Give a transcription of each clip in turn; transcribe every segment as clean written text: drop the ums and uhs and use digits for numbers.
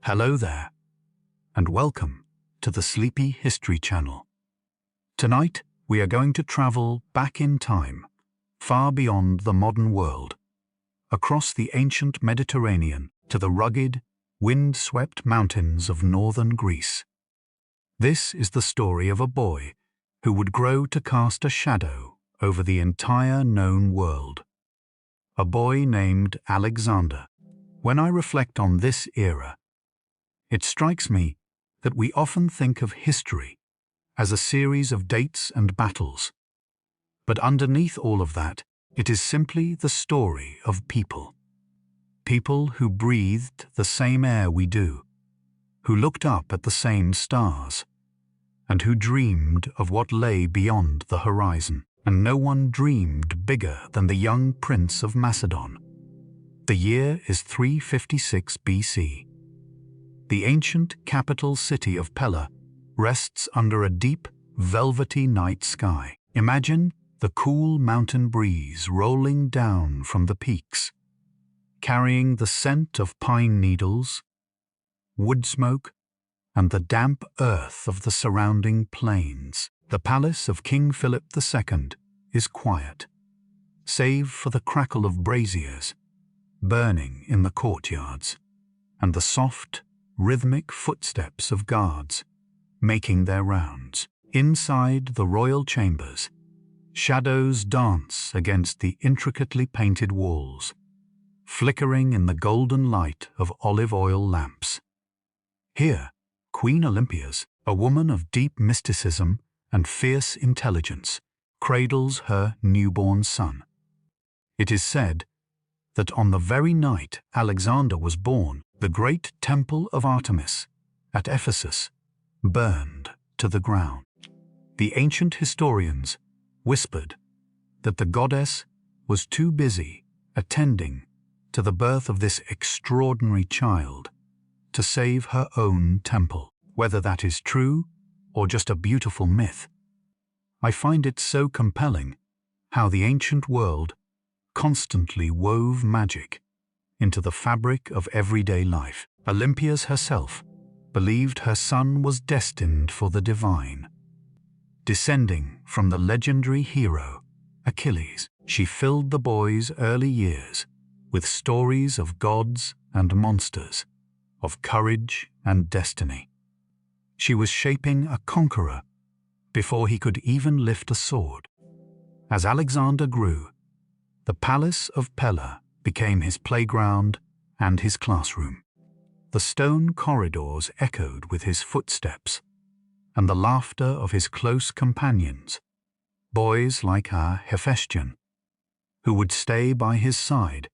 Hello there, and welcome to the Sleepy History Channel. Tonight, we are going to travel back in time, far beyond the modern world, across the ancient Mediterranean to the rugged, wind-swept mountains of northern Greece. This is the story of a boy who would grow to cast a shadow over the entire known world. A boy named Alexander. When I reflect on this era, it strikes me that we often think of history as a series of dates and battles. But underneath all of that, it is simply the story of people. People who breathed the same air we do, who looked up at the same stars, and who dreamed of what lay beyond the horizon. And no one dreamed bigger than the young prince of Macedon. The year is 356 BC. The ancient capital city of Pella rests under a deep, velvety night sky. Imagine the cool mountain breeze rolling down from the peaks, carrying the scent of pine needles, wood smoke, and the damp earth of the surrounding plains. The palace of King Philip II is quiet, save for the crackle of braziers burning in the courtyards and the soft, rhythmic footsteps of guards making their rounds. Inside the royal chambers, shadows dance against the intricately painted walls, flickering in the golden light of olive oil lamps. Here, Queen Olympias, a woman of deep mysticism and fierce intelligence, cradles her newborn son. It is said that on the very night Alexander was born, the great temple of Artemis at Ephesus burned to the ground. The ancient historians whispered that the goddess was too busy attending to the birth of this extraordinary child to save her own temple. Whether that is true or just a beautiful myth, I find it so compelling how the ancient world constantly wove magic into the fabric of everyday life. Olympias herself believed her son was destined for the divine. Descending from the legendary hero Achilles, she filled the boy's early years with stories of gods and monsters, of courage and destiny. She was shaping a conqueror before he could even lift a sword. As Alexander grew, the palace of Pella became his playground and his classroom. The stone corridors echoed with his footsteps and the laughter of his close companions, boys like our Hephaestion, who would stay by his side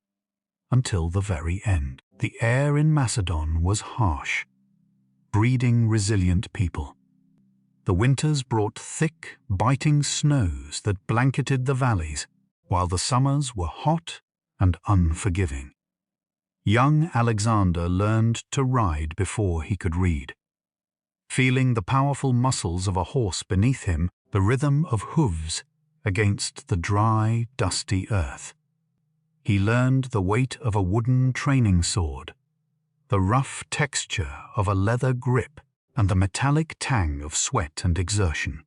until the very end. The air in Macedon was harsh, breeding resilient people. The winters brought thick, biting snows that blanketed the valleys, while the summers were hot and unforgiving. Young Alexander learned to ride before he could read. Feeling the powerful muscles of a horse beneath him, the rhythm of hooves against the dry, dusty earth. He learned the weight of a wooden training sword, the rough texture of a leather grip, and the metallic tang of sweat and exertion.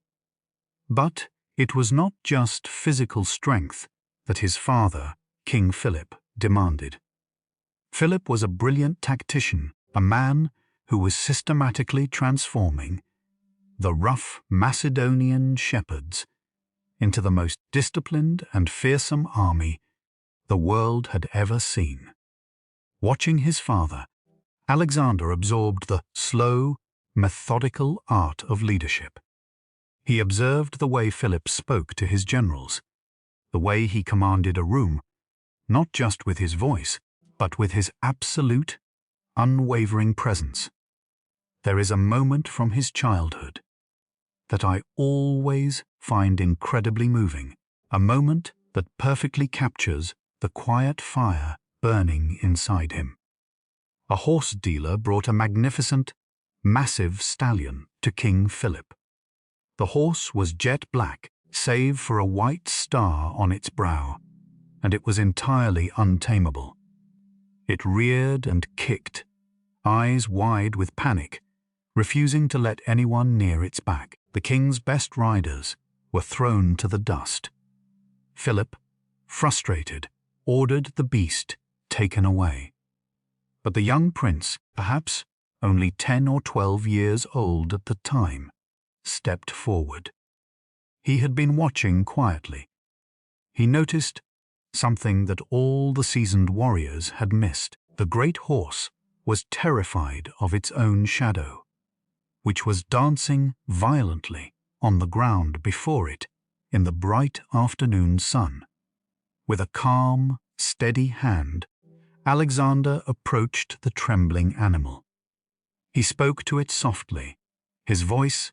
But it was not just physical strength that his father, King Philip, demanded. Philip was a brilliant tactician, a man who was systematically transforming the rough Macedonian shepherds into the most disciplined and fearsome army the world had ever seen. Watching his father, Alexander absorbed the slow, methodical art of leadership. He observed the way Philip spoke to his generals, the way he commanded a room, not just with his voice, but with his absolute, unwavering presence. There is a moment from his childhood that I always find incredibly moving, a moment that perfectly captures the quiet fire burning inside him. A horse dealer brought a magnificent, massive stallion to King Philip. The horse was jet black, save for a white star on its brow, and it was entirely untamable. It reared and kicked, eyes wide with panic, refusing to let anyone near its back. The king's best riders were thrown to the dust. Philip, frustrated, ordered the beast taken away. But the young prince, perhaps only 10 or 12 years old at the time, stepped forward. He had been watching quietly. He noticed something that all the seasoned warriors had missed. The great horse was terrified of its own shadow, which was dancing violently on the ground before it in the bright afternoon sun. With a calm, steady hand, Alexander approached the trembling animal. He spoke to it softly, his voice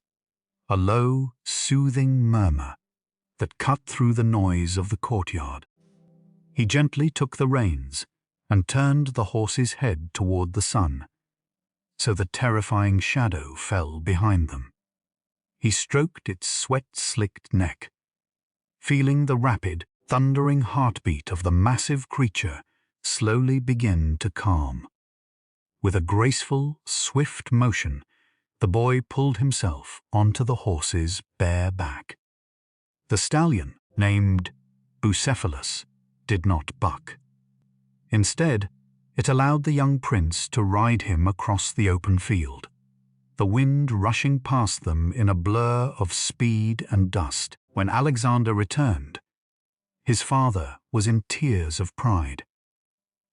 a low, soothing murmur that cut through the noise of the courtyard. He gently took the reins and turned the horse's head toward the sun, so the terrifying shadow fell behind them. He stroked its sweat-slicked neck, feeling the rapid, thundering heartbeat of the massive creature slowly begin to calm. With a graceful, swift motion, the boy pulled himself onto the horse's bare back. The stallion, named Bucephalus, did not buck. Instead, it allowed the young prince to ride him across the open field, the wind rushing past them in a blur of speed and dust. When Alexander returned, his father was in tears of pride.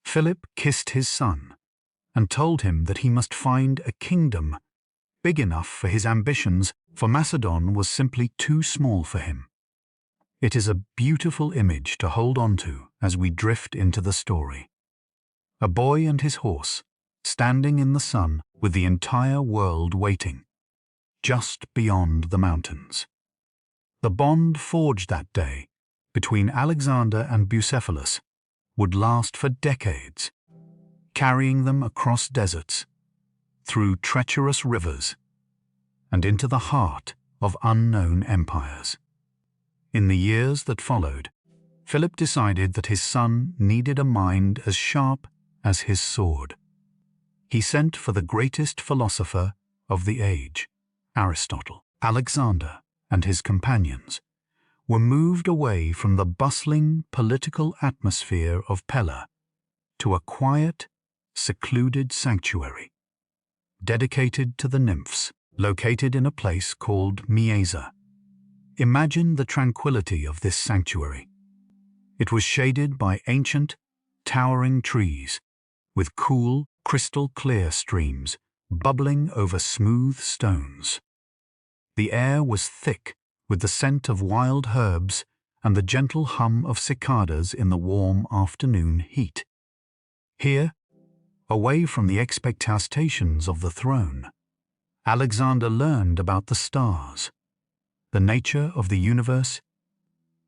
Philip kissed his son and told him that he must find a kingdom big enough for his ambitions, for Macedon was simply too small for him. It is a beautiful image to hold on to as we drift into the story. A boy and his horse, standing in the sun with the entire world waiting, just beyond the mountains. The bond forged that day between Alexander and Bucephalus would last for decades, carrying them across deserts, through treacherous rivers, and into the heart of unknown empires. In the years that followed, Philip decided that his son needed a mind as sharp as his sword. He sent for the greatest philosopher of the age, Aristotle. Alexander and his companions were moved away from the bustling political atmosphere of Pella to a quiet, secluded sanctuary, dedicated to the nymphs, located in a place called Mieza. Imagine the tranquility of this sanctuary. It was shaded by ancient, towering trees, with cool, crystal-clear streams bubbling over smooth stones. The air was thick with the scent of wild herbs and the gentle hum of cicadas in the warm afternoon heat. Here, away from the expectations of the throne, Alexander learned about the stars, the nature of the universe,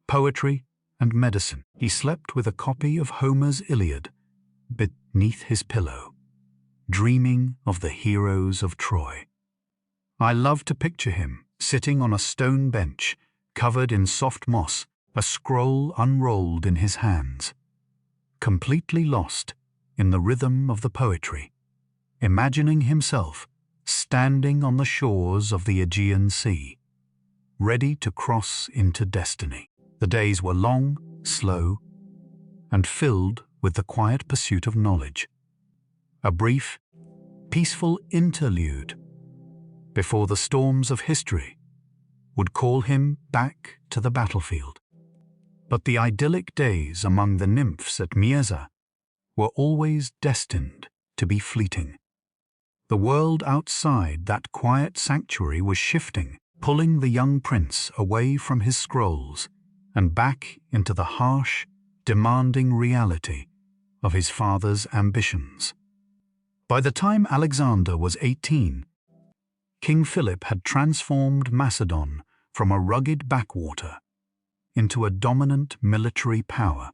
poetry, and medicine. He slept with a copy of Homer's Iliad beneath his pillow, dreaming of the heroes of Troy. I love to picture him sitting on a stone bench, covered in soft moss, a scroll unrolled in his hands, completely lost in the rhythm of the poetry, imagining himself standing on the shores of the Aegean Sea, ready to cross into destiny. The days were long, slow, and filled with the quiet pursuit of knowledge. A brief, peaceful interlude before the storms of history would call him back to the battlefield. But the idyllic days among the nymphs at Mieza were always destined to be fleeting. The world outside that quiet sanctuary was shifting, pulling the young prince away from his scrolls and back into the harsh, demanding reality of his father's ambitions. By the time Alexander was 18, King Philip had transformed Macedon from a rugged backwater into a dominant military power,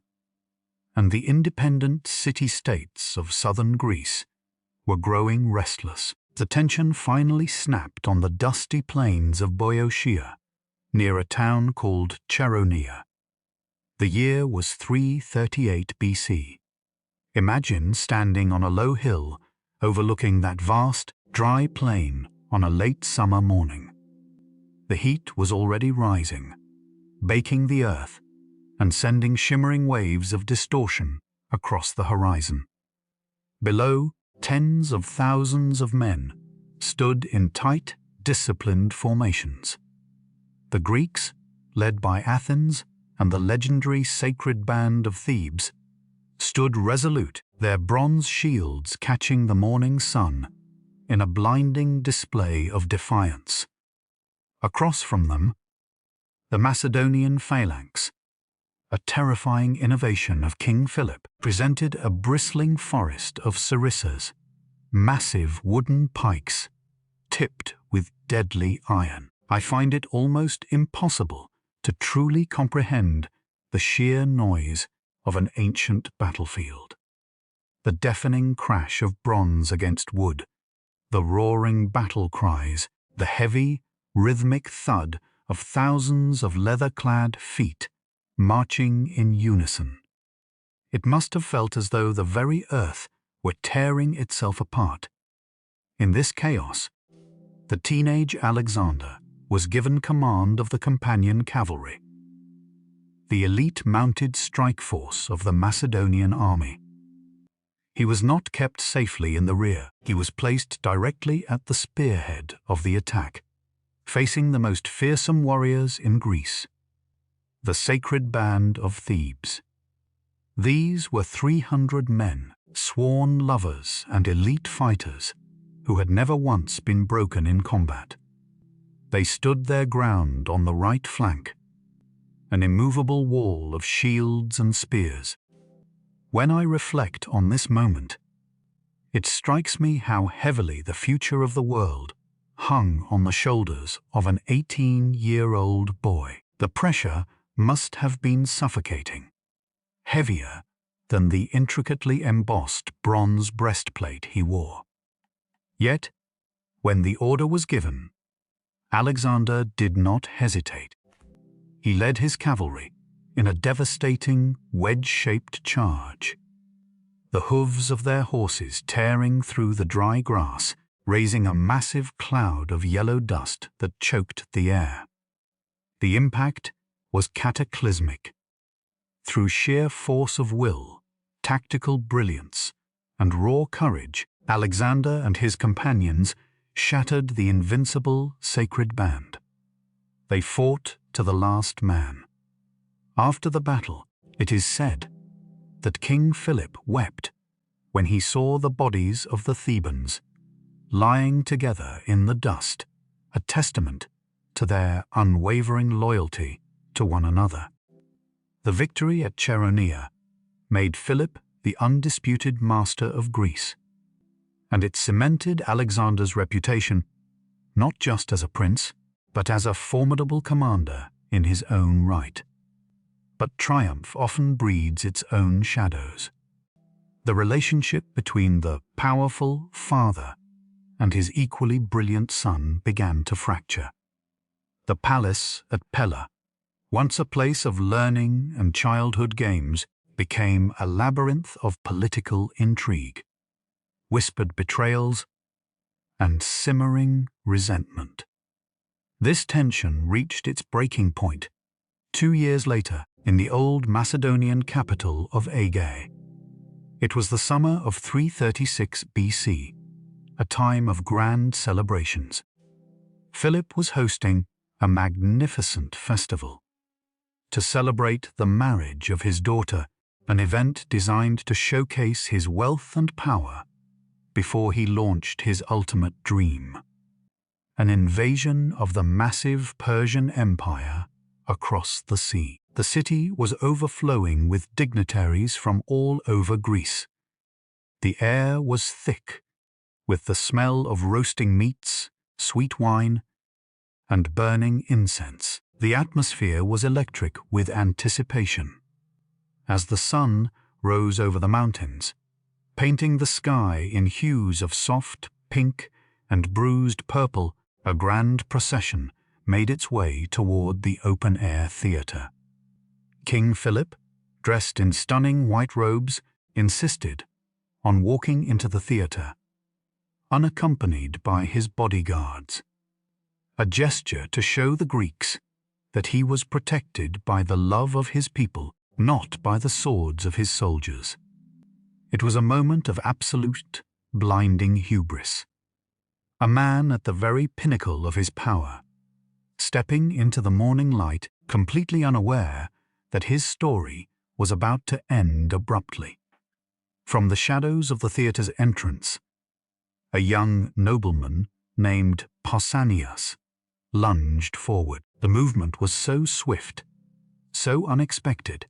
and the independent city-states of southern Greece were growing restless. The tension finally snapped on the dusty plains of Boeotia, near a town called Chaeronea. The year was 338 BC. Imagine standing on a low hill overlooking that vast, dry plain on a late summer morning. The heat was already rising, baking the earth and sending shimmering waves of distortion across the horizon. Below, tens of thousands of men stood in tight, disciplined formations. The Greeks, led by Athens and the legendary sacred band of Thebes, stood resolute, their bronze shields catching the morning sun in a blinding display of defiance. Across from them, the Macedonian phalanx, a terrifying innovation of King Philip, presented a bristling forest of sarissas, massive wooden pikes tipped with deadly iron. I find it almost impossible to truly comprehend the sheer noise of an ancient battlefield. The deafening crash of bronze against wood, the roaring battle cries, the heavy, rhythmic thud of thousands of leather-clad feet marching in unison. It must have felt as though the very earth were tearing itself apart. In this chaos, the teenage Alexander was given command of the companion cavalry, the elite mounted strike force of the Macedonian army. He was not kept safely in the rear. He was placed directly at the spearhead of the attack, facing the most fearsome warriors in Greece, the sacred band of Thebes. These were 300 men, sworn lovers and elite fighters, who had never once been broken in combat. They stood their ground on the right flank, an immovable wall of shields and spears. When I reflect on this moment, it strikes me how heavily the future of the world hung on the shoulders of an 18-year-old boy. The pressure must have been suffocating, heavier than the intricately embossed bronze breastplate he wore. Yet, when the order was given, Alexander did not hesitate. He led his cavalry in a devastating, wedge-shaped charge, the hooves of their horses tearing through the dry grass, raising a massive cloud of yellow dust that choked the air. The impact was cataclysmic. Through sheer force of will, tactical brilliance, and raw courage, Alexander and his companions shattered the invincible sacred band. They fought to the last man. After the battle, it is said that King Philip wept when he saw the bodies of the Thebans lying together in the dust, a testament to their unwavering loyalty to one another. The victory at Chaeronea made Philip the undisputed master of Greece, and it cemented Alexander's reputation not just as a prince, but as a formidable commander in his own right. But triumph often breeds its own shadows. The relationship between the powerful father and his equally brilliant son began to fracture. The palace at Pella, once a place of learning and childhood games, became a labyrinth of political intrigue, whispered betrayals, and simmering resentment. This tension reached its breaking point 2 years later in the old Macedonian capital of Aegae. It was the summer of 336 BC, a time of grand celebrations. Philip was hosting a magnificent festival to celebrate the marriage of his daughter, an event designed to showcase his wealth and power before he launched his ultimate dream: an invasion of the massive Persian Empire across the sea. The city was overflowing with dignitaries from all over Greece. The air was thick with the smell of roasting meats, sweet wine, and burning incense. The atmosphere was electric with anticipation. As the sun rose over the mountains, painting the sky in hues of soft pink and bruised purple, a grand procession made its way toward the open-air theatre. King Philip, dressed in stunning white robes, insisted on walking into the theatre, unaccompanied by his bodyguards, a gesture to show the Greeks that he was protected by the love of his people, not by the swords of his soldiers. It was a moment of absolute, blinding hubris. A man at the very pinnacle of his power, stepping into the morning light completely unaware that his story was about to end abruptly. From the shadows of the theatre's entrance, a young nobleman named Pausanias lunged forward. The movement was so swift, so unexpected,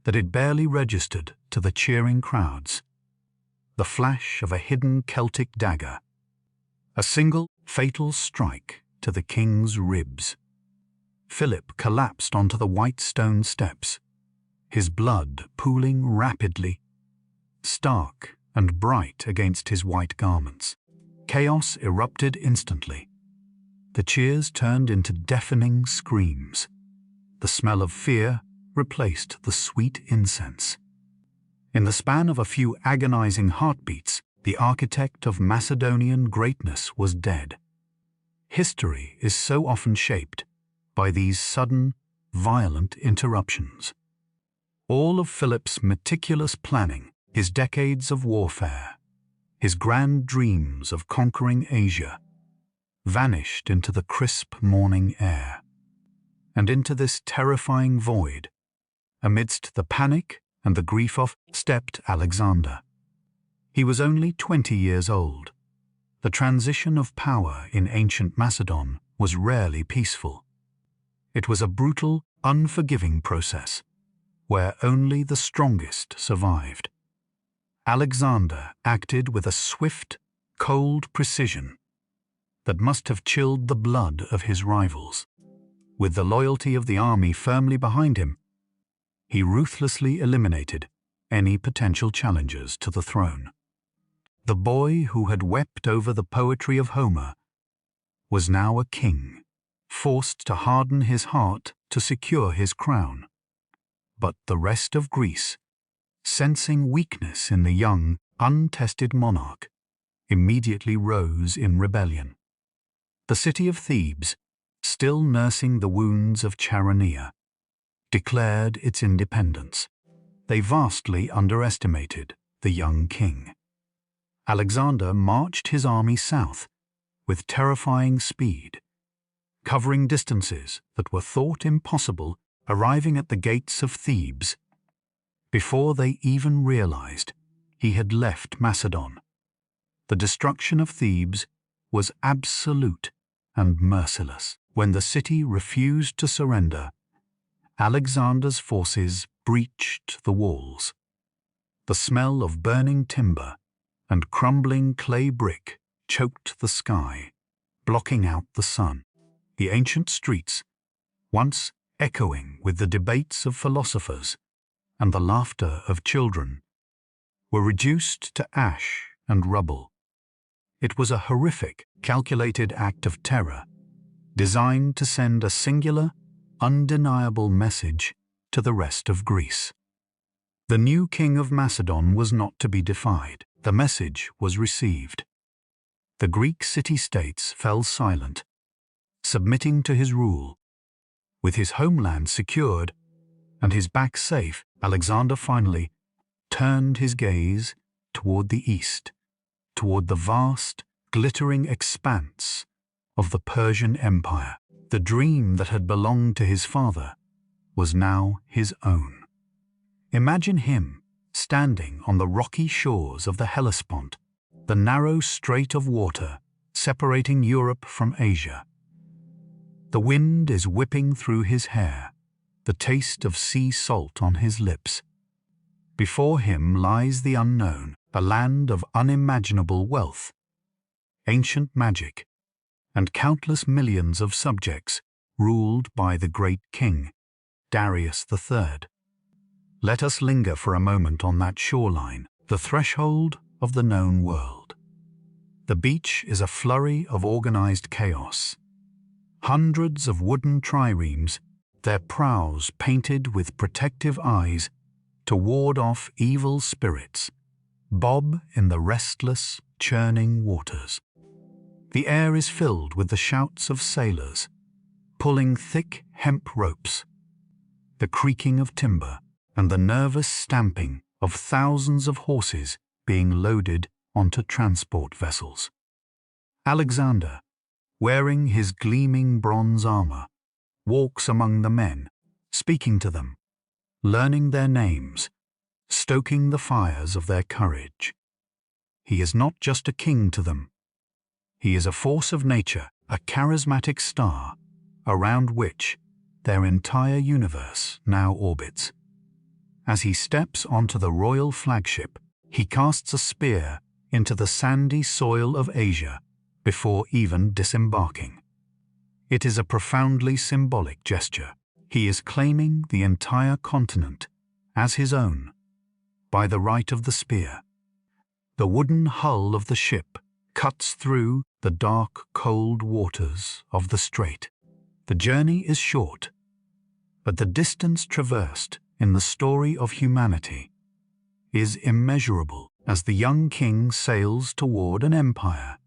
that it barely registered to the cheering crowds. The flash of a hidden Celtic dagger, a single fatal strike to the king's ribs. Philip collapsed onto the white stone steps, his blood pooling rapidly, stark and bright against his white garments. Chaos erupted instantly. The cheers turned into deafening screams. The smell of fear replaced the sweet incense. In the span of a few agonizing heartbeats, the architect of Macedonian greatness was dead. History is so often shaped by these sudden, violent interruptions. All of Philip's meticulous planning, his decades of warfare, his grand dreams of conquering Asia, vanished into the crisp morning air. And into this terrifying void, amidst the panic and the grief of, stepped Alexander. He was only 20 years old. The transition of power in ancient Macedon was rarely peaceful. It was a brutal, unforgiving process, where only the strongest survived. Alexander acted with a swift, cold precision that must have chilled the blood of his rivals. With the loyalty of the army firmly behind him, he ruthlessly eliminated any potential challengers to the throne. The boy who had wept over the poetry of Homer was now a king, forced to harden his heart to secure his crown. But the rest of Greece, sensing weakness in the young, untested monarch, immediately rose in rebellion. The city of Thebes, still nursing the wounds of Chaeronea, declared its independence. They vastly underestimated the young king. Alexander marched his army south with terrifying speed, covering distances that were thought impossible, arriving at the gates of Thebes before they even realized he had left Macedon. The destruction of Thebes was absolute and merciless. When the city refused to surrender, Alexander's forces breached the walls. The smell of burning timber and crumbling clay brick choked the sky, blocking out the sun. The ancient streets, once echoing with the debates of philosophers and the laughter of children, were reduced to ash and rubble. It was a horrific, calculated act of terror, designed to send a singular, undeniable message to the rest of Greece. The new king of Macedon was not to be defied. The message was received. The Greek city-states fell silent, submitting to his rule. With his homeland secured and his back safe, Alexander finally turned his gaze toward the east, toward the vast, glittering expanse of the Persian Empire. The dream that had belonged to his father was now his own. Imagine him standing on the rocky shores of the Hellespont, the narrow strait of water separating Europe from Asia. The wind is whipping through his hair, the taste of sea salt on his lips. Before him lies the unknown, a land of unimaginable wealth, ancient magic, and countless millions of subjects ruled by the great king, Darius III. Let us linger for a moment on that shoreline, the threshold of the known world. The beach is a flurry of organized chaos. Hundreds of wooden triremes, their prows painted with protective eyes to ward off evil spirits, bob in the restless, churning waters. The air is filled with the shouts of sailors, pulling thick hemp ropes, the creaking of timber, and the nervous stamping of thousands of horses being loaded onto transport vessels. Alexander, wearing his gleaming bronze armor, walks among the men, speaking to them, learning their names, stoking the fires of their courage. He is not just a king to them. He is a force of nature, a charismatic star, around which their entire universe now orbits. As he steps onto the royal flagship, he casts a spear into the sandy soil of Asia before even disembarking. It is a profoundly symbolic gesture. He is claiming the entire continent as his own by the right of the spear. The wooden hull of the ship cuts through the dark, cold waters of the strait. The journey is short, but the distance traversed in the story of humanity is immeasurable. As the young king sails toward an empire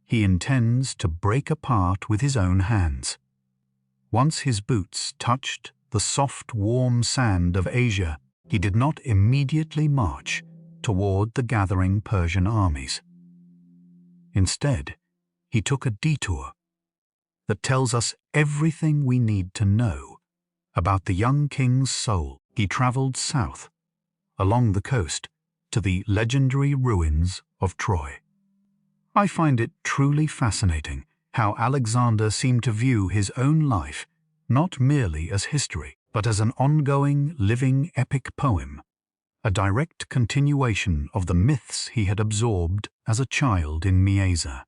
he intends to break apart with his own hands. Once his boots touched the soft, warm sand of Asia, he did not immediately march toward the gathering Persian armies. Instead, he took a detour that tells us everything we need to know about the young king's soul. He traveled south, along the coast, to the legendary ruins of Troy. I find it truly fascinating how Alexander seemed to view his own life not merely as history, but as an ongoing, living epic poem, a direct continuation of the myths he had absorbed as a child in Mieza.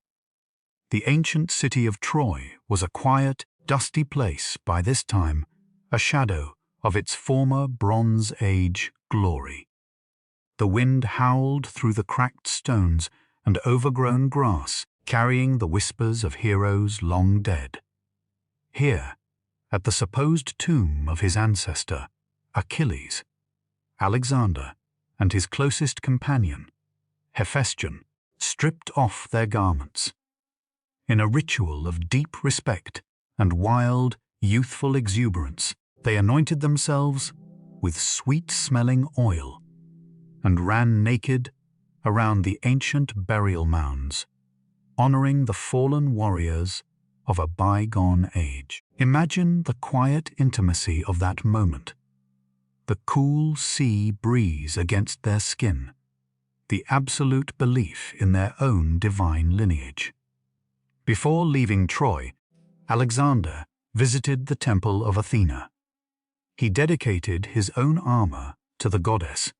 The ancient city of Troy was a quiet, dusty place by this time, a shadow of its former Bronze Age glory. The wind howled through the cracked stones and overgrown grass, carrying the whispers of heroes long dead. Here, at the supposed tomb of his ancestor, Achilles, Alexander and his closest companion, Hephaestion, stripped off their garments. In a ritual of deep respect and wild, youthful exuberance, they anointed themselves with sweet-smelling oil and ran naked around the ancient burial mounds, honoring the fallen warriors of a bygone age. Imagine the quiet intimacy of that moment, the cool sea breeze against their skin, the absolute belief in their own divine lineage. Before leaving Troy, Alexander visited the temple of Athena. He dedicated his own armor to the goddess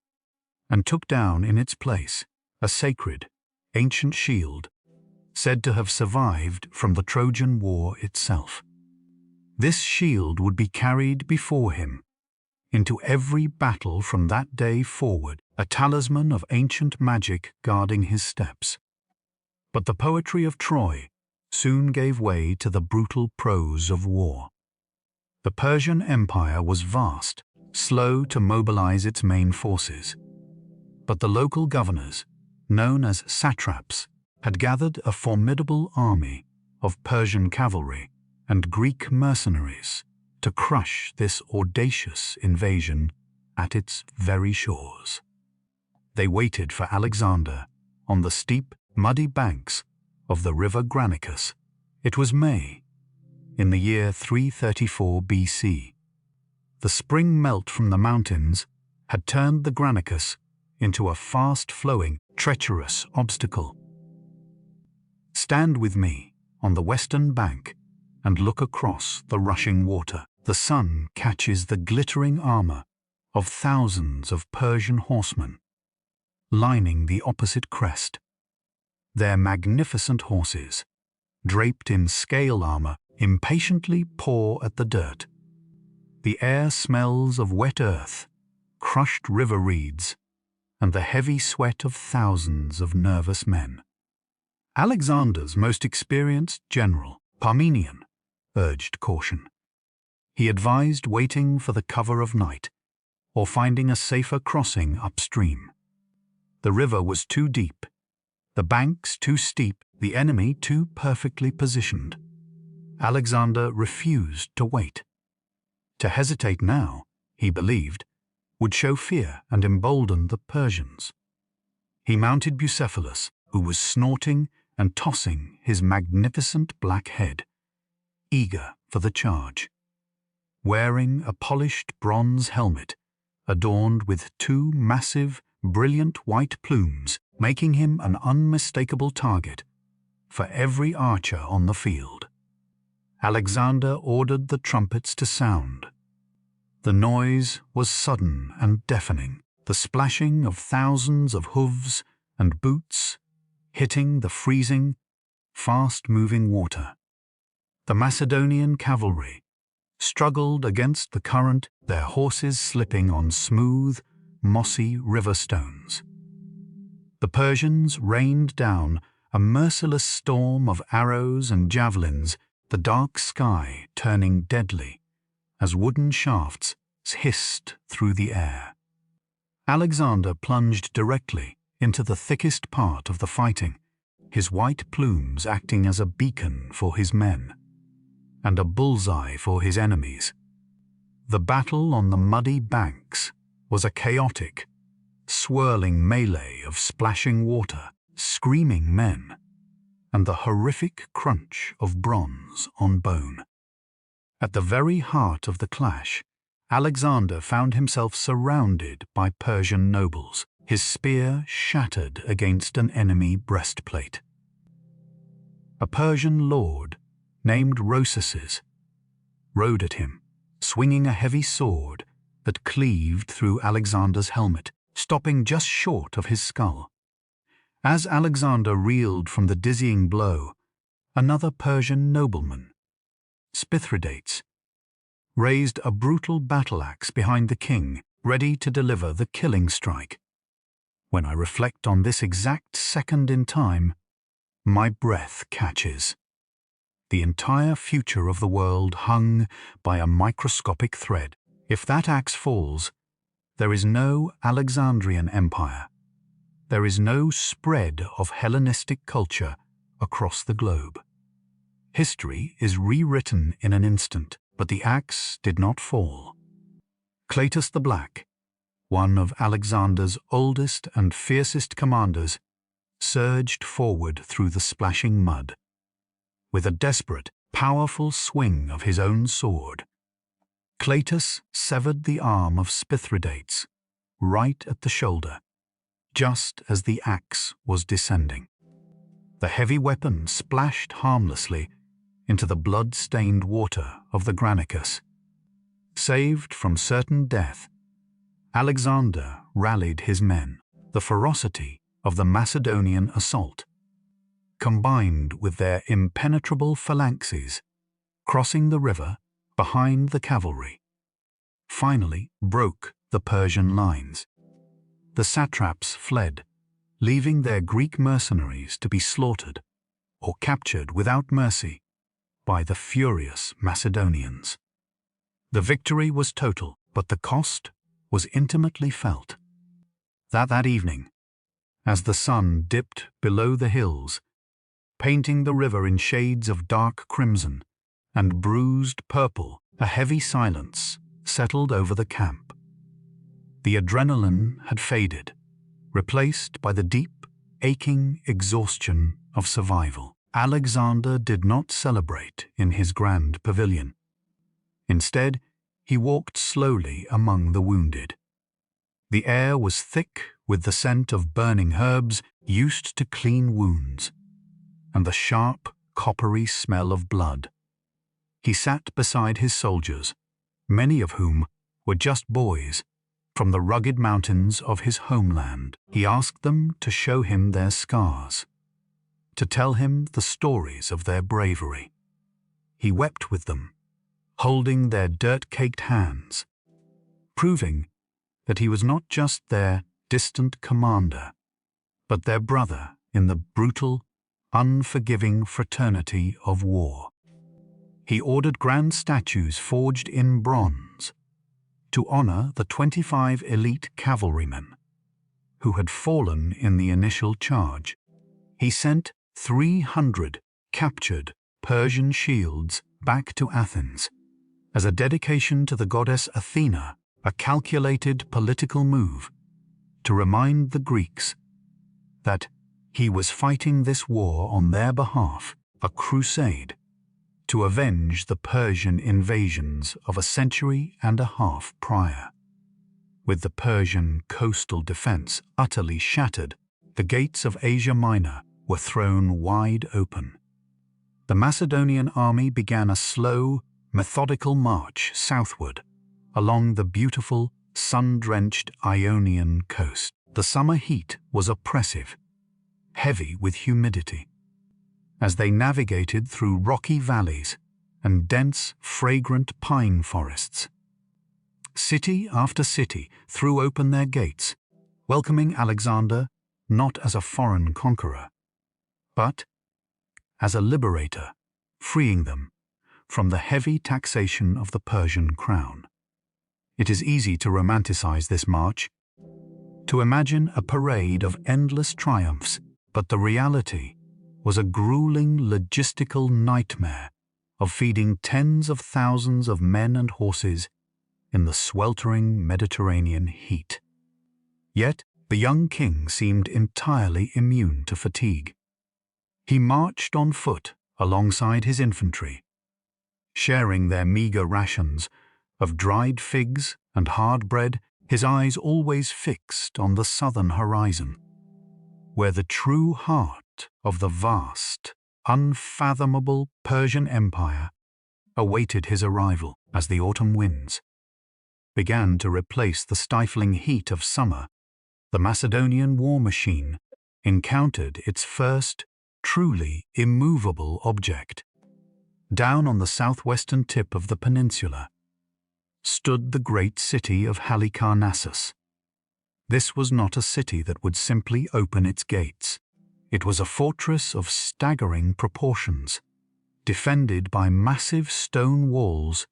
and took down in its place a sacred, ancient shield said to have survived from the Trojan War itself. This shield would be carried before him into every battle from that day forward, a talisman of ancient magic guarding his steps. But the poetry of Troy soon gave way to the brutal prose of war. The Persian Empire was vast, slow to mobilize its main forces. But the local governors, known as satraps, had gathered a formidable army of Persian cavalry and Greek mercenaries to crush this audacious invasion at its very shores. They waited for Alexander on the steep, muddy banks of the river Granicus. It was May, in the year 334 BC. The spring melt from the mountains had turned the Granicus into a fast-flowing, treacherous obstacle. Stand with me on the western bank and look across the rushing water. The sun catches the glittering armor of thousands of Persian horsemen, lining the opposite crest. Their magnificent horses, draped in scale armor, impatiently paw at the dirt. The air smells of wet earth, crushed river reeds, and the heavy sweat of thousands of nervous men. Alexander's most experienced general, Parmenion, urged caution. He advised waiting for the cover of night, or finding a safer crossing upstream. The river was too deep, The banks too steep, the enemy too perfectly positioned. Alexander refused to wait. To hesitate now, he believed, would show fear and embolden the Persians. He mounted Bucephalus, who was snorting and tossing his magnificent black head, eager for the charge. Wearing a polished bronze helmet, adorned with two massive, brilliant white plumes, making him an unmistakable target for every archer on the field. Alexander ordered the trumpets to sound. The noise was sudden and deafening, the splashing of thousands of hooves and boots hitting the freezing, fast-moving water. The Macedonian cavalry struggled against the current, their horses slipping on smooth, mossy river stones. The Persians rained down a merciless storm of arrows and javelins, the dark sky turning deadly as wooden shafts hissed through the air. Alexander plunged directly into the thickest part of the fighting, his white plumes acting as a beacon for his men and a bullseye for his enemies. The battle on the muddy banks was a chaotic, swirling melee of splashing water, screaming men, and the horrific crunch of bronze on bone. At the very heart of the clash, Alexander found himself surrounded by Persian nobles, his spear shattered against an enemy breastplate. A Persian lord named Roxana rode at him, swinging a heavy sword that cleaved through Alexander's helmet, stopping just short of his skull. As Alexander reeled from the dizzying blow, another Persian nobleman, Mithridates, raised a brutal battle-axe behind the king, ready to deliver the killing strike. When I reflect on this exact second in time, my breath catches. The entire future of the world hung by a microscopic thread. If that axe falls, there is no Alexandrian empire. There is no spread of Hellenistic culture across the globe. History is rewritten in an instant, but the axe did not fall. Cleitus the Black, one of Alexander's oldest and fiercest commanders, surged forward through the splashing mud. With a desperate, powerful swing of his own sword, Cleitus severed the arm of Mithridates, right at the shoulder, just as the axe was descending. The heavy weapon splashed harmlessly into the blood-stained water of the Granicus. Saved from certain death, Alexander rallied his men. The ferocity of the Macedonian assault, combined with their impenetrable phalanxes crossing the river behind the cavalry, finally broke the Persian lines. The satraps fled, leaving their Greek mercenaries to be slaughtered or captured without mercy by the furious Macedonians. The victory was total, but the cost was intimately felt. That evening, as the sun dipped below the hills, painting the river in shades of dark crimson and bruised purple, a heavy silence settled over the camp. The adrenaline had faded, replaced by the deep, aching exhaustion of survival. Alexander did not celebrate in his grand pavilion. Instead, he walked slowly among the wounded. The air was thick with the scent of burning herbs used to clean wounds, and the sharp, coppery smell of blood. He sat beside his soldiers, many of whom were just boys from the rugged mountains of his homeland. He asked them to show him their scars, to tell him the stories of their bravery. He wept with them, holding their dirt-caked hands, proving that he was not just their distant commander, but their brother in the brutal, unforgiving fraternity of war. He ordered grand statues forged in bronze to honor the 25 elite cavalrymen who had fallen in the initial charge. he sent 300 captured Persian shields back to Athens as a dedication to the goddess Athena, a calculated political move to remind the Greeks that he was fighting this war on their behalf, a crusade, to avenge the Persian invasions of a century and a half prior. With the Persian coastal defense utterly shattered, the gates of Asia Minor were thrown wide open. The Macedonian army began a slow, methodical march southward along the beautiful, sun-drenched Ionian coast. The summer heat was oppressive, heavy with humidity. As they navigated through rocky valleys and dense, fragrant pine forests, city after city threw open their gates, welcoming Alexander not as a foreign conqueror, but as a liberator, freeing them from the heavy taxation of the Persian crown. It is easy to romanticize this march, to imagine a parade of endless triumphs, but the reality was a grueling logistical nightmare of feeding tens of thousands of men and horses in the sweltering Mediterranean heat. Yet the young king seemed entirely immune to fatigue. He marched on foot alongside his infantry, sharing their meager rations of dried figs and hard bread, his eyes always fixed on the southern horizon, where the true heart of the vast, unfathomable Persian Empire awaited his arrival. As the autumn winds began to replace the stifling heat of summer, the Macedonian war machine encountered its first truly immovable object. Down on the southwestern tip of the peninsula stood the great city of Halicarnassus. This was not a city that would simply open its gates. It was a fortress of staggering proportions, defended by massive stone walls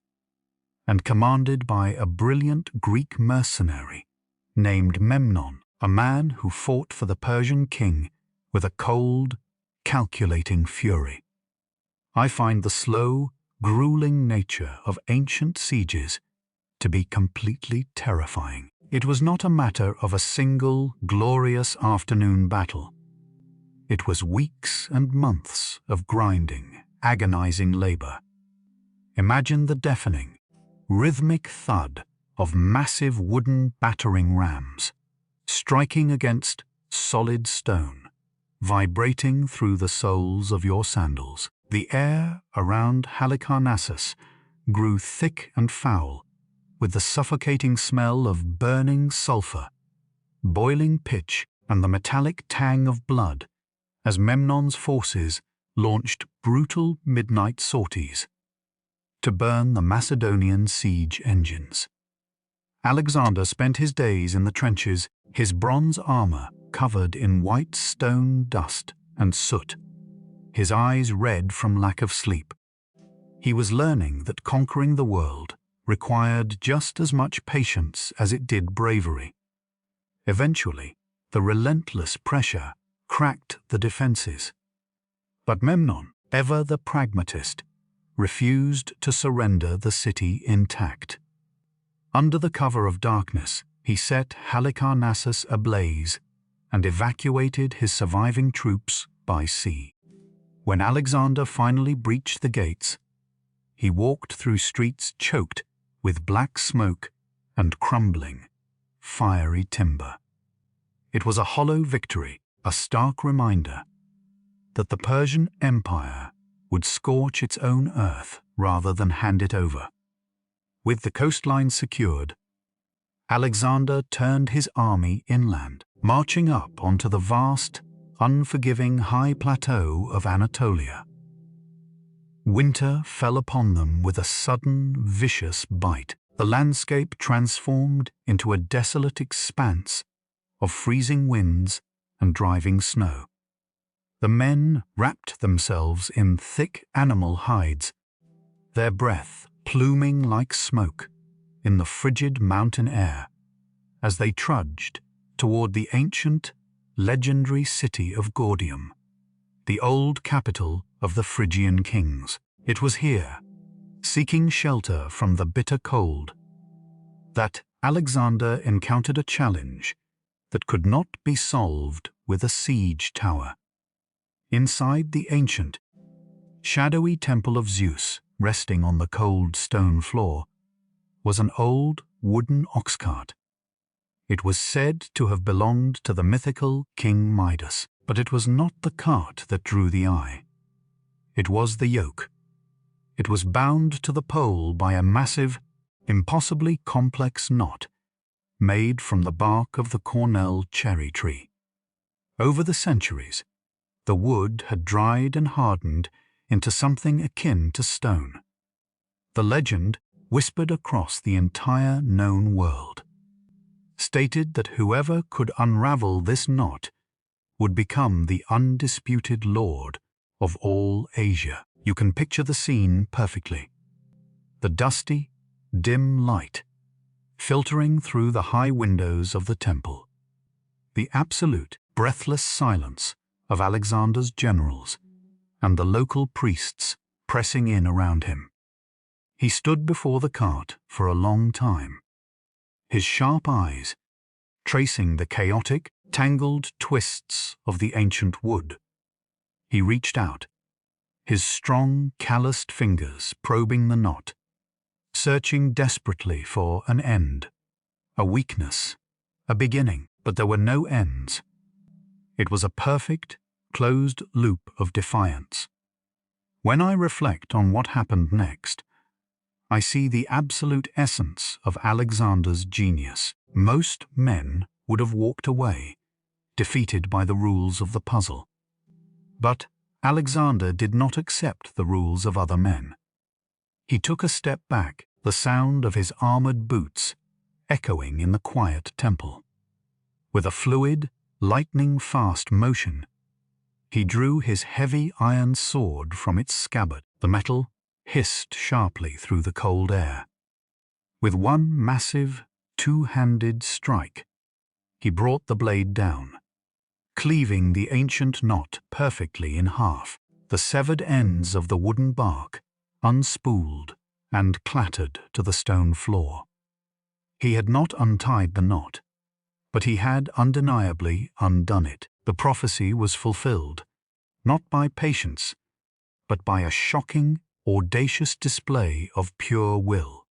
and commanded by a brilliant Greek mercenary named Memnon, a man who fought for the Persian king with a cold, calculating fury. I find the slow, grueling nature of ancient sieges to be completely terrifying. It was not a matter of a single, glorious afternoon battle. It was weeks and months of grinding, agonizing labor. Imagine the deafening, rhythmic thud of massive wooden battering rams, striking against solid stone, vibrating through the soles of your sandals. The air around Halicarnassus grew thick and foul, with the suffocating smell of burning sulfur, boiling pitch, and the metallic tang of blood as Memnon's forces launched brutal midnight sorties to burn the Macedonian siege engines. Alexander spent his days in the trenches, his bronze armor covered in white stone dust and soot, his eyes red from lack of sleep. He was learning that conquering the world required just as much patience as it did bravery. Eventually, the relentless pressure cracked the defenses. But Memnon, ever the pragmatist, refused to surrender the city intact. Under the cover of darkness, he set Halicarnassus ablaze and evacuated his surviving troops by sea. When Alexander finally breached the gates, he walked through streets choked with black smoke and crumbling, fiery timber. It was a hollow victory, a stark reminder that the Persian Empire would scorch its own earth rather than hand it over. With the coastline secured, Alexander turned his army inland, marching up onto the vast, unforgiving high plateau of Anatolia. Winter fell upon them with a sudden, vicious bite. The landscape transformed into a desolate expanse of freezing winds and driving snow. The men wrapped themselves in thick animal hides, their breath pluming like smoke in the frigid mountain air as they trudged toward the ancient, legendary city of Gordium. the old capital of the Phrygian kings. It was here, seeking shelter from the bitter cold, that Alexander encountered a challenge that could not be solved with a siege tower. Inside the ancient, shadowy temple of Zeus, resting on the cold stone floor, was an old wooden ox cart. It was said to have belonged to the mythical King Midas, but it was not the cart that drew the eye. It was the yoke. It was bound to the pole by a massive, impossibly complex knot made from the bark of the cornel cherry tree. Over the centuries, the wood had dried and hardened into something akin to stone. The legend whispered across the entire known world, stated that whoever could unravel this knot would become the undisputed lord of all Asia. You can picture the scene perfectly. The dusty, dim light filtering through the high windows of the temple. The absolute, breathless silence of Alexander's generals and the local priests pressing in around him. He stood before the cart for a long time, his sharp eyes tracing the chaotic, tangled twists of the ancient wood. He reached out, his strong, calloused fingers probing the knot, searching desperately for an end, a weakness, a beginning, but there were no ends. It was a perfect, closed loop of defiance. When I reflect on what happened next, I see the absolute essence of Alexander's genius. Most men would have walked away, defeated by the rules of the puzzle. But Alexander did not accept the rules of other men. He took a step back, the sound of his armored boots echoing in the quiet temple. With a fluid, lightning-fast motion, he drew his heavy iron sword from its scabbard. The metal hissed sharply through the cold air. With one massive, two-handed strike, he brought the blade down, cleaving the ancient knot perfectly in half. The severed ends of the wooden bark unspooled and clattered to the stone floor. He had not untied the knot, but he had undeniably undone it. The prophecy was fulfilled, not by patience, but by a shocking, audacious display of pure will.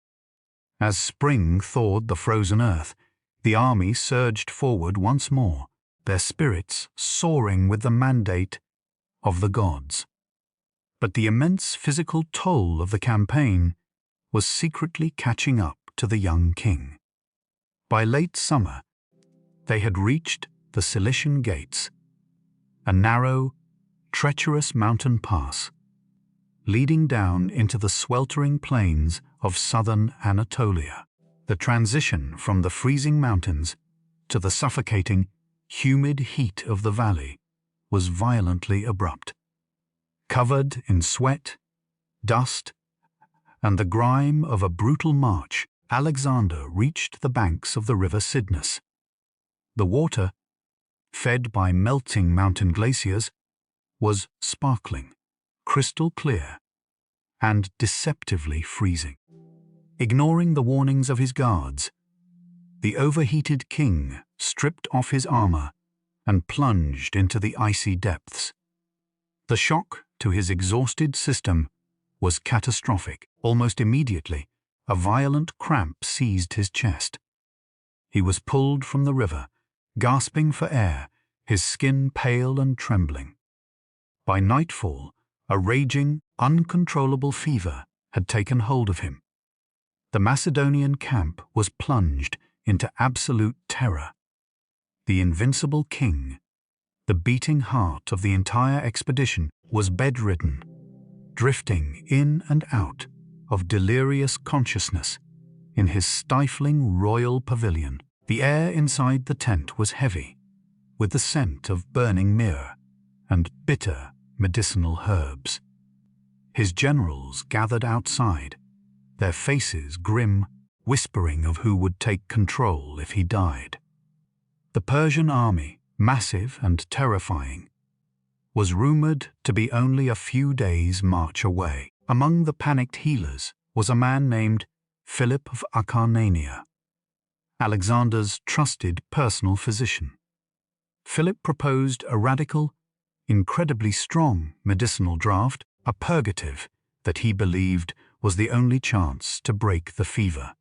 As spring thawed the frozen earth, the army surged forward once more, their spirits soaring with the mandate of the gods. But the immense physical toll of the campaign was secretly catching up to the young king. By late summer, they had reached the Cilician Gates, a narrow, treacherous mountain pass leading down into the sweltering plains of southern Anatolia. The transition from the freezing mountains to the suffocating, humid heat of the valley was violently abrupt. Covered in sweat, dust, and the grime of a brutal march, Alexander reached the banks of the river Cydnus. The water, fed by melting mountain glaciers, was sparkling, crystal clear, and deceptively freezing. Ignoring the warnings of his guards, the overheated king stripped off his armor and plunged into the icy depths. The shock to his exhausted system was catastrophic. Almost immediately, a violent cramp seized his chest. He was pulled from the river, gasping for air, his skin pale and trembling. By nightfall, a raging, uncontrollable fever had taken hold of him. The Macedonian camp was plunged into absolute terror. The invincible king, the beating heart of the entire expedition, was bedridden, drifting in and out of delirious consciousness in his stifling royal pavilion. The air inside the tent was heavy, with the scent of burning myrrh and bitter medicinal herbs. His generals gathered outside, their faces grim, whispering of who would take control if he died. The Persian army, massive and terrifying, was rumored to be only a few days' march away. Among the panicked healers was a man named Philip of Acarnania, Alexander's trusted personal physician. Philip proposed a radical, incredibly strong medicinal draught, a purgative that he believed was the only chance to break the fever,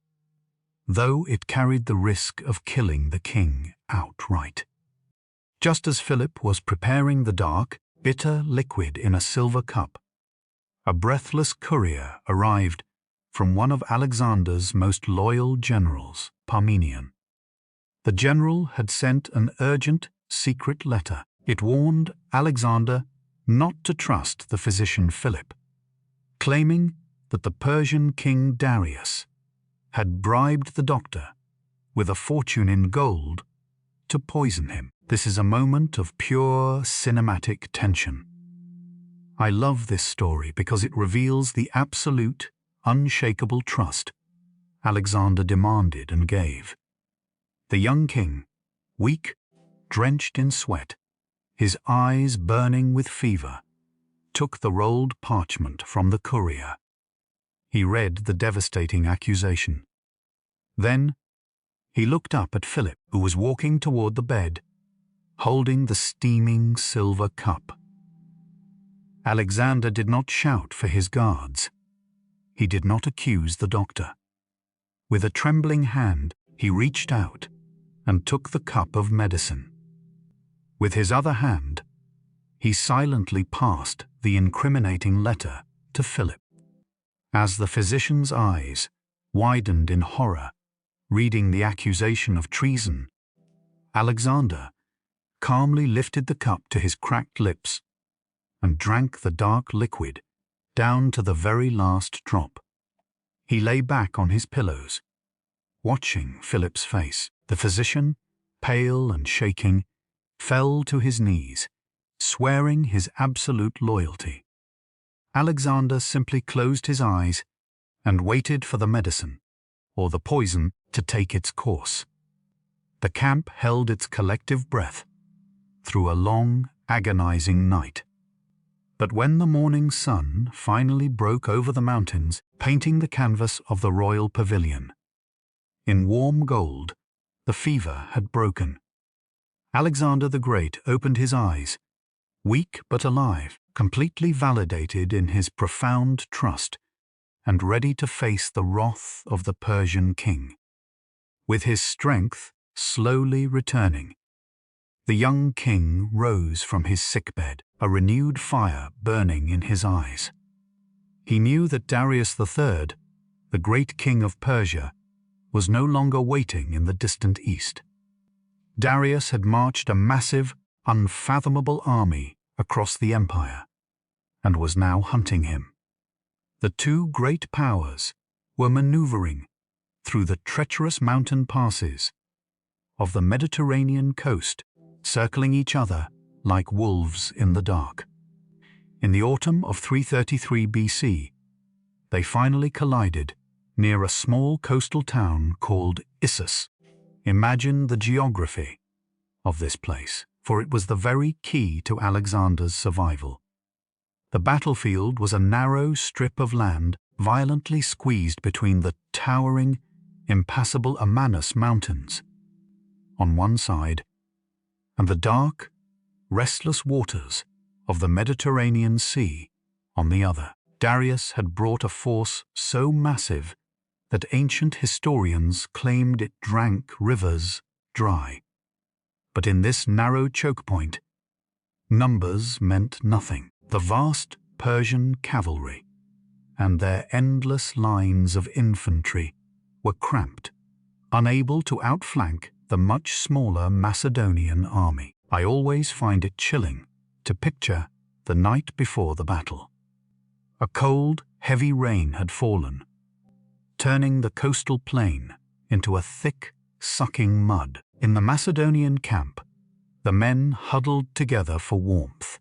though it carried the risk of killing the king outright. Just as Philip was preparing the dark, bitter liquid in a silver cup, a breathless courier arrived from one of Alexander's most loyal generals, Parmenion. The general had sent an urgent, secret letter. It warned Alexander not to trust the physician Philip, claiming that the Persian king Darius had bribed the doctor with a fortune in gold to poison him. This is a moment of pure cinematic tension. I love this story because it reveals the absolute, unshakable trust Alexander demanded and gave. The young king, weak, drenched in sweat, his eyes burning with fever, took the rolled parchment from the courier. He read the devastating accusation. Then he looked up at Philip, who was walking toward the bed, holding the steaming silver cup. Alexander did not shout for his guards. He did not accuse the doctor. With a trembling hand, he reached out and took the cup of medicine. With his other hand, he silently passed the incriminating letter to Philip. As the physician's eyes widened in horror, reading the accusation of treason, Alexander calmly lifted the cup to his cracked lips and drank the dark liquid down to the very last drop. He lay back on his pillows, watching Philip's face. The physician, pale and shaking, fell to his knees, swearing his absolute loyalty. Alexander simply closed his eyes and waited for the medicine, or the poison, to take its course. The camp held its collective breath through a long, agonizing night. But when the morning sun finally broke over the mountains, painting the canvas of the royal pavilion in warm gold, the fever had broken. Alexander the Great opened his eyes, weak but alive, completely validated in his profound trust, and ready to face the wrath of the Persian king. With his strength slowly returning, the young king rose from his sickbed, a renewed fire burning in his eyes. He knew that Darius III, the great king of Persia, was no longer waiting in the distant east. Darius had marched a massive, unfathomable army across the empire, and was now hunting him. The two great powers were maneuvering through the treacherous mountain passes of the Mediterranean coast, circling each other like wolves in the dark. In the autumn of 333 BC, they finally collided near a small coastal town called Issus. Imagine the geography of this place, for it was the very key to Alexander's survival. The battlefield was a narrow strip of land violently squeezed between the towering, impassable Amanus mountains on one side and the dark, restless waters of the Mediterranean Sea on the other. Darius had brought a force so massive that ancient historians claimed it drank rivers dry. But in this narrow choke point, numbers meant nothing. The vast Persian cavalry and their endless lines of infantry were cramped, unable to outflank the much smaller Macedonian army. I always find it chilling to picture the night before the battle. A cold, heavy rain had fallen, turning the coastal plain into a thick, sucking mud. In the Macedonian camp, the men huddled together for warmth,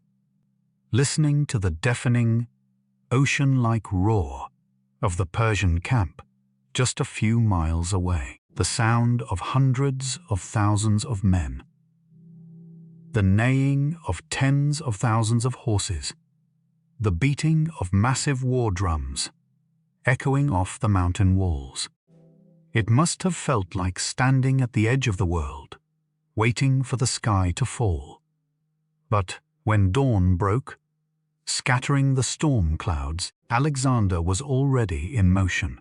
listening to the deafening, ocean-like roar of the Persian camp just a few miles away, the sound of hundreds of thousands of men The neighing of tens of thousands of horses, the beating of massive war drums, echoing off the mountain walls. It must have felt like standing at the edge of the world, waiting for the sky to fall. But when dawn broke, scattering the storm clouds, Alexander was already in motion.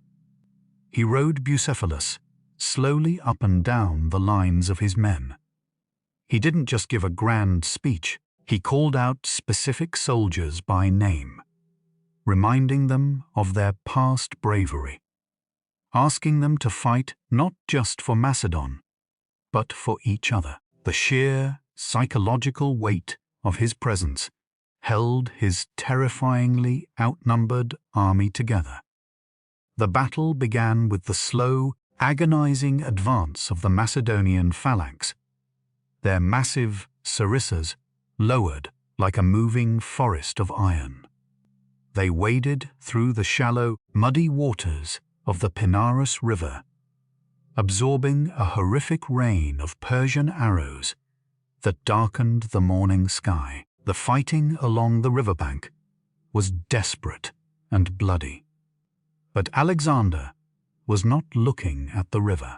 He rode Bucephalus slowly up and down the lines of his men. He didn't just give a grand speech, he called out specific soldiers by name, reminding them of their past bravery, asking them to fight not just for Macedon, but for each other. The sheer psychological weight of his presence held his terrifyingly outnumbered army together. The battle began with the slow, agonizing advance of the Macedonian phalanx, their massive sarissas lowered like a moving forest of iron. They waded through the shallow, muddy waters of the Pinarus River, absorbing a horrific rain of Persian arrows that darkened the morning sky. The fighting along the riverbank was desperate and bloody. But Alexander was not looking at the river.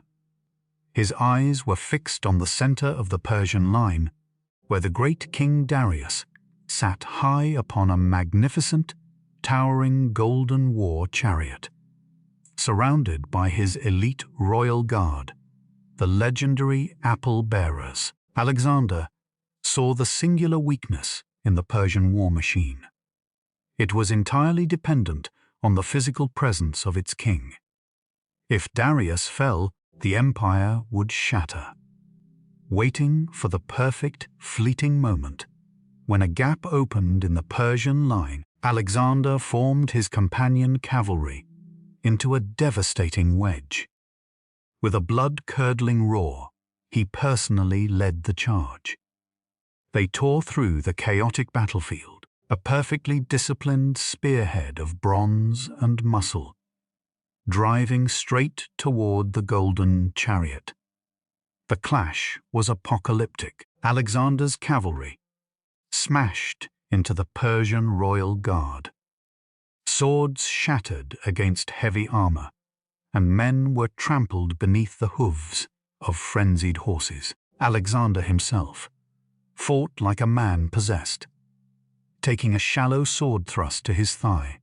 His eyes were fixed on the center of the Persian line, where the great King Darius sat high upon a magnificent, towering golden war chariot, surrounded by his elite royal guard, the legendary apple bearers. Alexander saw the singular weakness in the Persian war machine. It was entirely dependent on the physical presence of its king. If Darius fell, the empire would shatter. Waiting for the perfect, fleeting moment, when a gap opened in the Persian line, Alexander formed his companion cavalry into a devastating wedge. With a blood-curdling roar, he personally led the charge. They tore through the chaotic battlefield, a perfectly disciplined spearhead of bronze and muscle, driving straight toward the golden chariot. The clash was apocalyptic. Alexander's cavalry smashed into the Persian royal guard. Swords shattered against heavy armor, and men were trampled beneath the hooves of frenzied horses. Alexander himself fought like a man possessed, taking a shallow sword thrust to his thigh,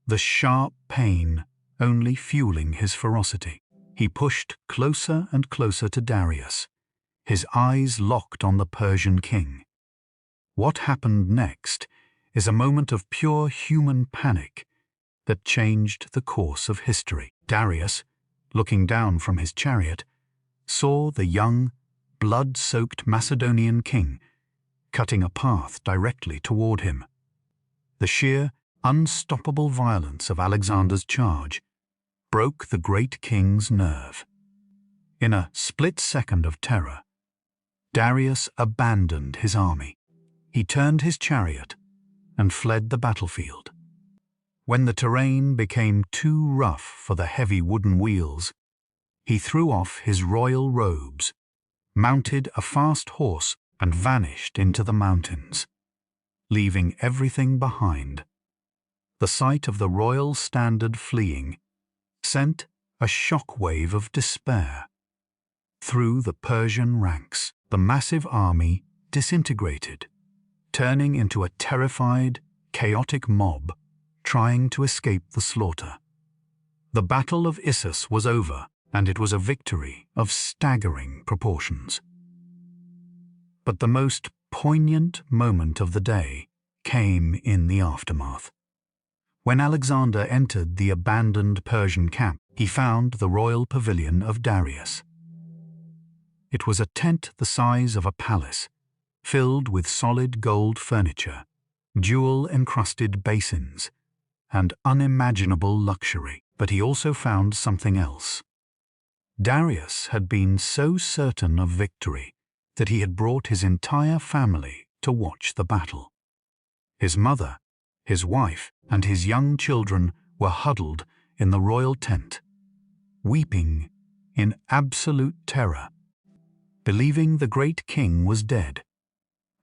the sharp pain only fueling his ferocity. He pushed closer and closer to Darius, his eyes locked on the Persian king. What happened next is a moment of pure human panic that changed the course of history. Darius, looking down from his chariot, saw the young, blood-soaked Macedonian king cutting a path directly toward him. The sheer, unstoppable violence of Alexander's charge broke the great king's nerve. In a split second of terror, Darius abandoned his army. He turned his chariot and fled the battlefield. When the terrain became too rough for the heavy wooden wheels, he threw off his royal robes, mounted a fast horse, and vanished into the mountains, leaving everything behind. The sight of the royal standard fleeing sent a shockwave of despair through the Persian ranks. The massive army disintegrated, turning into a terrified, chaotic mob trying to escape the slaughter. The Battle of Issus was over, and it was a victory of staggering proportions. But the most poignant moment of the day came in the aftermath. When Alexander entered the abandoned Persian camp, he found the royal pavilion of Darius. It was a tent the size of a palace, filled with solid gold furniture, jewel-encrusted basins, and unimaginable luxury. But he also found something else. Darius had been so certain of victory that he had brought his entire family to watch the battle. His mother, his wife, and his young children were huddled in the royal tent, weeping in absolute terror, believing the great king was dead.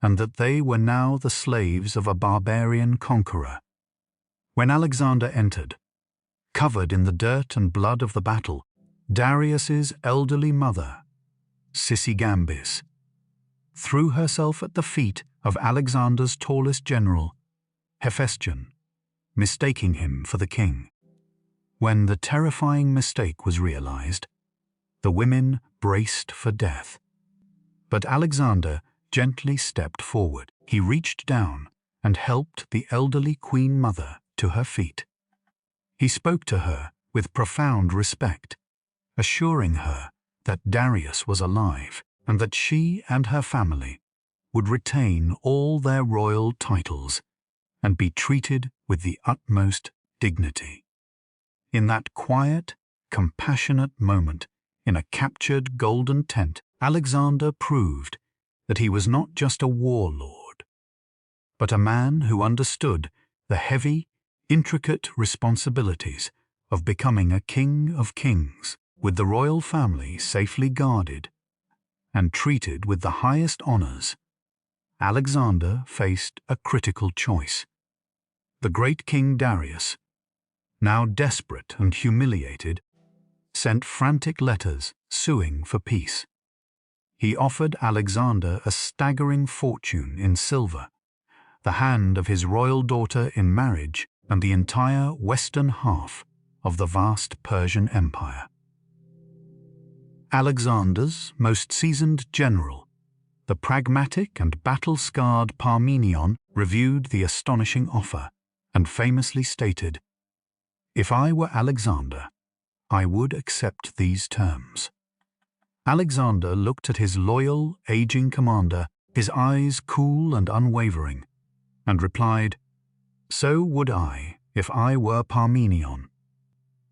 and that they were now the slaves of a barbarian conqueror. When Alexander entered, covered in the dirt and blood of the battle, Darius's elderly mother, Sisigambis, threw herself at the feet of Alexander's tallest general, Hephaestion, mistaking him for the king. When the terrifying mistake was realized, the women braced for death. But Alexander gently stepped forward. He reached down and helped the elderly queen mother to her feet. He spoke to her with profound respect, assuring her that Darius was alive and that she and her family would retain all their royal titles and be treated with the utmost dignity. In that quiet, compassionate moment, in a captured golden tent, Alexander proved that he was not just a warlord, but a man who understood the heavy, intricate responsibilities of becoming a king of kings. With the royal family safely guarded and treated with the highest honors, Alexander faced a critical choice. The great King Darius, now desperate and humiliated, sent frantic letters suing for peace. He offered Alexander a staggering fortune in silver, the hand of his royal daughter in marriage, and the entire western half of the vast Persian Empire. Alexander's most seasoned general, the pragmatic and battle-scarred Parmenion, reviewed the astonishing offer and famously stated, "If I were Alexander, I would accept these terms." Alexander looked at his loyal, aging commander, his eyes cool and unwavering, and replied, "So would I if I were Parmenion."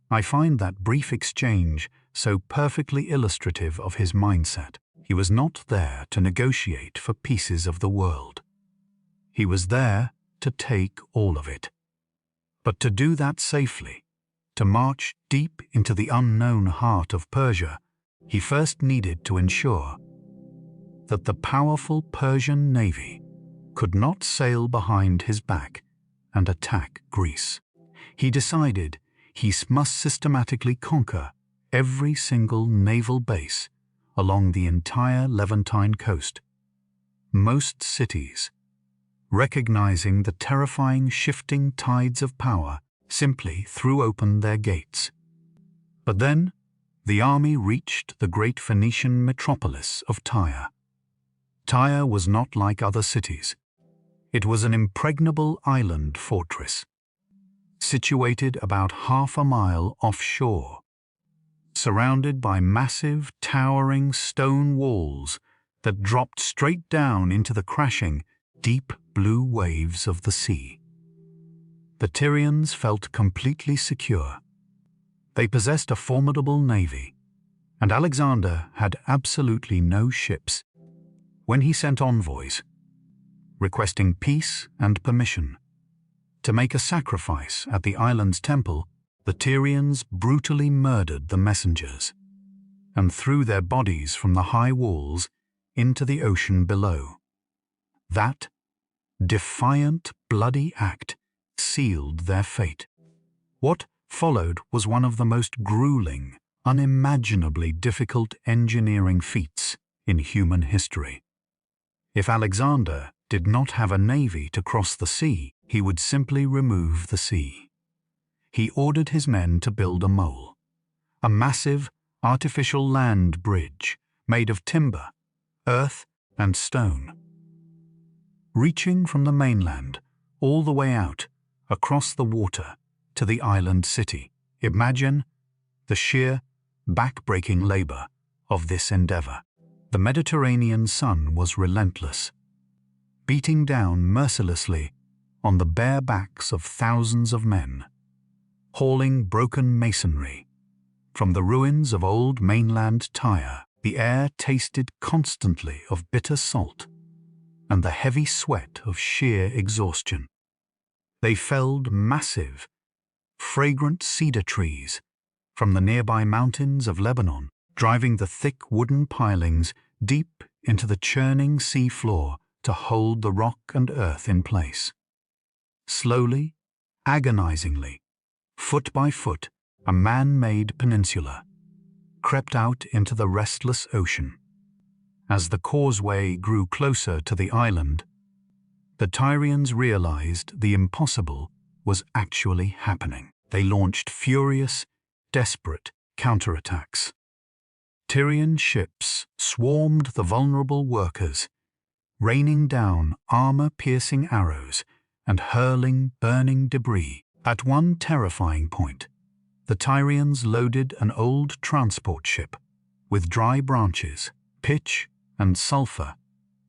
I find that brief exchange so perfectly illustrative of his mindset. He was not there to negotiate for pieces of the world. He was there to take all of it. But to do that safely, to march deep into the unknown heart of Persia, he first needed to ensure that the powerful Persian navy could not sail behind his back and attack Greece. He decided he must systematically conquer every single naval base along the entire Levantine coast. Most cities, recognizing the terrifying shifting tides of power, simply threw open their gates. But then, the army reached the great Phoenician metropolis of Tyre. Tyre was not like other cities. It was an impregnable island fortress, situated about half a mile offshore, surrounded by massive, towering stone walls that dropped straight down into the crashing, deep blue waves of the sea. The Tyrians felt completely secure. They possessed a formidable navy, and Alexander had absolutely no ships. When he sent envoys, requesting peace and permission to make a sacrifice at the island's temple, the Tyrians brutally murdered the messengers and threw their bodies from the high walls into the ocean below. That defiant, bloody act sealed their fate. What followed was one of the most grueling, unimaginably difficult engineering feats in human history. If Alexander did not have a navy to cross the sea, he would simply remove the sea. He ordered his men to build a mole, a massive, artificial land bridge made of timber, earth, and stone, reaching from the mainland all the way out across the water to the island city. Imagine the sheer, back-breaking labor of this endeavor. The Mediterranean sun was relentless, beating down mercilessly on the bare backs of thousands of men, hauling broken masonry from the ruins of old mainland Tyre. The air tasted constantly of bitter salt and the heavy sweat of sheer exhaustion. They felled massive, fragrant cedar trees from the nearby mountains of Lebanon, driving the thick wooden pilings deep into the churning sea floor to hold the rock and earth in place. Slowly, agonizingly, foot by foot, a man-made peninsula crept out into the restless ocean. As the causeway grew closer to the island, the Tyrians realized the impossible was actually happening. They launched furious, desperate counterattacks. Tyrian ships swarmed the vulnerable workers, raining down armor-piercing arrows and hurling burning debris. At one terrifying point, the Tyrians loaded an old transport ship with dry branches, pitch, and sulfur,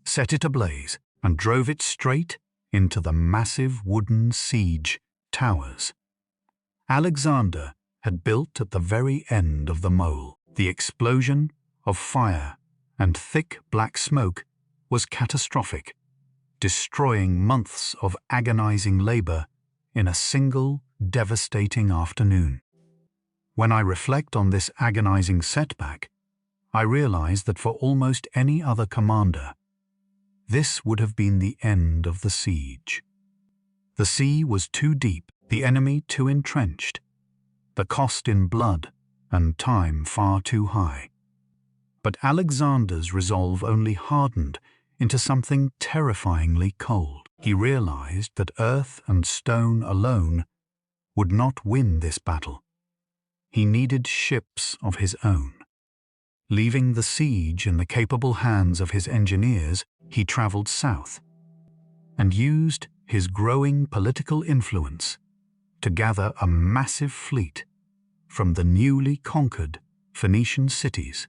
set it ablaze, and drove it straight into the massive wooden siege towers Alexander had built at the very end of the mole. The explosion of fire and thick black smoke was catastrophic, destroying months of agonizing labor in a single devastating afternoon. When I reflect on this agonizing setback, I realize that for almost any other commander, this would have been the end of the siege. The sea was too deep, the enemy too entrenched, the cost in blood and time far too high. But Alexander's resolve only hardened into something terrifyingly cold. He realized that earth and stone alone would not win this battle. He needed ships of his own. Leaving the siege in the capable hands of his engineers, he traveled south and used his growing political influence to gather a massive fleet from the newly conquered Phoenician cities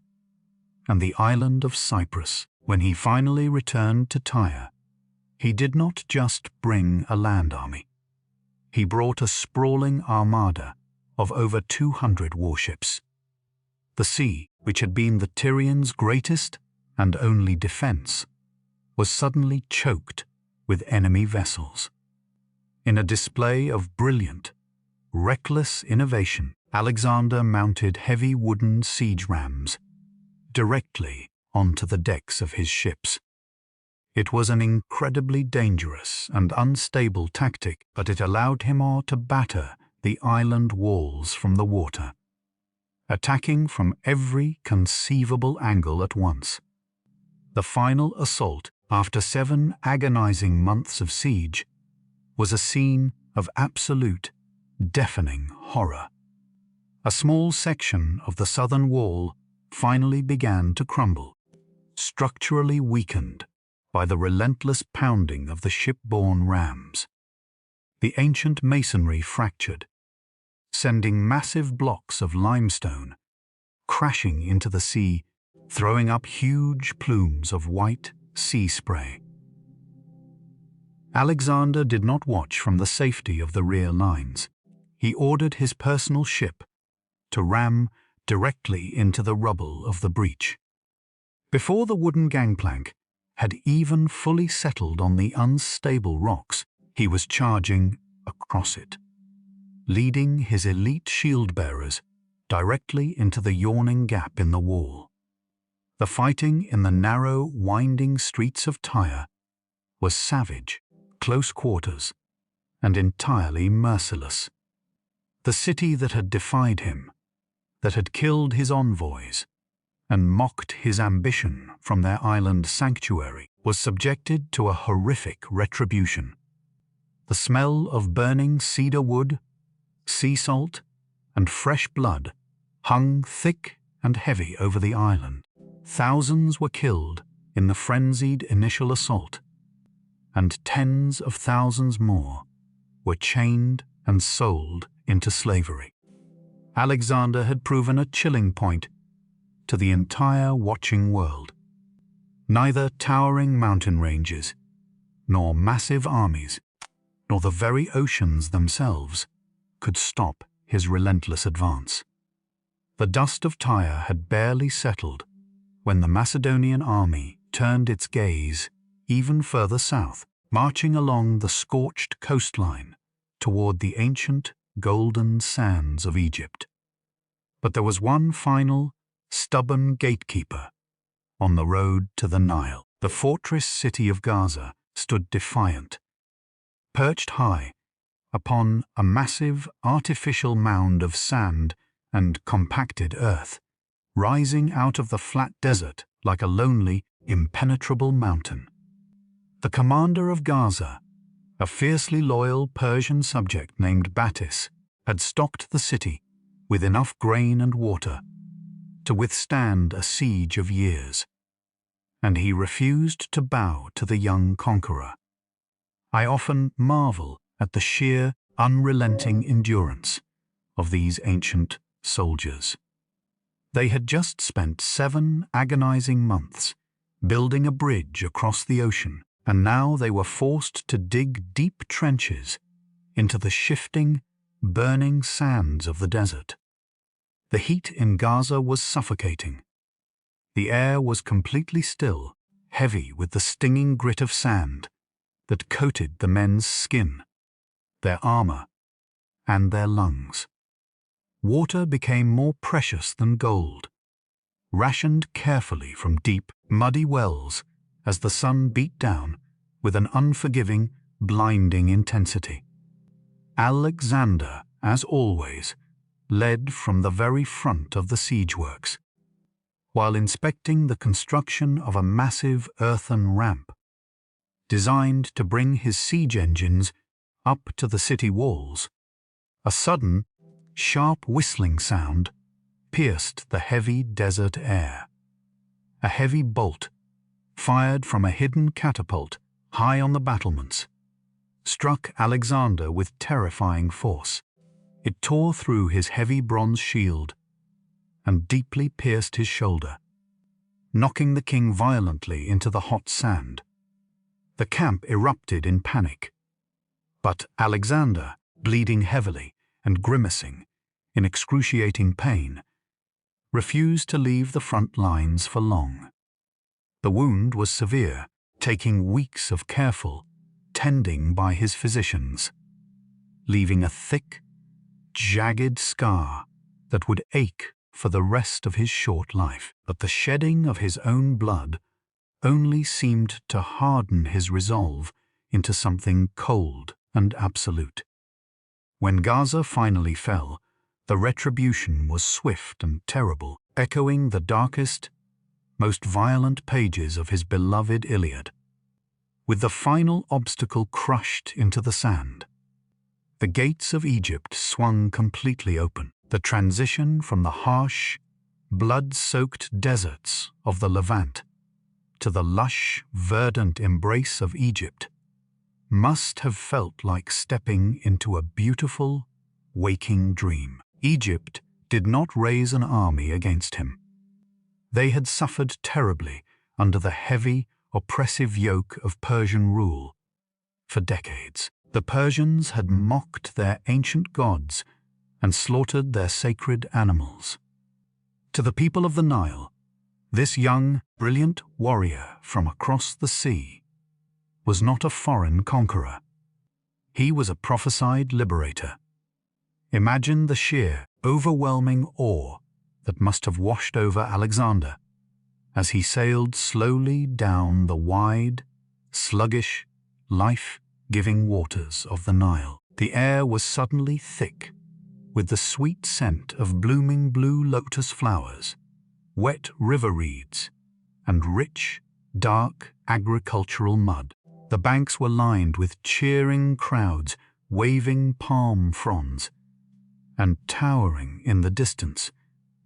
and the island of Cyprus. When he finally returned to Tyre, he did not just bring a land army. He brought a sprawling armada of over 200 warships. The sea, which had been the Tyrians' greatest and only defense, was suddenly choked with enemy vessels. In a display of brilliant, reckless innovation, Alexander mounted heavy wooden siege rams directly onto the decks of his ships. It was an incredibly dangerous and unstable tactic, but it allowed him to batter the island walls from the water, attacking from every conceivable angle at once. The final assault, after 7 agonizing months of siege, was a scene of absolute, deafening horror. A small section of the southern wall finally began to crumble, structurally weakened by the relentless pounding of the ship-borne rams. The ancient masonry fractured, sending massive blocks of limestone crashing into the sea, throwing up huge plumes of white sea spray. Alexander did not watch from the safety of the rear lines. He ordered his personal ship to ram directly into the rubble of the breach. Before the wooden gangplank had even fully settled on the unstable rocks, he was charging across it, leading his elite shield-bearers directly into the yawning gap in the wall. The fighting in the narrow, winding streets of Tyre was savage, close quarters, and entirely merciless. The city that had defied him, that had killed his envoys, and mocked his ambition from their island sanctuary, was subjected to a horrific retribution. The smell of burning cedar wood, sea salt, and fresh blood hung thick and heavy over the island. Thousands were killed in the frenzied initial assault, and tens of thousands more were chained and sold into slavery. Alexander had proven a chilling point to the entire watching world. Neither towering mountain ranges, nor massive armies, nor the very oceans themselves could stop his relentless advance. The dust of Tyre had barely settled when the Macedonian army turned its gaze even further south, marching along the scorched coastline toward the ancient golden sands of Egypt. But there was one final, stubborn gatekeeper on the road to the Nile. The fortress city of Gaza stood defiant, perched high upon a massive artificial mound of sand and compacted earth, rising out of the flat desert like a lonely, impenetrable mountain. The commander of Gaza, a fiercely loyal Persian subject named Battis, had stocked the city with enough grain and water to withstand a siege of years, and he refused to bow to the young conqueror. I often marvel at the sheer, unrelenting endurance of these ancient soldiers. They had just spent 7 agonizing months building a bridge across the ocean, and now they were forced to dig deep trenches into the shifting, burning sands of the desert. The heat in Gaza was suffocating. The air was completely still, heavy with the stinging grit of sand that coated the men's skin, their armor, and their lungs. Water became more precious than gold, rationed carefully from deep, muddy wells as the sun beat down with an unforgiving, blinding intensity. Alexander, as always, led from the very front of the siege works. While inspecting the construction of a massive earthen ramp, designed to bring his siege engines up to the city walls, a sudden, sharp whistling sound pierced the heavy desert air. A heavy bolt, fired from a hidden catapult high on the battlements, struck Alexander with terrifying force. It tore through his heavy bronze shield and deeply pierced his shoulder, knocking the king violently into the hot sand. The camp erupted in panic, but Alexander, bleeding heavily and grimacing in excruciating pain, refused to leave the front lines for long. The wound was severe, taking weeks of careful tending by his physicians, leaving a thick, jagged scar that would ache for the rest of his short life. But the shedding of his own blood only seemed to harden his resolve into something cold and absolute. When Gaza finally fell, the retribution was swift and terrible, echoing the darkest, most violent pages of his beloved Iliad. With the final obstacle crushed into the sand, the gates of Egypt swung completely open. The transition from the harsh, blood-soaked deserts of the Levant to the lush, verdant embrace of Egypt must have felt like stepping into a beautiful, waking dream. Egypt did not raise an army against him. They had suffered terribly under the heavy, oppressive yoke of Persian rule for decades. The Persians had mocked their ancient gods and slaughtered their sacred animals. To the people of the Nile, this young, brilliant warrior from across the sea was not a foreign conqueror. He was a prophesied liberator. Imagine the sheer, overwhelming awe that must have washed over Alexander as he sailed slowly down the wide, sluggish, life-giving waters of the Nile. The air was suddenly thick with the sweet scent of blooming blue lotus flowers, wet river reeds, and rich, dark agricultural mud. The banks were lined with cheering crowds waving palm fronds, and towering in the distance,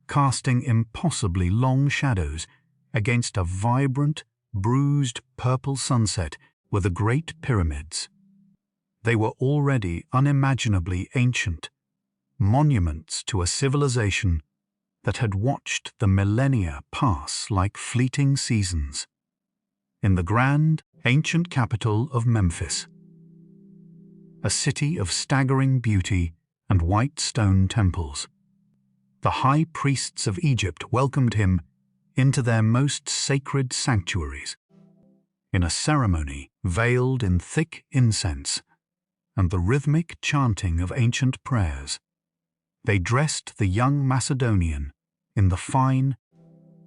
casting impossibly long shadows against a vibrant, bruised purple sunset, were the Great Pyramids. They were already unimaginably ancient, monuments to a civilization that had watched the millennia pass like fleeting seasons. In the grand, ancient capital of Memphis, a city of staggering beauty and white stone temples, the high priests of Egypt welcomed him into their most sacred sanctuaries. In a ceremony veiled in thick incense and the rhythmic chanting of ancient prayers, they dressed the young Macedonian in the fine,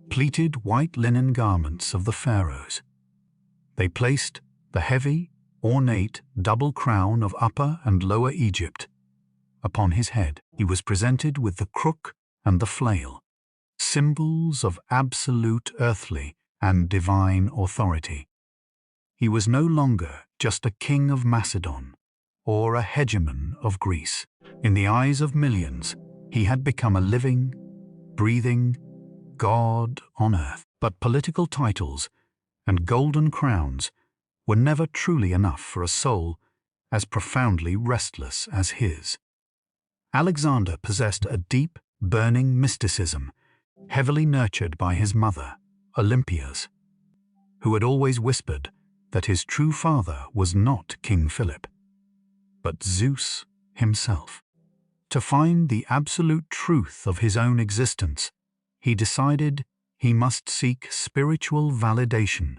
pleated white linen garments of the pharaohs. They placed the heavy, ornate double crown of Upper and Lower Egypt upon his head. He was presented with the crook and the flail, symbols of absolute earthly and divine authority. He was no longer just a king of Macedon or a hegemon of Greece. In the eyes of millions, he had become a living, breathing God on earth. But political titles and golden crowns were never truly enough for a soul as profoundly restless as his. Alexander possessed a deep, burning mysticism, heavily nurtured by his mother, Olympias, who had always whispered that his true father was not King Philip, but Zeus himself. To find the absolute truth of his own existence, he decided he must seek spiritual validation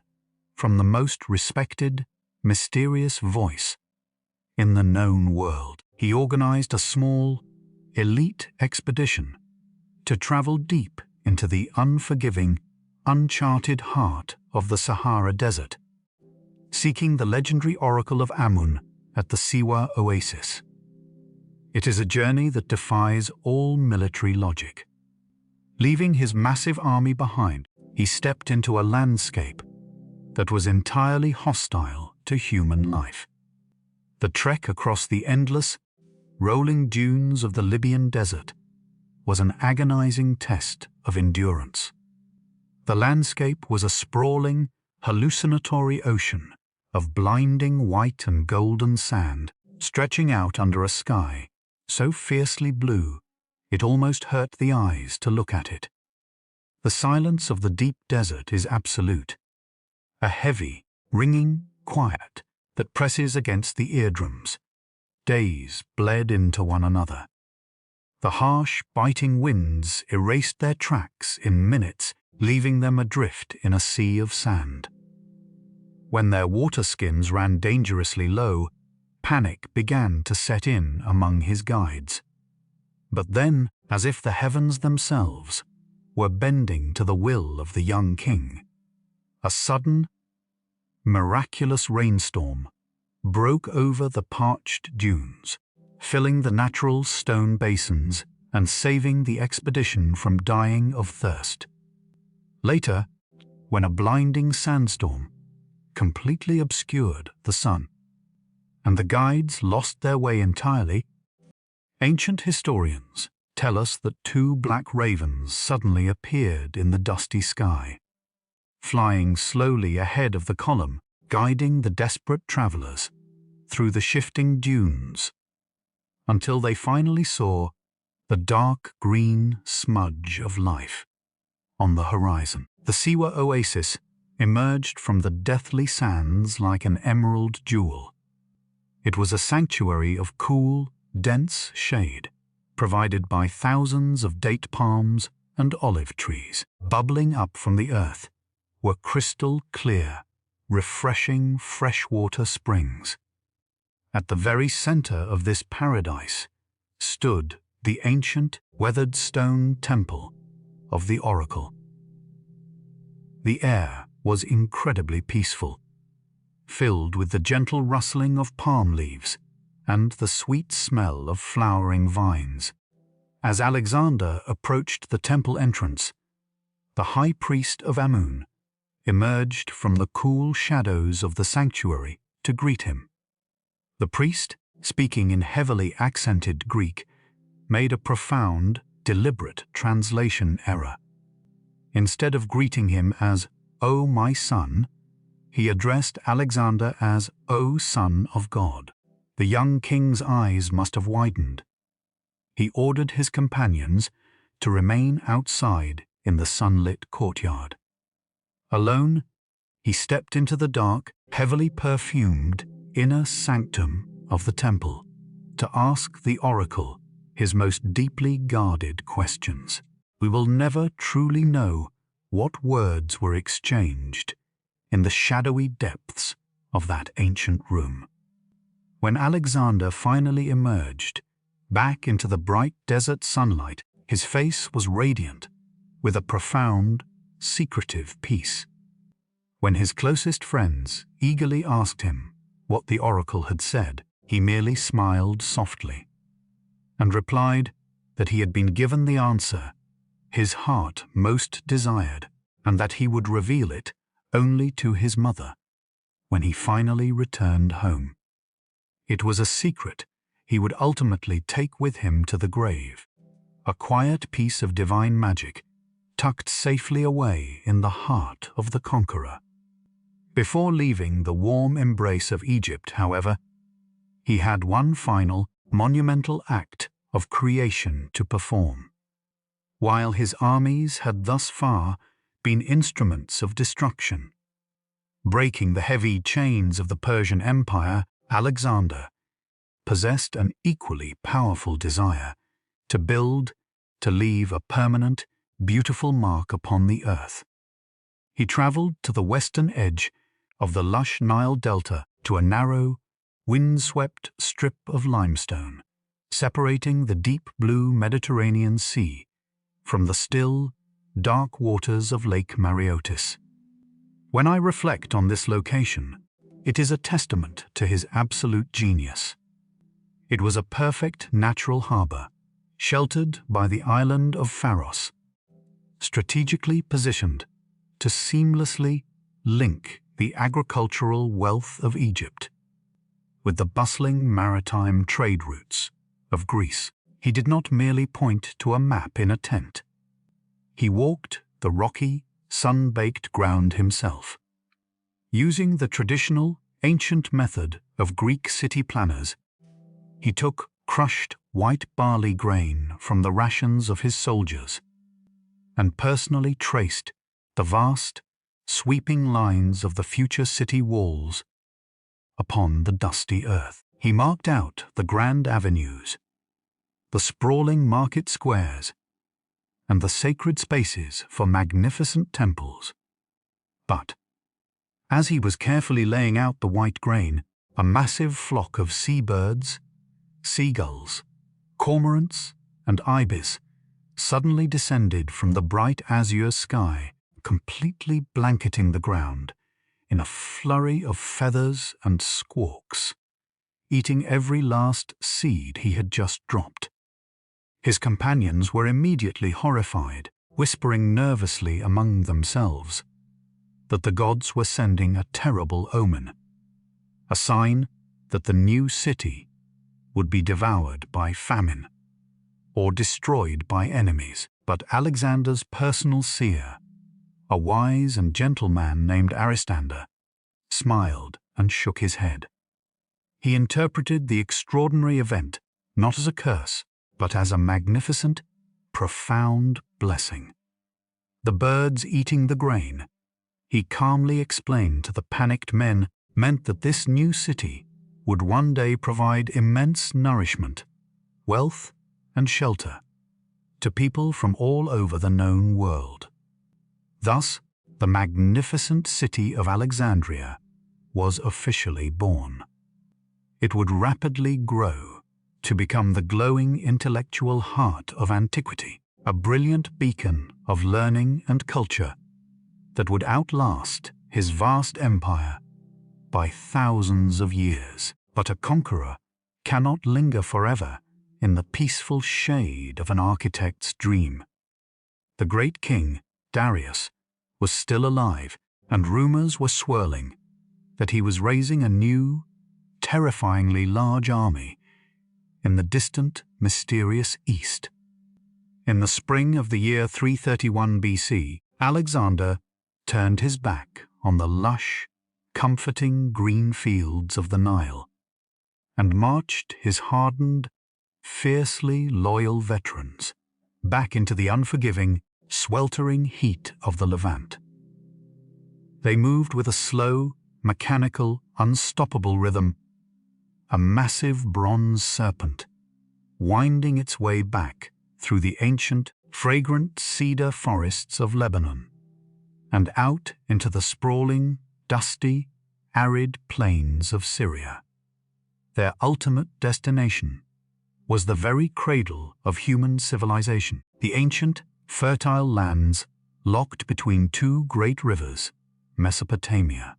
from the most respected, mysterious voice in the known world. He organized a small, elite expedition to travel deep into the unforgiving, uncharted heart of the Sahara Desert, seeking the legendary oracle of Amun at the Siwa Oasis. It is a journey that defies all military logic. Leaving his massive army behind, he stepped into a landscape that was entirely hostile to human life. The trek across the endless, rolling dunes of the Libyan desert was an agonizing test of endurance. The landscape was a sprawling, hallucinatory ocean of blinding white and golden sand, stretching out under a sky so fiercely blue it almost hurt the eyes to look at it. The silence of the deep desert is absolute, a heavy, ringing quiet that presses against the eardrums. Days bled into one another. The harsh, biting winds erased their tracks in minutes, leaving them adrift in a sea of sand. When their water skins ran dangerously low, panic began to set in among his guides. But then, as if the heavens themselves were bending to the will of the young king, a sudden, miraculous rainstorm broke over the parched dunes, filling the natural stone basins and saving the expedition from dying of thirst. Later, when a blinding sandstorm completely obscured the sun, and the guides lost their way entirely, ancient historians tell us that two black ravens suddenly appeared in the dusty sky, flying slowly ahead of the column, guiding the desperate travelers through the shifting dunes until they finally saw the dark green smudge of life on the horizon. The Siwa Oasis emerged from the deathly sands like an emerald jewel. It was a sanctuary of cool, dense shade, provided by thousands of date palms and olive trees. Bubbling up from the earth were crystal clear, refreshing freshwater springs. At the very center of this paradise stood the ancient, weathered stone temple of the oracle. The air was incredibly peaceful, filled with the gentle rustling of palm leaves and the sweet smell of flowering vines. As Alexander approached the temple entrance, the high priest of Amun emerged from the cool shadows of the sanctuary to greet him. The priest, speaking in heavily accented Greek, made a profound, deliberate translation error. Instead of greeting him as, "O my son," he addressed Alexander as, "O Son of God." The young king's eyes must have widened. He ordered his companions to remain outside in the sunlit courtyard. Alone, he stepped into the dark, heavily perfumed inner sanctum of the temple to ask the oracle his most deeply guarded questions. We will never truly know what words were exchanged in the shadowy depths of that ancient room. When Alexander finally emerged back into the bright desert sunlight, his face was radiant with a profound, secretive peace. When his closest friends eagerly asked him what the oracle had said, he merely smiled softly and replied that he had been given the answer his heart most desired, and that he would reveal it only to his mother when he finally returned home. It was a secret he would ultimately take with him to the grave, a quiet piece of divine magic tucked safely away in the heart of the conqueror. Before leaving the warm embrace of Egypt, however, he had one final, monumental act of creation to perform. While his armies had thus far been instruments of destruction, breaking the heavy chains of the Persian Empire, Alexander possessed an equally powerful desire to leave a permanent, beautiful mark upon the earth. He traveled to the western edge of the lush Nile Delta to a narrow, windswept strip of limestone, separating the deep blue Mediterranean Sea from the still, dark waters of Lake Mareotis. When I reflect on this location, it is a testament to his absolute genius. It was a perfect natural harbor, sheltered by the island of Pharos, strategically positioned to seamlessly link the agricultural wealth of Egypt with the bustling maritime trade routes of Greece. He did not merely point to a map in a tent. He walked the rocky, sun-baked ground himself. Using the traditional, ancient method of Greek city planners, he took crushed white barley grain from the rations of his soldiers and personally traced the vast, sweeping lines of the future city walls upon the dusty earth. He marked out the grand avenues, the sprawling market squares, and the sacred spaces for magnificent temples. But, as he was carefully laying out the white grain, a massive flock of seabirds, seagulls, cormorants, and ibis suddenly descended from the bright azure sky, completely blanketing the ground in a flurry of feathers and squawks, eating every last seed he had just dropped. His companions were immediately horrified, whispering nervously among themselves that the gods were sending a terrible omen, a sign that the new city would be devoured by famine or destroyed by enemies. But Alexander's personal seer, a wise and gentle man named Aristotle, smiled and shook his head. He interpreted the extraordinary event not as a curse, but as a magnificent, profound blessing. The birds eating the grain, he calmly explained to the panicked men, meant that this new city would one day provide immense nourishment, wealth, and shelter to people from all over the known world. Thus, the magnificent city of Alexandria was officially born. It would rapidly grow to become the glowing intellectual heart of antiquity, a brilliant beacon of learning and culture that would outlast his vast empire by thousands of years. But a conqueror cannot linger forever in the peaceful shade of an architect's dream. The great king, Darius, was still alive, and rumors were swirling that he was raising a new, terrifyingly large army in the distant, mysterious east. In the spring of the year 331 BC, Alexander turned his back on the lush, comforting green fields of the Nile and marched his hardened, fiercely loyal veterans back into the unforgiving, sweltering heat of the Levant. They moved with a slow, mechanical, unstoppable rhythm, a massive bronze serpent, winding its way back through the ancient, fragrant cedar forests of Lebanon and out into the sprawling, dusty, arid plains of Syria. Their ultimate destination was the very cradle of human civilization, the ancient, fertile lands locked between two great rivers, Mesopotamia.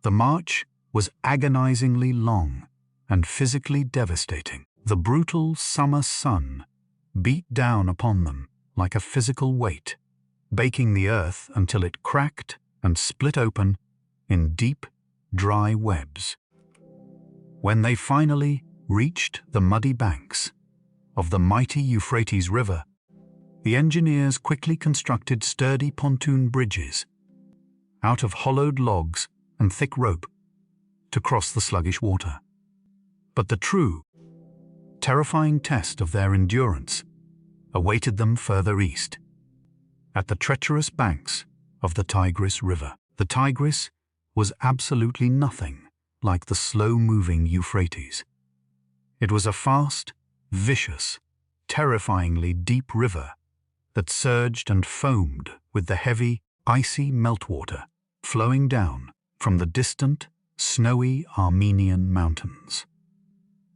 The march was agonizingly long and physically devastating. The brutal summer sun beat down upon them like a physical weight, baking the earth until it cracked and split open in deep, dry webs. When they finally reached the muddy banks of the mighty Euphrates River, the engineers quickly constructed sturdy pontoon bridges out of hollowed logs and thick rope to cross the sluggish water. But the true, terrifying test of their endurance awaited them further east, at the treacherous banks of the Tigris River. The Tigris was absolutely nothing like the slow-moving Euphrates. It was a fast, vicious, terrifyingly deep river that surged and foamed with the heavy, icy meltwater flowing down from the distant, snowy Armenian mountains.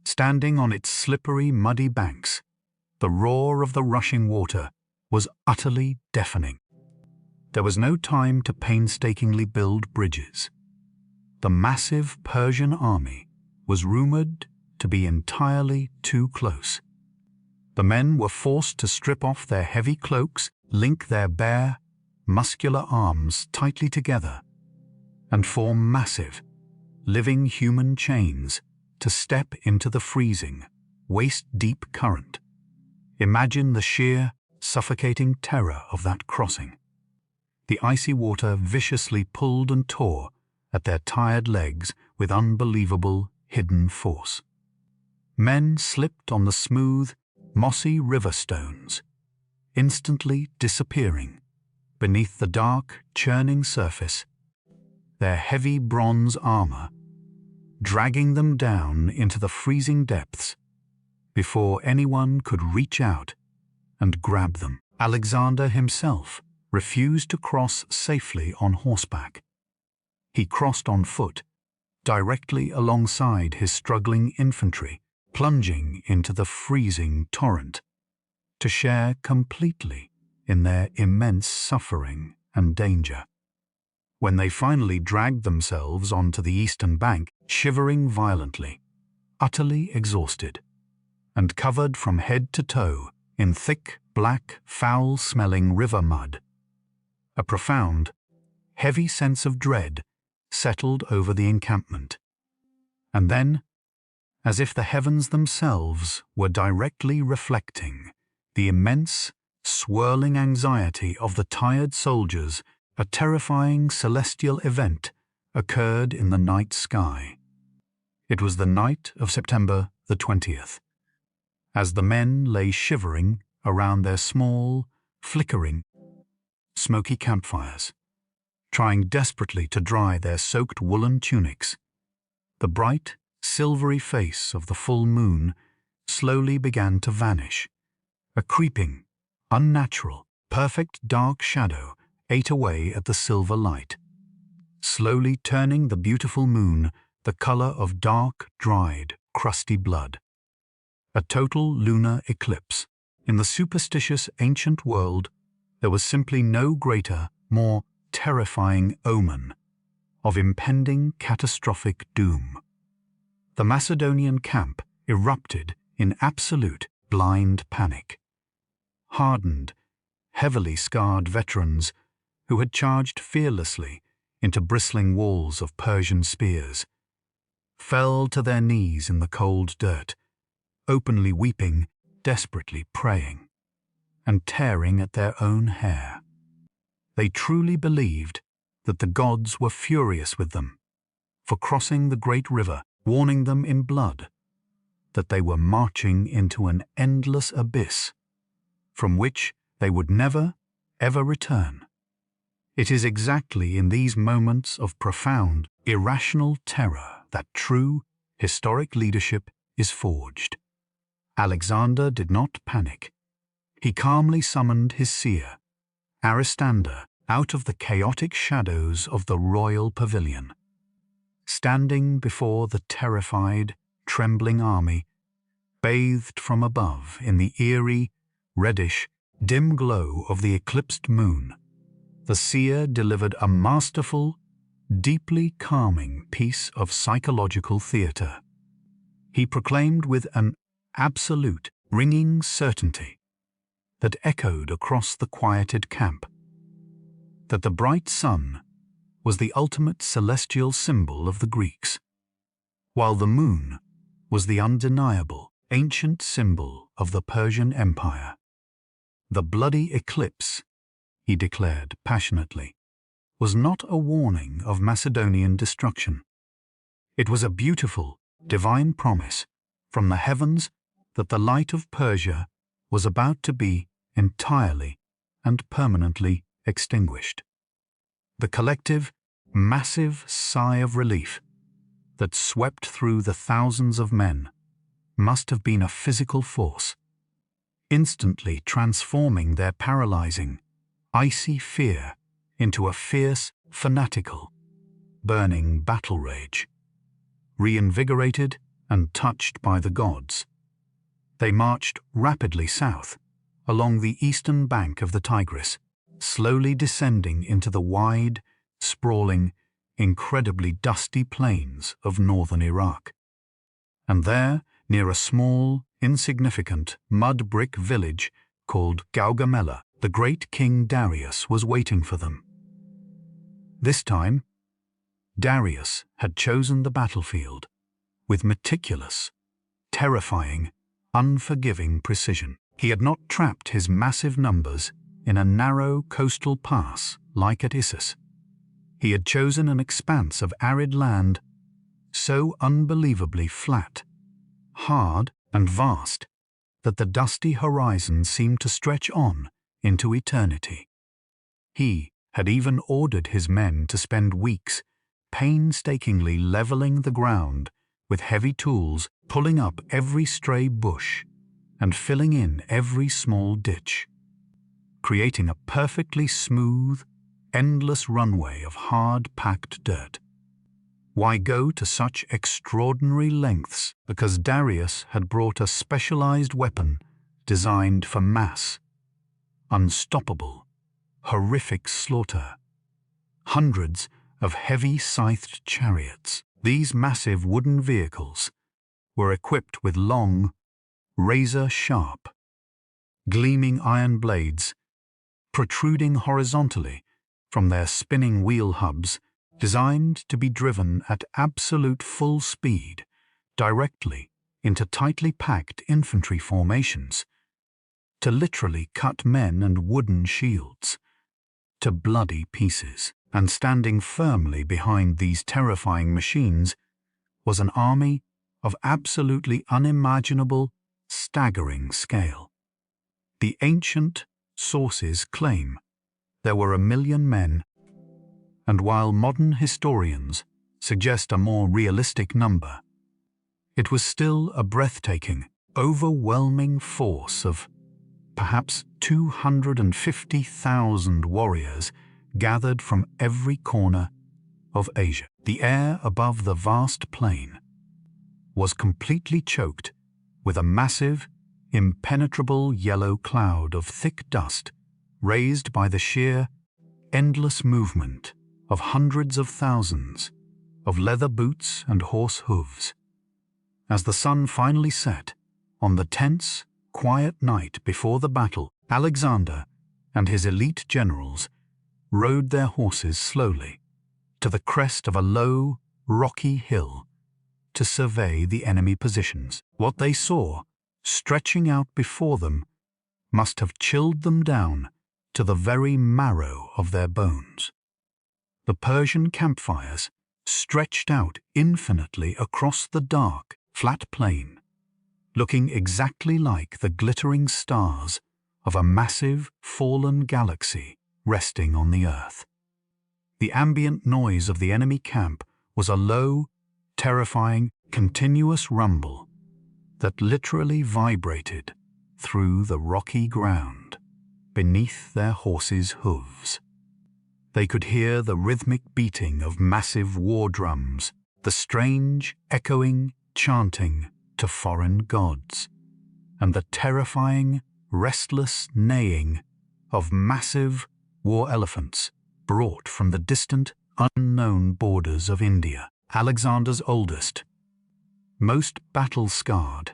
Standing on its slippery, muddy banks, the roar of the rushing water was utterly deafening. There was no time to painstakingly build bridges. The massive Persian army was rumored to be entirely too close. The men were forced to strip off their heavy cloaks, link their bare, muscular arms tightly together, and form massive, living human chains to step into the freezing, waist-deep current. Imagine the sheer, suffocating terror of that crossing. The icy water viciously pulled and tore at their tired legs with unbelievable hidden force. Men slipped on the smooth, mossy river stones, instantly disappearing beneath the dark, churning surface, their heavy bronze armor dragging them down into the freezing depths before anyone could reach out and grab them. Alexander himself refused to cross safely on horseback. He crossed on foot, directly alongside his struggling infantry, plunging into the freezing torrent, to share completely in their immense suffering and danger. When they finally dragged themselves onto the eastern bank, shivering violently, utterly exhausted, and covered from head to toe in thick, black, foul-smelling river mud, a profound, heavy sense of dread settled over the encampment. And then, as if the heavens themselves were directly reflecting the immense, swirling anxiety of the tired soldiers, a terrifying celestial event occurred in the night sky. It was the night of September the 20th. As the men lay shivering around their small, flickering, smoky campfires, trying desperately to dry their soaked woolen tunics, the bright, silvery face of the full moon slowly began to vanish. A creeping, unnatural, perfect dark shadow ate away at the silver light, slowly turning the beautiful moon the color of dark, dried, crusty blood. A total lunar eclipse. In the superstitious ancient world, there was simply no greater, more terrifying omen of impending catastrophic doom. The Macedonian camp erupted in absolute blind panic. Hardened, heavily scarred veterans who had charged fearlessly into bristling walls of Persian spears fell to their knees in the cold dirt, openly weeping, desperately praying, and tearing at their own hair. They truly believed that the gods were furious with them for crossing the great river, warning them in blood that they were marching into an endless abyss from which they would never, ever return. It is exactly in these moments of profound, irrational terror that true, historic leadership is forged. Alexander did not panic. He calmly summoned his seer, Aristander, out of the chaotic shadows of the royal pavilion. Standing before the terrified, trembling army, bathed from above in the eerie, reddish, dim glow of the eclipsed moon, the the seer delivered a masterful, deeply calming piece of psychological theatre. He proclaimed with an absolute, ringing certainty that echoed across the quieted camp that the bright sun was the ultimate celestial symbol of the Greeks, while the moon was the undeniable, ancient symbol of the Persian Empire. The bloody eclipse, he declared passionately, was not a warning of Macedonian destruction. It was a beautiful, divine promise from the heavens that the light of Persia was about to be entirely and permanently extinguished. The collective, massive sigh of relief that swept through the thousands of men must have been a physical force, instantly transforming their paralyzing, icy fear into a fierce, fanatical, burning battle rage. Reinvigorated and touched by the gods, they marched rapidly south, along the eastern bank of the Tigris, slowly descending into the wide, sprawling, incredibly dusty plains of northern Iraq. And there, near a small, insignificant mud-brick village called Gaugamela, the great King Darius was waiting for them. This time, Darius had chosen the battlefield with meticulous, terrifying, unforgiving precision. He had not trapped his massive numbers in a narrow coastal pass like at Issus. He had chosen an expanse of arid land so unbelievably flat, hard, and vast that the dusty horizon seemed to stretch on into eternity. He had even ordered his men to spend weeks painstakingly leveling the ground with heavy tools, pulling up every stray bush and filling in every small ditch, creating a perfectly smooth, endless runway of hard-packed dirt. Why go to such extraordinary lengths? Because Darius had brought a specialized weapon designed for mass, unstoppable, horrific slaughter. Hundreds of heavy scythed chariots. These massive wooden vehicles were equipped with long, razor-sharp, gleaming iron blades protruding horizontally from their spinning wheel hubs, designed to be driven at absolute full speed directly into tightly packed infantry formations, to literally cut men and wooden shields to bloody pieces. And standing firmly behind these terrifying machines was an army of absolutely unimaginable, staggering scale. The ancient sources claim there were 1 million men, and while modern historians suggest a more realistic number, it was still a breathtaking, overwhelming force of perhaps 250,000 warriors gathered from every corner of Asia. The air above the vast plain was completely choked with a massive, impenetrable yellow cloud of thick dust raised by the sheer, endless movement of hundreds of thousands of leather boots and horse hooves. As the sun finally set on the tense, quiet night before the battle, Alexander and his elite generals rode their horses slowly to the crest of a low, rocky hill to survey the enemy positions. What they saw, stretching out before them, must have chilled them down to the very marrow of their bones. The Persian campfires stretched out infinitely across the dark, flat plain, looking exactly like the glittering stars of a massive, fallen galaxy resting on the earth. The ambient noise of the enemy camp was a low, terrifying, continuous rumble that literally vibrated through the rocky ground beneath their horses' hooves. They could hear the rhythmic beating of massive war drums, the strange, echoing chanting to foreign gods, and the terrifying, restless neighing of massive war elephants brought from the distant, unknown borders of India. Alexander's oldest, most battle-scarred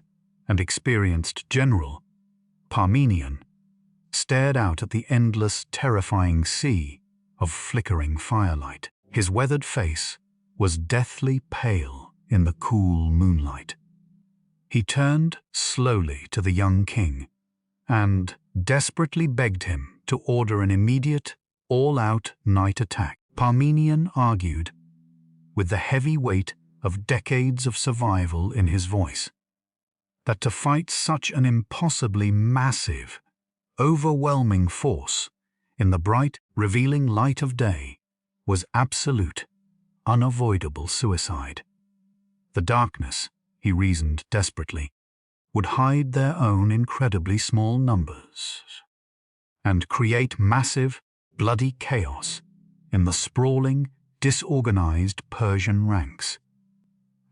and experienced general, Parmenion, stared out at the endless, terrifying sea of flickering firelight. His weathered face was deathly pale in the cool moonlight. He turned slowly to the young king and desperately begged him to order an immediate, all-out night attack. Parmenion argued, with the heavy weight of decades of survival in his voice, that to fight such an impossibly massive, overwhelming force in the bright, revealing light of day was absolute, unavoidable suicide. The darkness, he reasoned desperately, would hide their own incredibly small numbers and create massive, bloody chaos in the sprawling, disorganized Persian ranks.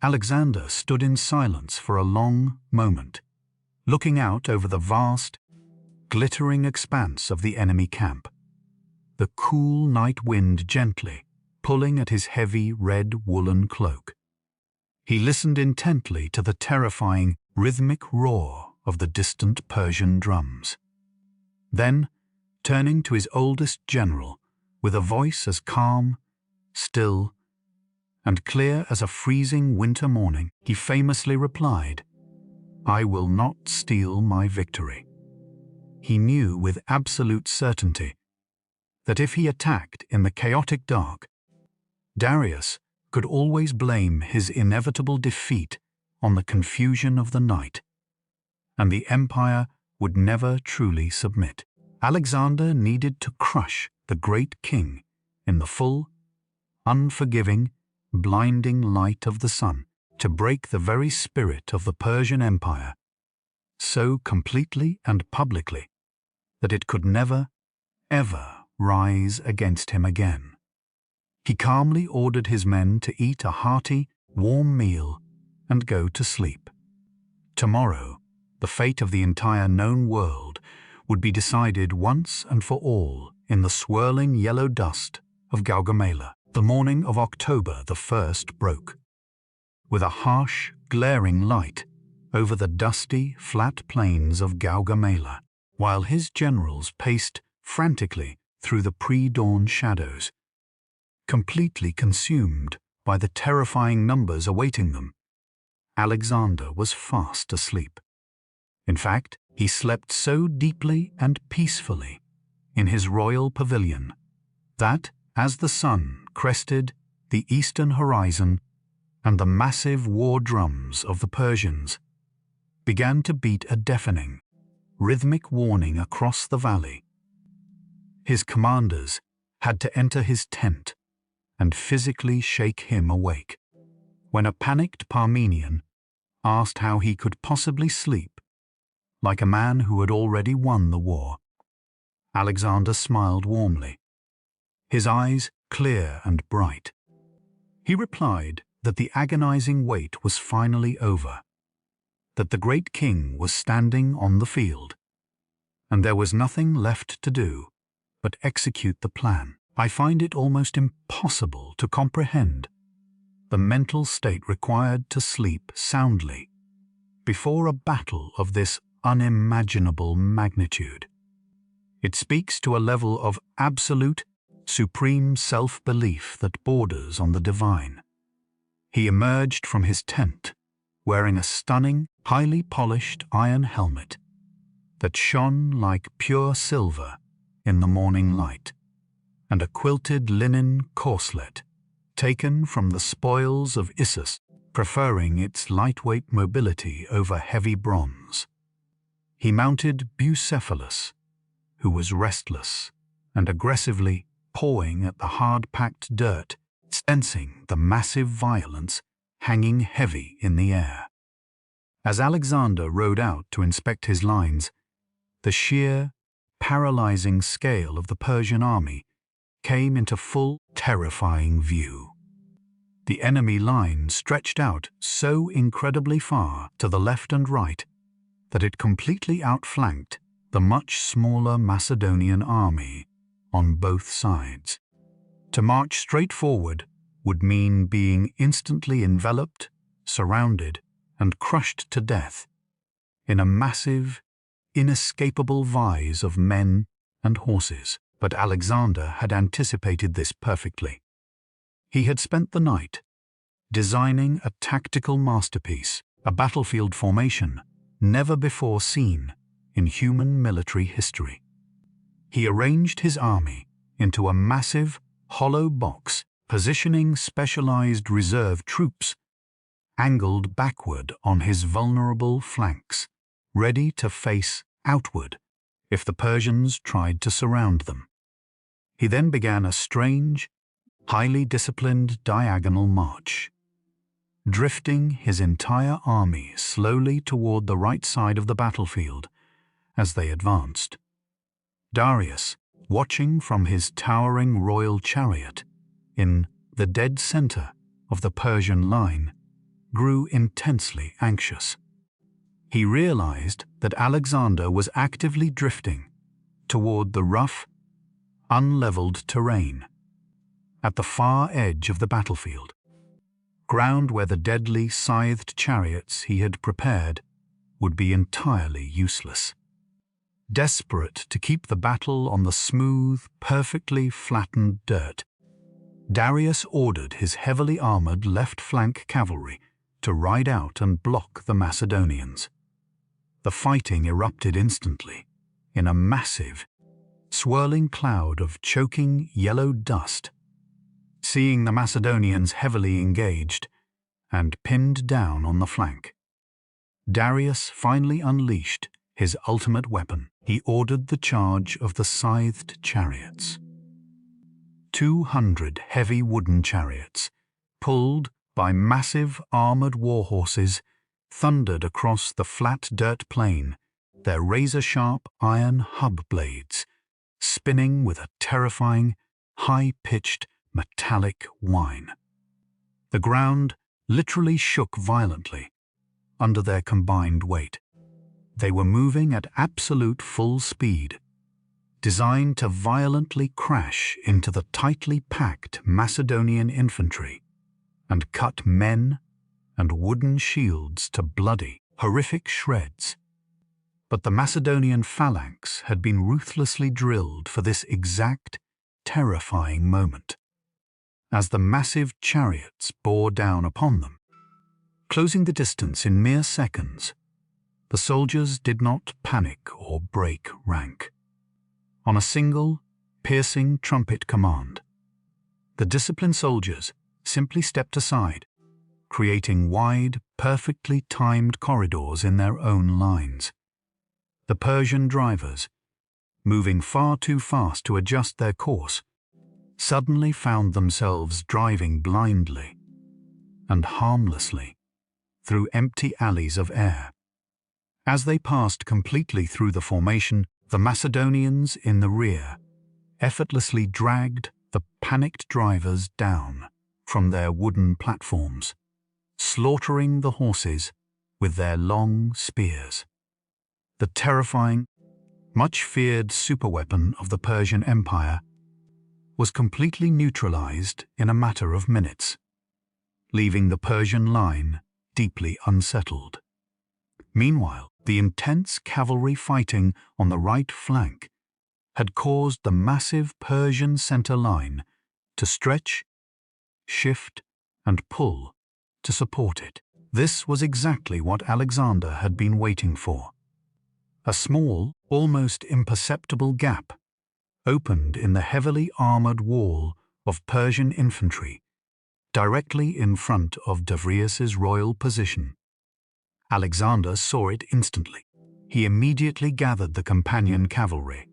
Alexander stood in silence for a long moment, looking out over the vast, glittering expanse of the enemy camp, the cool night wind gently pulling at his heavy red woolen cloak. He listened intently to the terrifying, rhythmic roar of the distant Persian drums. Then, turning to his oldest general, with a voice as calm, still, and clear as a freezing winter morning, he famously replied, "I will not steal my victory." He knew with absolute certainty that if he attacked in the chaotic dark, Darius could always blame his inevitable defeat on the confusion of the night, and the empire would never truly submit. Alexander needed to crush the great king in the full, unforgiving, blinding light of the sun, to break the very spirit of the Persian Empire so completely and publicly that it could never, ever rise against him again. He calmly ordered his men to eat a hearty, warm meal and go to sleep. Tomorrow, the fate of the entire known world would be decided once and for all in the swirling yellow dust of Gaugamela. The morning of October the 1st broke, with a harsh, glaring light over the dusty, flat plains of Gaugamela, while his generals paced frantically through the pre-dawn shadows, completely consumed by the terrifying numbers awaiting them. Alexander was fast asleep. In fact, he slept so deeply and peacefully in his royal pavilion that, as the sun crested the eastern horizon and the massive war drums of the Persians began to beat a deafening, rhythmic warning across the valley, his commanders had to enter his tent and physically shake him awake. When a panicked Parmenion asked how he could possibly sleep like a man who had already won the war, Alexander smiled warmly, his eyes clear and bright. He replied that the agonizing wait was finally over, that the great king was standing on the field, and there was nothing left to do but execute the plan. I find it almost impossible to comprehend the mental state required to sleep soundly before a battle of this unimaginable magnitude. It speaks to a level of absolute, supreme self-belief that borders on the divine. He emerged from his tent wearing a stunning, highly polished iron helmet that shone like pure silver in the morning light, and a quilted linen corselet taken from the spoils of Issus, preferring its lightweight mobility over heavy bronze. He mounted Bucephalus, who was restless and aggressively pawing at the hard-packed dirt, sensing the massive violence hanging heavy in the air. As Alexander rode out to inspect his lines, the sheer, paralyzing scale of the Persian army came into full, terrifying view. The enemy line stretched out so incredibly far to the left and right that it completely outflanked the much smaller Macedonian army on both sides. To march straight forward would mean being instantly enveloped, surrounded, and crushed to death in a massive, inescapable vise of men and horses. But Alexander had anticipated this perfectly. He had spent the night designing a tactical masterpiece, a battlefield formation never before seen in human military history. He arranged his army into a massive, hollow box, positioning specialized reserve troops angled backward on his vulnerable flanks, ready to face outward if the Persians tried to surround them. He then began a strange, highly disciplined diagonal march, drifting his entire army slowly toward the right side of the battlefield as they advanced. Darius, watching from his towering royal chariot in the dead center of the Persian line, grew intensely anxious. He realized that Alexander was actively drifting toward the rough, unleveled terrain at the far edge of the battlefield, ground where the deadly scythed chariots he had prepared would be entirely useless. Desperate to keep the battle on the smooth, perfectly flattened dirt, Darius ordered his heavily armored left flank cavalry to ride out and block the Macedonians. The fighting erupted instantly in a massive, swirling cloud of choking yellow dust. Seeing the Macedonians heavily engaged and pinned down on the flank, Darius finally unleashed his ultimate weapon. He ordered the charge of the scythed chariots. 200 heavy wooden chariots, pulled by massive armored war horses, thundered across the flat dirt plain, their razor-sharp iron hub blades spinning with a terrifying, high-pitched, metallic whine. The ground literally shook violently under their combined weight. They were moving at absolute full speed, designed to violently crash into the tightly packed Macedonian infantry and cut men and wooden shields to bloody, horrific shreds. But the Macedonian phalanx had been ruthlessly drilled for this exact, terrifying moment. As the massive chariots bore down upon them, closing the distance in mere seconds, the soldiers did not panic or break rank. On a single, piercing trumpet command, the disciplined soldiers simply stepped aside, creating wide, perfectly timed corridors in their own lines. The Persian drivers, moving far too fast to adjust their course, suddenly found themselves driving blindly and harmlessly through empty alleys of air. As they passed completely through the formation, the Macedonians in the rear effortlessly dragged the panicked drivers down from their wooden platforms, slaughtering the horses with their long spears. The terrifying, much-feared superweapon of the Persian Empire was completely neutralized in a matter of minutes, leaving the Persian line deeply unsettled. Meanwhile, the intense cavalry fighting on the right flank had caused the massive Persian center line to stretch, shift, and pull to support it. This was exactly what Alexander had been waiting for. A small, almost imperceptible gap opened in the heavily armored wall of Persian infantry, directly in front of Darius's royal position. Alexander saw it instantly. He immediately gathered the companion cavalry,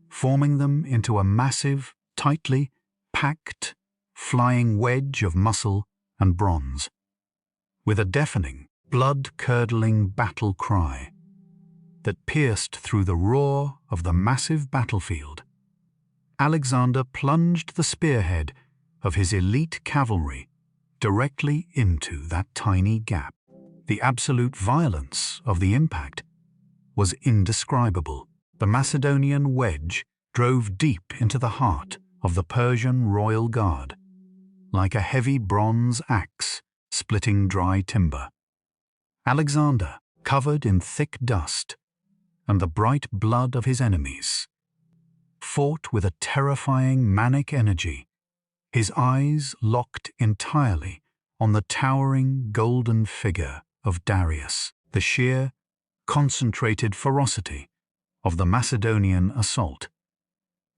forming them into a massive, tightly packed, flying wedge of muscle and bronze. With a deafening, blood-curdling battle cry that pierced through the roar of the massive battlefield, Alexander plunged the spearhead of his elite cavalry directly into that tiny gap. The absolute violence of the impact was indescribable. The Macedonian wedge drove deep into the heart of the Persian royal guard, like a heavy bronze axe splitting dry timber. Alexander, covered in thick dust and the bright blood of his enemies, fought with a terrifying manic energy, his eyes locked entirely on the towering golden figure of Darius. The sheer, concentrated ferocity of the Macedonian assault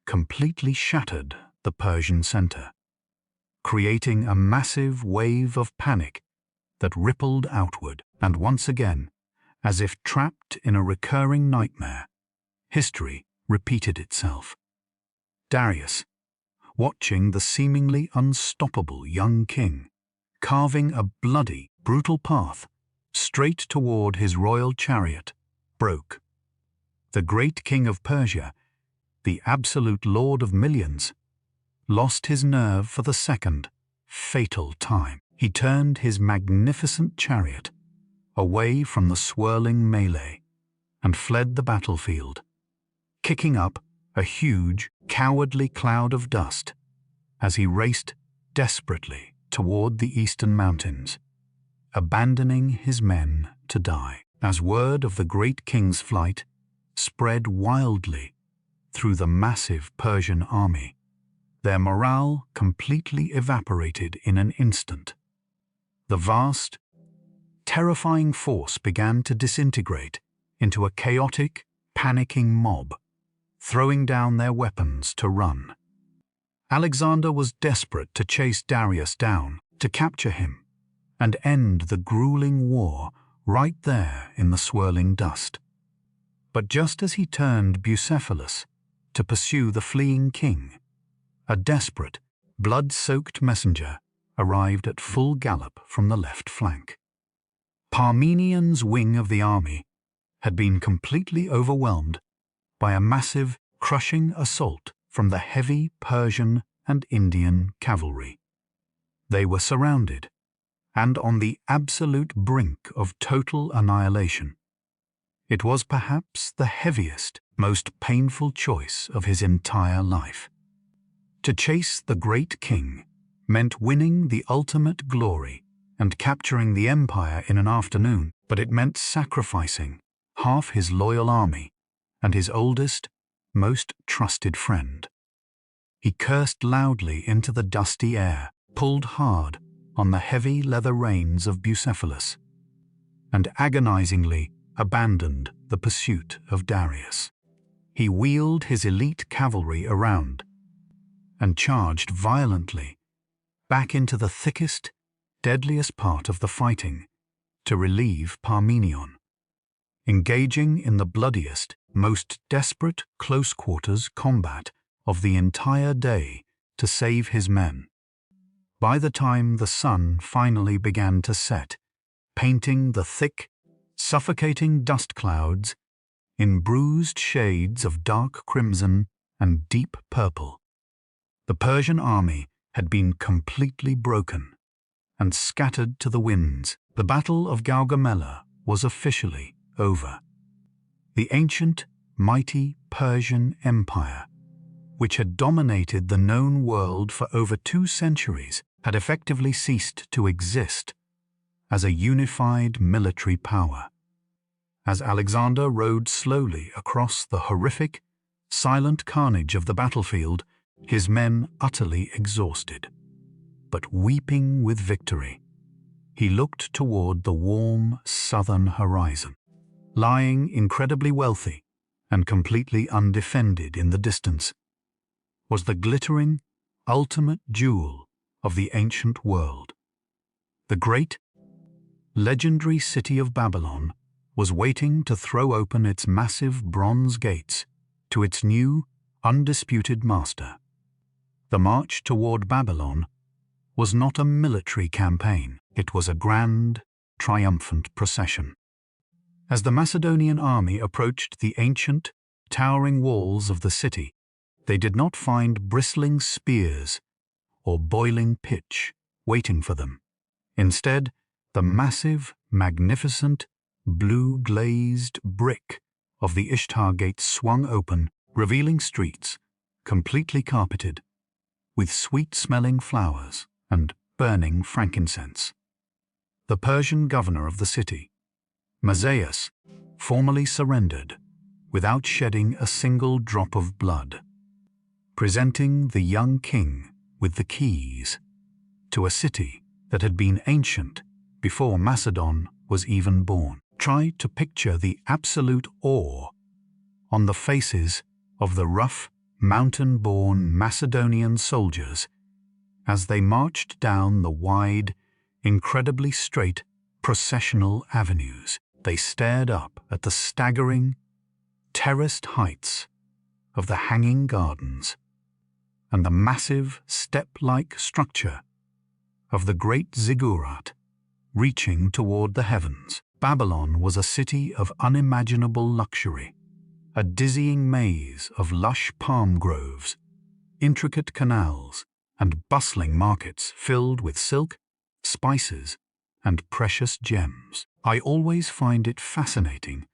completely shattered the Persian center, creating a massive wave of panic that rippled outward. And once again, as if trapped in a recurring nightmare, history repeated itself. Darius, watching the seemingly unstoppable young king carving a bloody, brutal path straight toward his royal chariot, broke. The great king of Persia, the absolute lord of millions, lost his nerve for the second, fatal time. He turned his magnificent chariot away from the swirling melee and fled the battlefield, kicking up a huge, cowardly cloud of dust as he raced desperately toward the eastern mountains, abandoning his men to die. As word of the great king's flight spread wildly through the massive Persian army, their morale completely evaporated in an instant. The vast, terrifying force began to disintegrate into a chaotic, panicking mob, throwing down their weapons to run. Alexander was desperate to chase Darius down, to capture him, and end the grueling war right there in the swirling dust. But just as he turned Bucephalus to pursue the fleeing king, a desperate, blood-soaked messenger arrived at full gallop from the left flank. Parmenion's wing of the army had been completely overwhelmed by a massive, crushing assault from the heavy Persian and Indian cavalry. They were surrounded and on the absolute brink of total annihilation. It was perhaps the heaviest, most painful choice of his entire life. To chase the great king meant winning the ultimate glory and capturing the empire in an afternoon, but it meant sacrificing half his loyal army and his oldest, most trusted friend. He cursed loudly into the dusty air, pulled hard on the heavy leather reins of Bucephalus, and agonizingly abandoned the pursuit of Darius. He wheeled his elite cavalry around and charged violently back into the thickest, deadliest part of the fighting to relieve Parmenion, engaging in the bloodiest, most desperate close-quarters combat of the entire day to save his men. By the time the sun finally began to set, painting the thick, suffocating dust clouds in bruised shades of dark crimson and deep purple, the Persian army had been completely broken and scattered to the winds. The Battle of Gaugamela was officially over. The ancient, mighty Persian Empire, which had dominated the known world for over 2 centuries, had effectively ceased to exist as a unified military power. As Alexander rode slowly across the horrific, silent carnage of the battlefield, his men utterly exhausted, but weeping with victory, he looked toward the warm southern horizon. Lying incredibly wealthy and completely undefended in the distance was the glittering, ultimate jewel of the ancient world. The great, legendary city of Babylon was waiting to throw open its massive bronze gates to its new, undisputed master. The march toward Babylon was not a military campaign. It was a grand, triumphant procession. As the Macedonian army approached the ancient, towering walls of the city, they did not find bristling spears or boiling pitch waiting for them. Instead, the massive, magnificent, blue-glazed brick of the Ishtar Gate swung open, revealing streets completely carpeted with sweet-smelling flowers and burning frankincense. The Persian governor of the city, Mieza, formally surrendered without shedding a single drop of blood, presenting the young king with the keys to a city that had been ancient before Macedon was even born. Try to picture the absolute awe on the faces of the rough, mountain-born Macedonian soldiers as they marched down the wide, incredibly straight, processional avenues. They stared up at the staggering, terraced heights of the hanging gardens and the massive, step-like structure of the great ziggurat reaching toward the heavens. Babylon was a city of unimaginable luxury, a dizzying maze of lush palm groves, intricate canals, and bustling markets filled with silk, spices, and precious gems. I always find it fascinating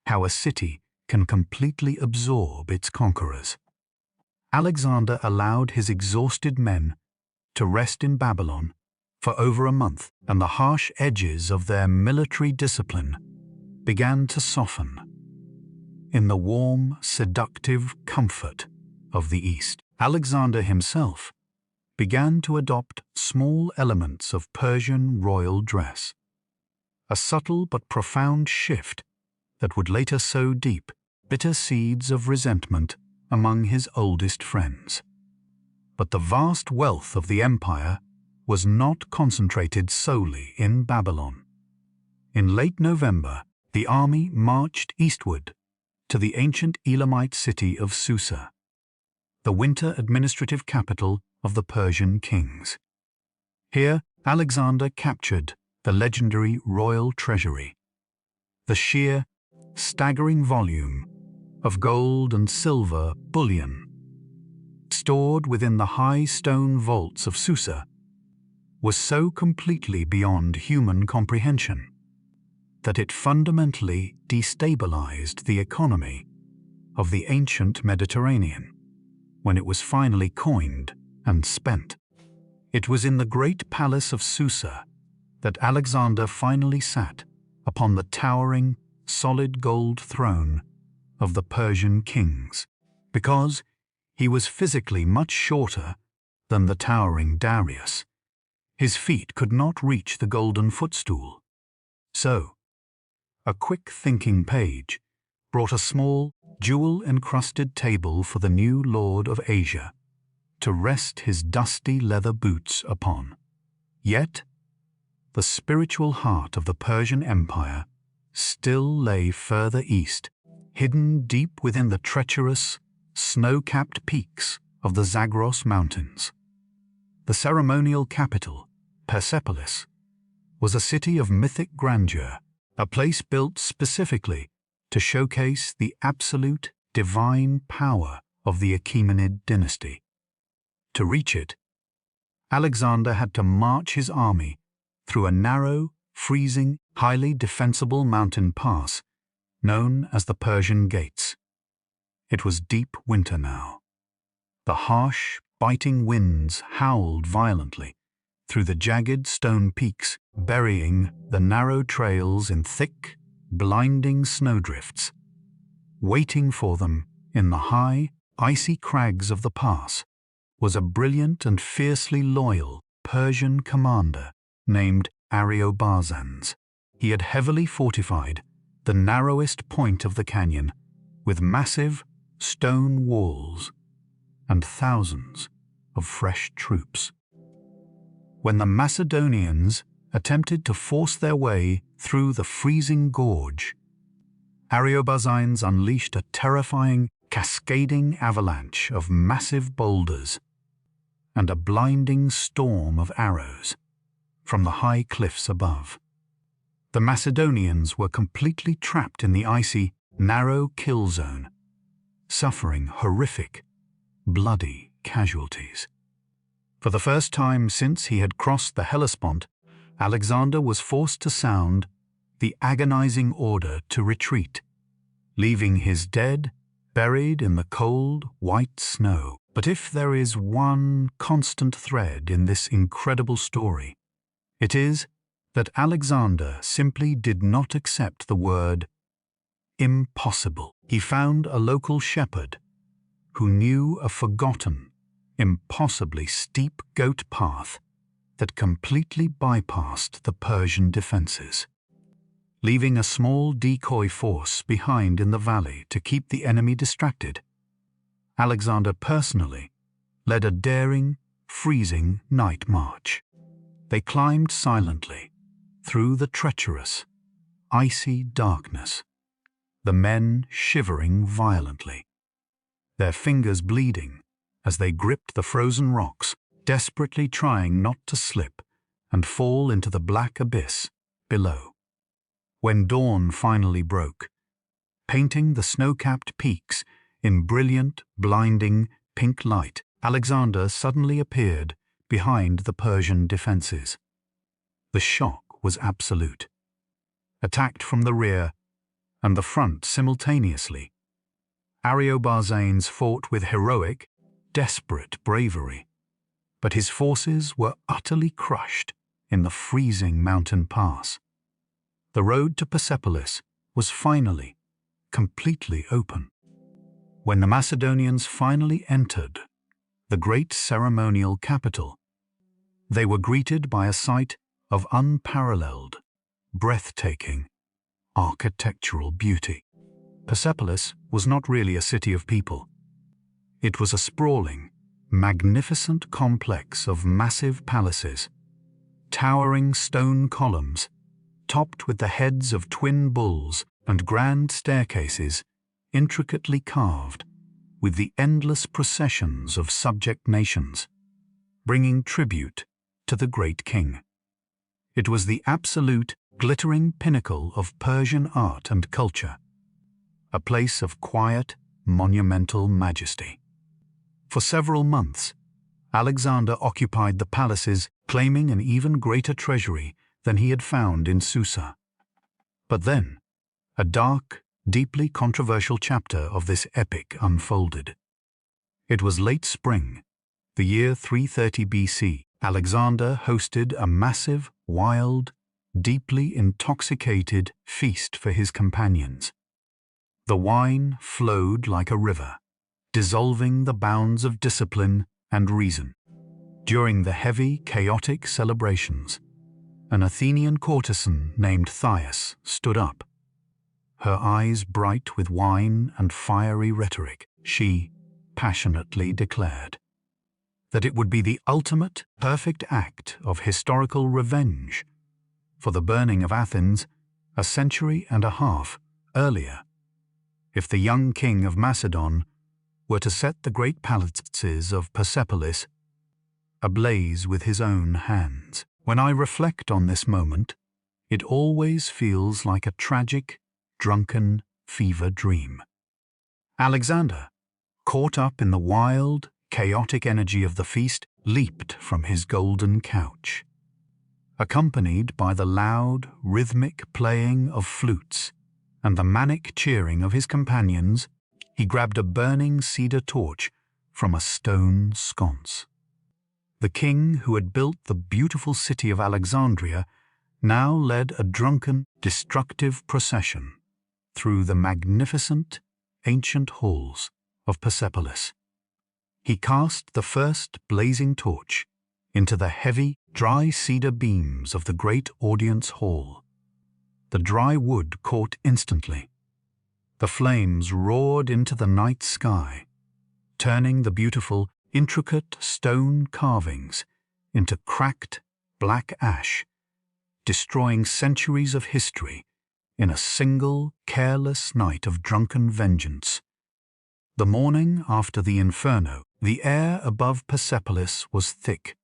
how a city can completely absorb its conquerors. Alexander allowed his exhausted men to rest in Babylon for over a month, and the harsh edges of their military discipline began to soften in the warm, seductive comfort of the East. Alexander himself began to adopt small elements of Persian royal dress, a subtle but profound shift that would later sow deep, bitter seeds of resentment among his oldest friends. But the vast wealth of the empire was not concentrated solely in Babylon. In late November, the army marched eastward to the ancient Elamite city of Susa, the winter administrative capital of the Persian kings. Here, Alexander captured the legendary royal treasury, the sheer, staggering volume of gold and silver bullion stored within the high stone vaults of Susa was so completely beyond human comprehension that it fundamentally destabilized the economy of the ancient Mediterranean when it was finally coined and spent. It was in the great palace of Susa that Alexander finally sat upon the towering, solid gold throne of the Persian kings. Because he was physically much shorter than the towering Darius, his feet could not reach the golden footstool. So, a quick-thinking page brought a small, jewel-encrusted table for the new lord of Asia to rest his dusty leather boots upon. Yet, the spiritual heart of the Persian Empire still lay further east, hidden deep within the treacherous, snow-capped peaks of the Zagros Mountains. The ceremonial capital, Persepolis, was a city of mythic grandeur, a place built specifically to showcase the absolute divine power of the Achaemenid dynasty. To reach it, Alexander had to march his army through a narrow, freezing, highly defensible mountain pass known as the Persian Gates. It was deep winter now. The harsh, biting winds howled violently through the jagged stone peaks, burying the narrow trails in thick, blinding snowdrifts. Waiting for them in the high, icy crags of the pass was a brilliant and fiercely loyal Persian commander named Ariobarzanes. He had heavily fortified the narrowest point of the canyon with massive stone walls and thousands of fresh troops. When the Macedonians attempted to force their way through the freezing gorge, Ariobarzanes unleashed a terrifying, cascading avalanche of massive boulders and a blinding storm of arrows from the high cliffs above. The Macedonians were completely trapped in the icy, narrow kill zone, suffering horrific, bloody casualties. For the first time since he had crossed the Hellespont, Alexander was forced to sound the agonizing order to retreat, leaving his dead buried in the cold, white snow. But if there is one constant thread in this incredible story, it is that Alexander simply did not accept the word impossible. He found a local shepherd who knew a forgotten, impossibly steep goat path that completely bypassed the Persian defenses. Leaving a small decoy force behind in the valley to keep the enemy distracted, Alexander personally led a daring, freezing night march. They climbed silently through the treacherous, icy darkness, the men shivering violently, their fingers bleeding as they gripped the frozen rocks, desperately trying not to slip and fall into the black abyss below. When dawn finally broke, painting the snow-capped peaks in brilliant, blinding pink light, Alexander suddenly appeared behind the Persian defenses. The shock was absolute. Attacked from the rear and the front simultaneously, Ariobarzanes fought with heroic, desperate bravery, but his forces were utterly crushed in the freezing mountain pass. The road to Persepolis was finally, completely open. When the Macedonians finally entered the great ceremonial capital, they were greeted by a sight of unparalleled, breathtaking, architectural beauty. Persepolis was not really a city of people. It was a sprawling, magnificent complex of massive palaces, towering stone columns, topped with the heads of twin bulls and grand staircases intricately carved with the endless processions of subject nations, bringing tribute to the great king. It was the absolute, glittering pinnacle of Persian art and culture, a place of quiet, monumental majesty. For several months, Alexander occupied the palaces, claiming an even greater treasury than he had found in Susa. But then, a dark, deeply controversial chapter of this epic unfolded. It was late spring, the year 330 BC. Alexander hosted a massive, wild, deeply intoxicated feast for his companions. The wine flowed like a river, dissolving the bounds of discipline and reason. During the heavy, chaotic celebrations, an Athenian courtesan named Tyre stood up. Her eyes bright with wine and fiery rhetoric, she passionately declared that it would be the ultimate, perfect act of historical revenge for the burning of Athens a century and a half earlier, if the young king of Macedon were to set the great palaces of Persepolis ablaze with his own hands. When I reflect on this moment, it always feels like a tragic, drunken fever dream. Alexander, caught up in the wild, chaotic energy of the feast, leaped from his golden couch. Accompanied by the loud, rhythmic playing of flutes and the manic cheering of his companions, he grabbed a burning cedar torch from a stone sconce. The king who had built the beautiful city of Alexandria now led a drunken, destructive procession through the magnificent, ancient halls of Persepolis. He cast the first blazing torch into the heavy, dry cedar beams of the great audience hall. The dry wood caught instantly. The flames roared into the night sky, turning the beautiful, intricate stone carvings into cracked, black ash, destroying centuries of history in a single, careless night of drunken vengeance. The morning after the inferno, the air above Persepolis was thick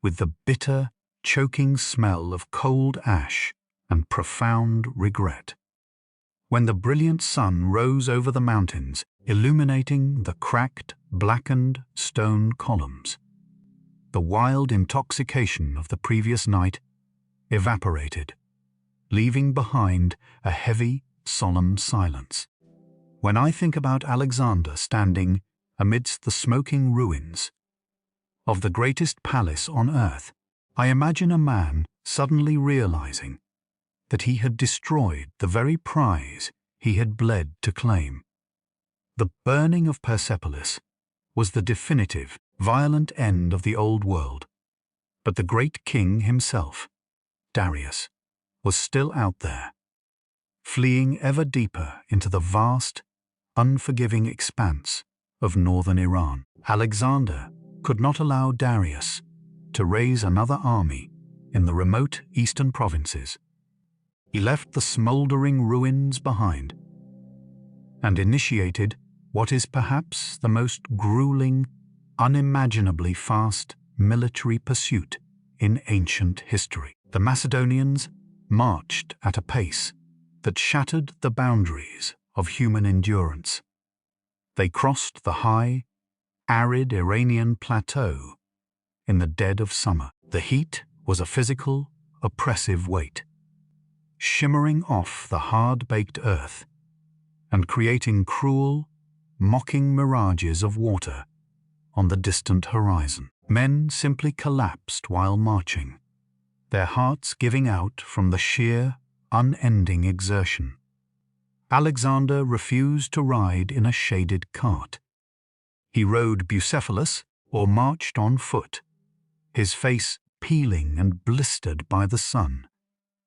with the bitter, choking smell of cold ash and profound regret. When the brilliant sun rose over the mountains, illuminating the cracked, blackened stone columns, the wild intoxication of the previous night evaporated, leaving behind a heavy, solemn silence. When I think about Alexander standing amidst the smoking ruins of the greatest palace on earth, I imagine a man suddenly realizing that he had destroyed the very prize he had bled to claim. The burning of Persepolis was the definitive, violent end of the old world, but the great king himself, Darius, was still out there, fleeing ever deeper into the vast, unforgiving expanse of northern Iran. Alexander could not allow Darius to raise another army in the remote eastern provinces. He left the smoldering ruins behind and initiated what is perhaps the most grueling, unimaginably fast military pursuit in ancient history. The Macedonians marched at a pace that shattered the boundaries of human endurance. They crossed the high, arid Iranian plateau in the dead of summer. The heat was a physical, oppressive weight, shimmering off the hard-baked earth and creating cruel, mocking mirages of water on the distant horizon. Men simply collapsed while marching, their hearts giving out from the sheer, unending exertion. Alexander refused to ride in a shaded cart. He rode Bucephalus or marched on foot, his face peeling and blistered by the sun,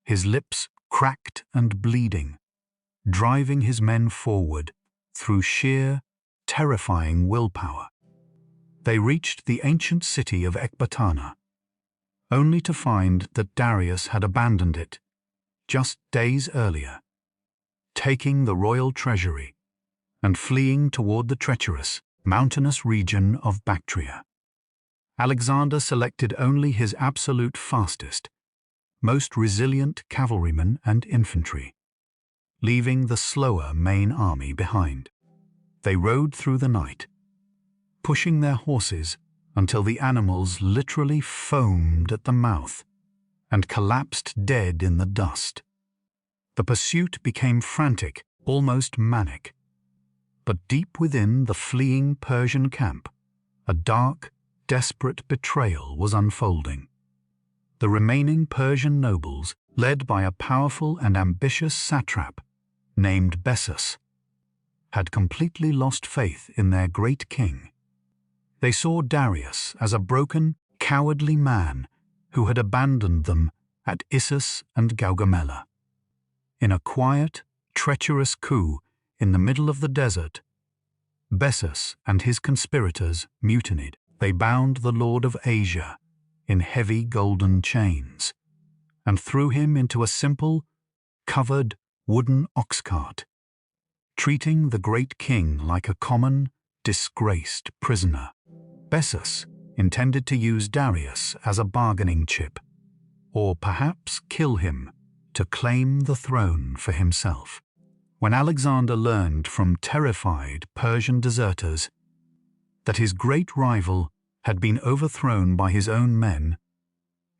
his lips cracked and bleeding, driving his men forward through sheer, terrifying willpower. They reached the ancient city of Ecbatana, only to find that Darius had abandoned it just days earlier, taking the royal treasury and fleeing toward the treacherous, mountainous region of Bactria. Alexander selected only his absolute fastest, most resilient cavalrymen and infantry, leaving the slower main army behind. They rode through the night, pushing their horses until the animals literally foamed at the mouth and collapsed dead in the dust. The pursuit became frantic, almost manic. But deep within the fleeing Persian camp, a dark, desperate betrayal was unfolding. The remaining Persian nobles, led by a powerful and ambitious satrap named Bessus, had completely lost faith in their great king. They saw Darius as a broken, cowardly man who had abandoned them at Issus and Gaugamela. In a quiet, treacherous coup in the middle of the desert, Bessus and his conspirators mutinied. They bound the Lord of Asia in heavy golden chains and threw him into a simple, covered wooden ox cart, treating the great king like a common, disgraced prisoner. Bessus intended to use Darius as a bargaining chip, or perhaps kill him to claim the throne for himself. When Alexander learned from terrified Persian deserters that his great rival had been overthrown by his own men,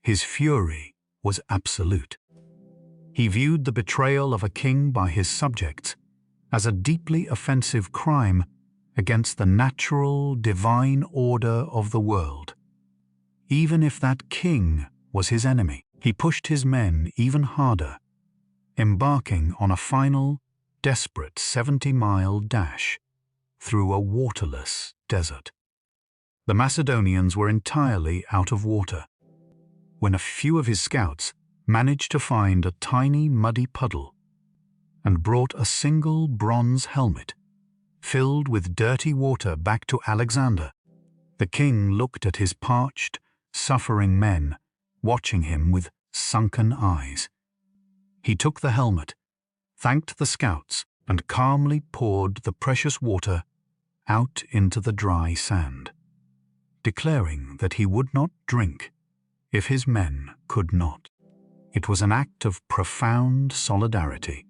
his fury was absolute. He viewed the betrayal of a king by his subjects as a deeply offensive crime against the natural, divine order of the world. Even if that king was his enemy, he pushed his men even harder, embarking on a final, desperate 70-mile dash through a waterless desert. The Macedonians were entirely out of water, when a few of his scouts managed to find a tiny muddy puddle and brought a single bronze helmet filled with dirty water back to Alexander. The king looked at his parched, suffering men, watching him with sunken eyes. He took the helmet, thanked the scouts, and calmly poured the precious water out into the dry sand, declaring that he would not drink if his men could not. It was an act of profound solidarity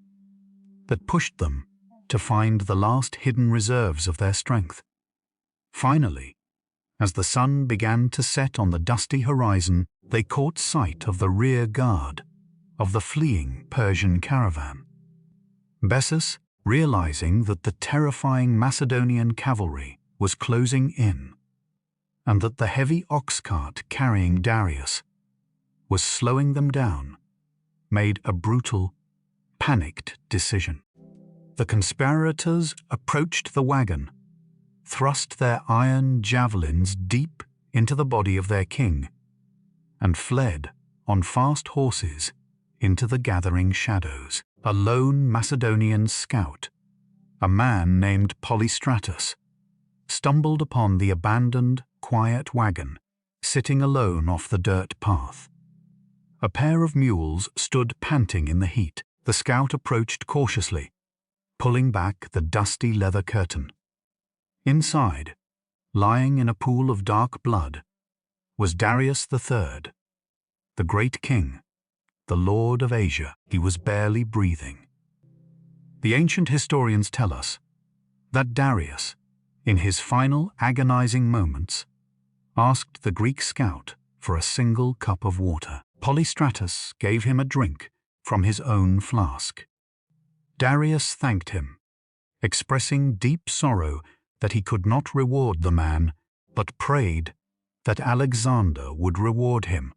that pushed them to find the last hidden reserves of their strength. Finally, as the sun began to set on the dusty horizon, they caught sight of the rear guard of the fleeing Persian caravan. Bessus realizing that the terrifying Macedonian cavalry was closing in, and that the heavy ox cart carrying Darius was slowing them down, made a brutal, panicked decision. The conspirators approached the wagon, thrust their iron javelins deep into the body of their king, and fled on fast horses into the gathering shadows. A lone Macedonian scout, a man named Polystratus, stumbled upon the abandoned, quiet wagon, sitting alone off the dirt path. A pair of mules stood panting in the heat. The scout approached cautiously, pulling back the dusty leather curtain. Inside, lying in a pool of dark blood, was Darius III, the great king, the Lord of Asia. He was barely breathing. The ancient historians tell us that Darius, in his final agonizing moments, asked the Greek scout for a single cup of water. Polystratus gave him a drink from his own flask. Darius thanked him, expressing deep sorrow that he could not reward the man, but prayed that Alexander would reward him,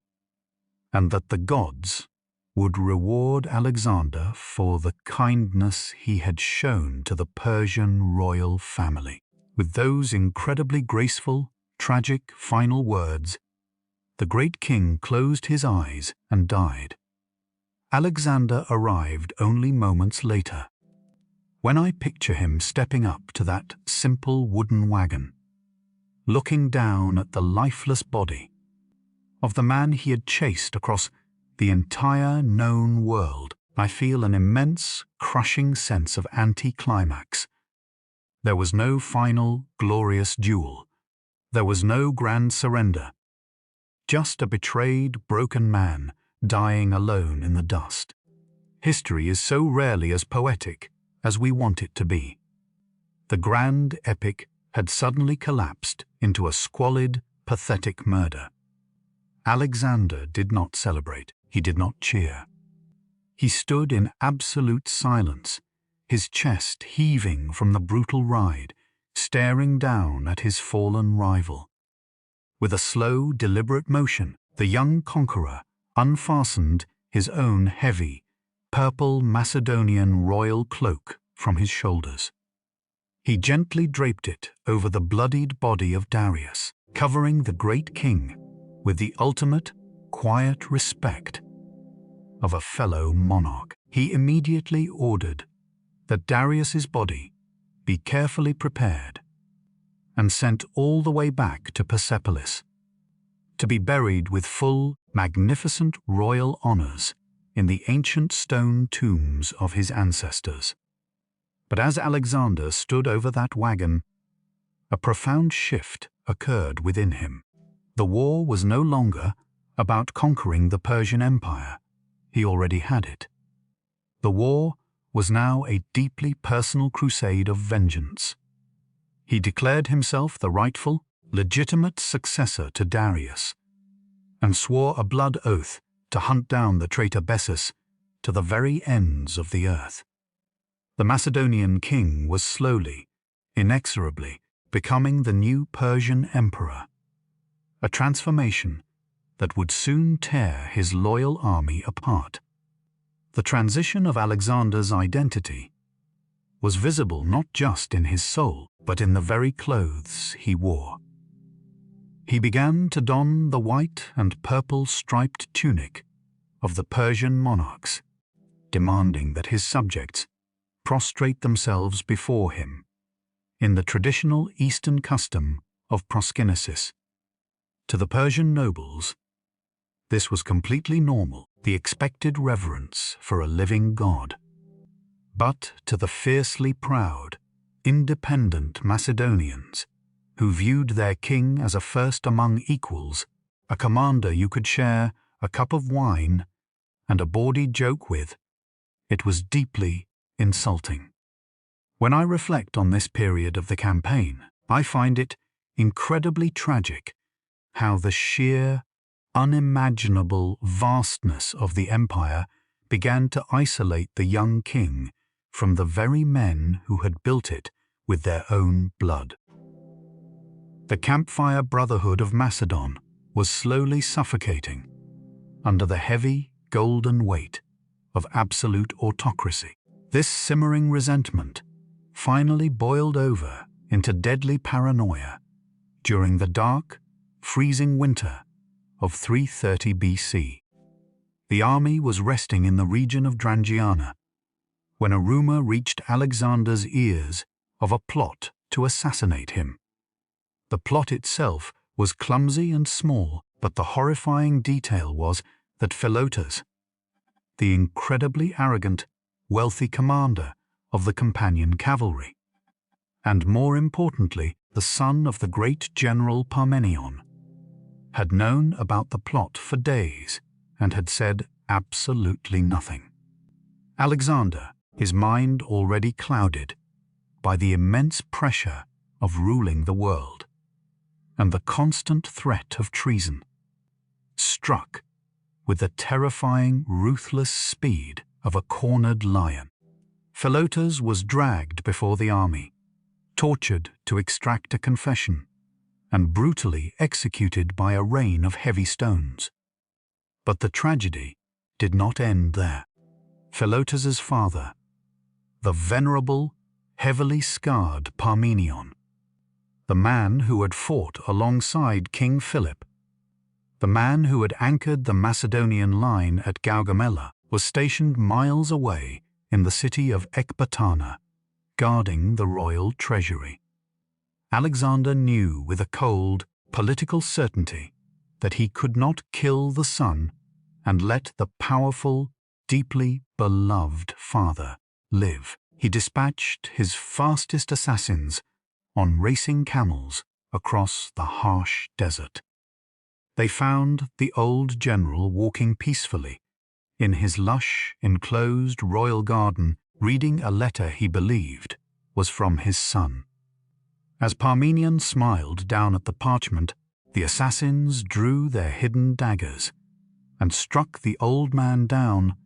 and that the gods would reward Alexander for the kindness he had shown to the Persian royal family. With those incredibly graceful, tragic final words, the great king closed his eyes and died. Alexander arrived only moments later. When I picture him stepping up to that simple wooden wagon, looking down at the lifeless body of the man he had chased across the entire known world, I feel an immense, crushing sense of anticlimax. There was no final, glorious duel. There was no grand surrender. Just a betrayed, broken man dying alone in the dust. History is so rarely as poetic as we want it to be. The grand epic had suddenly collapsed into a squalid, pathetic murder. Alexander did not celebrate. He did not cheer. He stood in absolute silence, his chest heaving from the brutal ride, staring down at his fallen rival. With a slow, deliberate motion, the young conqueror unfastened his own heavy, purple Macedonian royal cloak from his shoulders. He gently draped it over the bloodied body of Darius, covering the great king with the ultimate, quiet respect of a fellow monarch. He immediately ordered that Darius's body be carefully prepared and sent all the way back to Persepolis, to be buried with full, magnificent royal honors in the ancient stone tombs of his ancestors. But as Alexander stood over that wagon, a profound shift occurred within him. The war was no longer about conquering the Persian Empire. He already had it. The war was now a deeply personal crusade of vengeance. He declared himself the rightful, legitimate successor to Darius, and swore a blood oath to hunt down the traitor Bessus to the very ends of the earth. The Macedonian king was slowly, inexorably, becoming the new Persian emperor, a transformation that would soon tear his loyal army apart. The transition of Alexander's identity was visible not just in his soul, but in the very clothes he wore. He began to don the white and purple striped tunic of the Persian monarchs, demanding that his subjects prostrate themselves before him in the traditional Eastern custom of proskynesis. To the Persian nobles, this was completely normal, the expected reverence for a living god. But to the fiercely proud, independent Macedonians, who viewed their king as a first among equals, a commander you could share a cup of wine and a bawdy joke with, it was deeply insulting. When I reflect on this period of the campaign, I find it incredibly tragic how the sheer, unimaginable vastness of the empire began to isolate the young king from the very men who had built it with their own blood. The campfire brotherhood of Macedon was slowly suffocating under the heavy, golden weight of absolute autocracy. This simmering resentment finally boiled over into deadly paranoia during the dark, freezing winter of 330 BC. The army was resting in the region of Drangiana when a rumor reached Alexander's ears of a plot to assassinate him. The plot itself was clumsy and small, but the horrifying detail was that Philotas, the incredibly arrogant, wealthy commander of the companion cavalry, and more importantly, the son of the great general Parmenion, had known about the plot for days and had said absolutely nothing. Alexander, his mind already clouded by the immense pressure of ruling the world and the constant threat of treason, struck with the terrifying, ruthless speed of a cornered lion. Philotas was dragged before the army, tortured to extract a confession, and brutally executed by a rain of heavy stones. But the tragedy did not end there. Philotas's father, the venerable, heavily scarred Parmenion, the man who had fought alongside King Philip, the man who had anchored the Macedonian line at Gaugamela, was stationed miles away in the city of Ecbatana, guarding the royal treasury. Alexander knew with a cold, political certainty that he could not kill the son and let the powerful, deeply beloved father live. He dispatched his fastest assassins on racing camels across the harsh desert. They found the old general walking peacefully in his lush, enclosed royal garden, reading a letter he believed was from his son. As Parmenion smiled down at the parchment, the assassins drew their hidden daggers and struck the old man down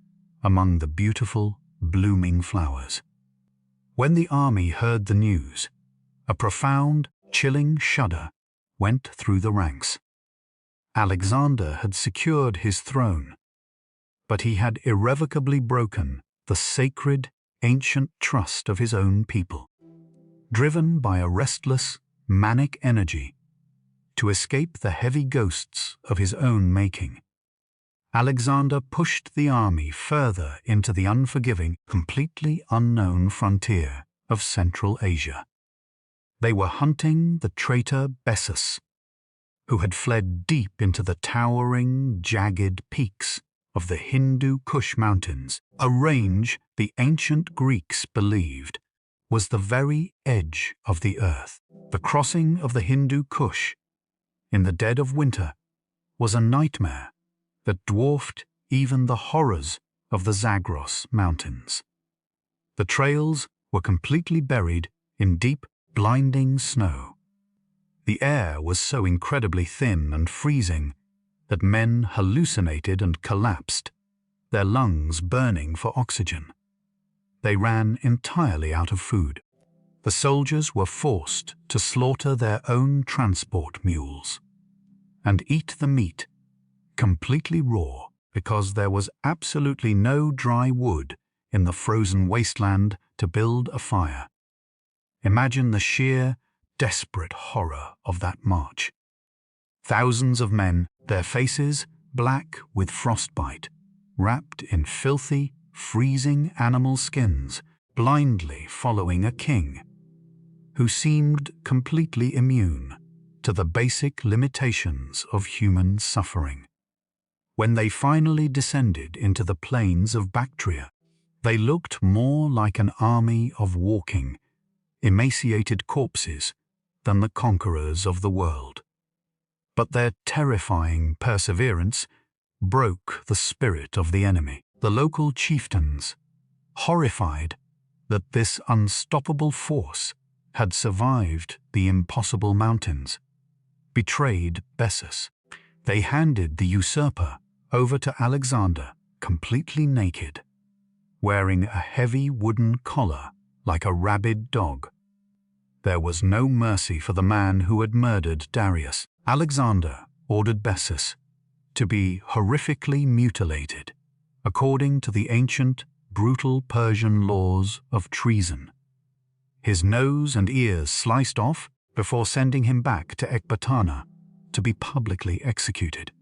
among the beautiful, blooming flowers. When the army heard the news, a profound, chilling shudder went through the ranks. Alexander had secured his throne, but he had irrevocably broken the sacred, ancient trust of his own people. Driven by a restless, manic energy to escape the heavy ghosts of his own making, Alexander pushed the army further into the unforgiving, completely unknown frontier of Central Asia. They were hunting the traitor Bessus, who had fled deep into the towering, jagged peaks of the Hindu Kush mountains, a range the ancient Greeks believed was the very edge of the earth. The crossing of the Hindu Kush in the dead of winter was a nightmare that dwarfed even the horrors of the Zagros mountains. The trails were completely buried in deep, blinding snow. The air was so incredibly thin and freezing that men hallucinated and collapsed, their lungs burning for oxygen. They ran entirely out of food. The soldiers were forced to slaughter their own transport mules and eat the meat completely raw because there was absolutely no dry wood in the frozen wasteland to build a fire. Imagine the sheer, desperate horror of that march. Thousands of men, their faces black with frostbite, wrapped in filthy, freezing animal skins, blindly following a king who seemed completely immune to the basic limitations of human suffering. When they finally descended into the plains of Bactria, they looked more like an army of walking, emaciated corpses than the conquerors of the world. But their terrifying perseverance broke the spirit of the enemy. The local chieftains, horrified that this unstoppable force had survived the impossible mountains, betrayed Bessus. They handed the usurper over to Alexander completely naked, wearing a heavy wooden collar like a rabid dog. There was no mercy for the man who had murdered Darius. Alexander ordered Bessus to be horrifically mutilated, according to the ancient, brutal Persian laws of treason. His nose and ears sliced off before sending him back to Ecbatana to be publicly executed.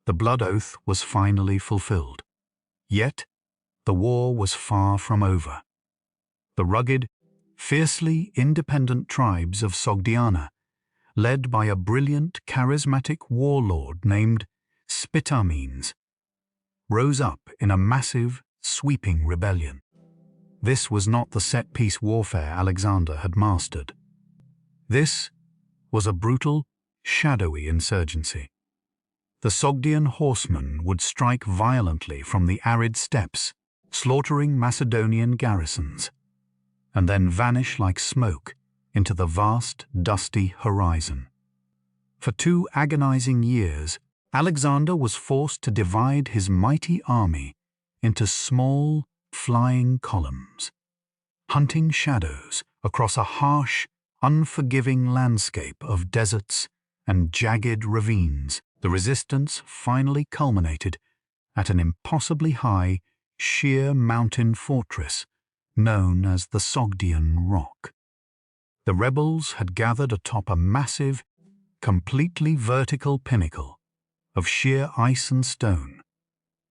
The blood oath was finally fulfilled. Yet, the war was far from over. The rugged, fiercely independent tribes of Sogdiana, led by a brilliant, charismatic warlord named Spitamines, rose up in a massive, sweeping rebellion. This was not the set-piece warfare Alexander had mastered. This was a brutal, shadowy insurgency. The Sogdian horsemen would strike violently from the arid steppes, slaughtering Macedonian garrisons, and then vanish like smoke into the vast, dusty horizon. For 2 agonizing years, Alexander was forced to divide his mighty army into small, flying columns, hunting shadows across a harsh, unforgiving landscape of deserts and jagged ravines. The resistance finally culminated at an impossibly high, sheer mountain fortress known as the Sogdian Rock. The rebels had gathered atop a massive, completely vertical pinnacle of sheer ice and stone,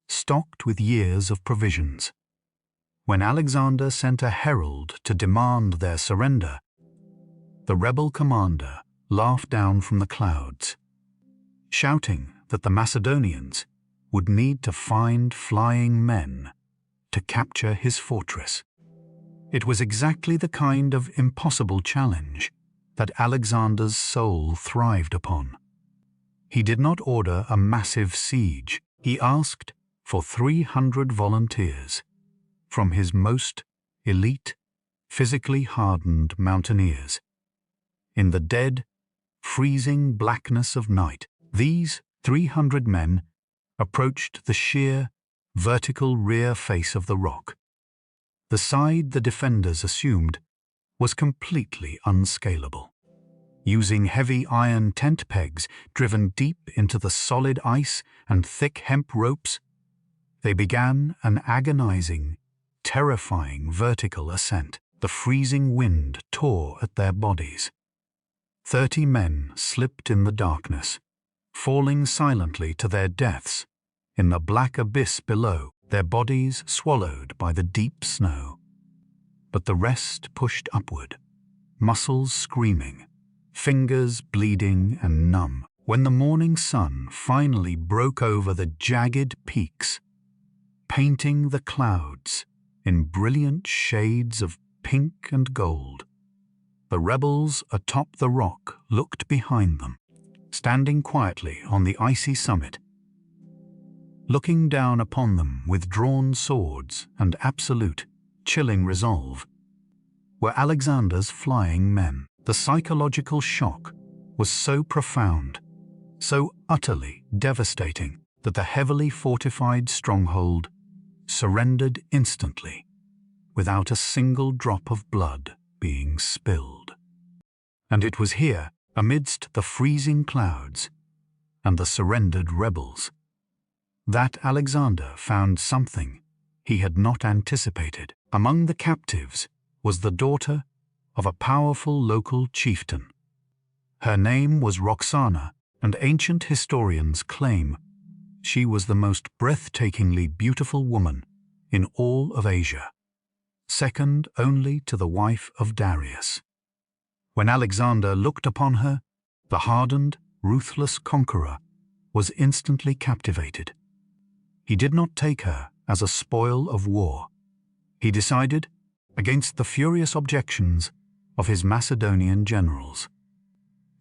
stocked with years of provisions. When Alexander sent a herald to demand their surrender, the rebel commander laughed down from the clouds, shouting that the Macedonians would need to find flying men to capture his fortress. It was exactly the kind of impossible challenge that Alexander's soul thrived upon. He did not order a massive siege. He asked for 300 volunteers from his most elite, physically hardened mountaineers. In the dead, freezing blackness of night, these 300 men approached the sheer, vertical rear face of the rock. The side the defenders assumed was completely unscalable. Using heavy iron tent pegs driven deep into the solid ice and thick hemp ropes, they began an agonizing, terrifying vertical ascent. The freezing wind tore at their bodies. 30 men slipped in the darkness, falling silently to their deaths in the black abyss below, their bodies swallowed by the deep snow. But the rest pushed upward, muscles screaming, fingers bleeding and numb. When the morning sun finally broke over the jagged peaks, painting the clouds in brilliant shades of pink and gold, the rebels atop the rock looked behind them, standing quietly on the icy summit. Looking down upon them with drawn swords and absolute, chilling resolve, were Alexander's flying men. The psychological shock was so profound, so utterly devastating, that the heavily fortified stronghold surrendered instantly, without a single drop of blood being spilled. And it was here, amidst the freezing clouds and the surrendered rebels, that Alexander found something he had not anticipated. Among the captives was the daughter of a powerful local chieftain. Her name was Roxana, and ancient historians claim she was the most breathtakingly beautiful woman in all of Asia, second only to the wife of Darius. When Alexander looked upon her, the hardened, ruthless conqueror was instantly captivated. He did not take her as a spoil of war. He decided, against the furious objections of his Macedonian generals,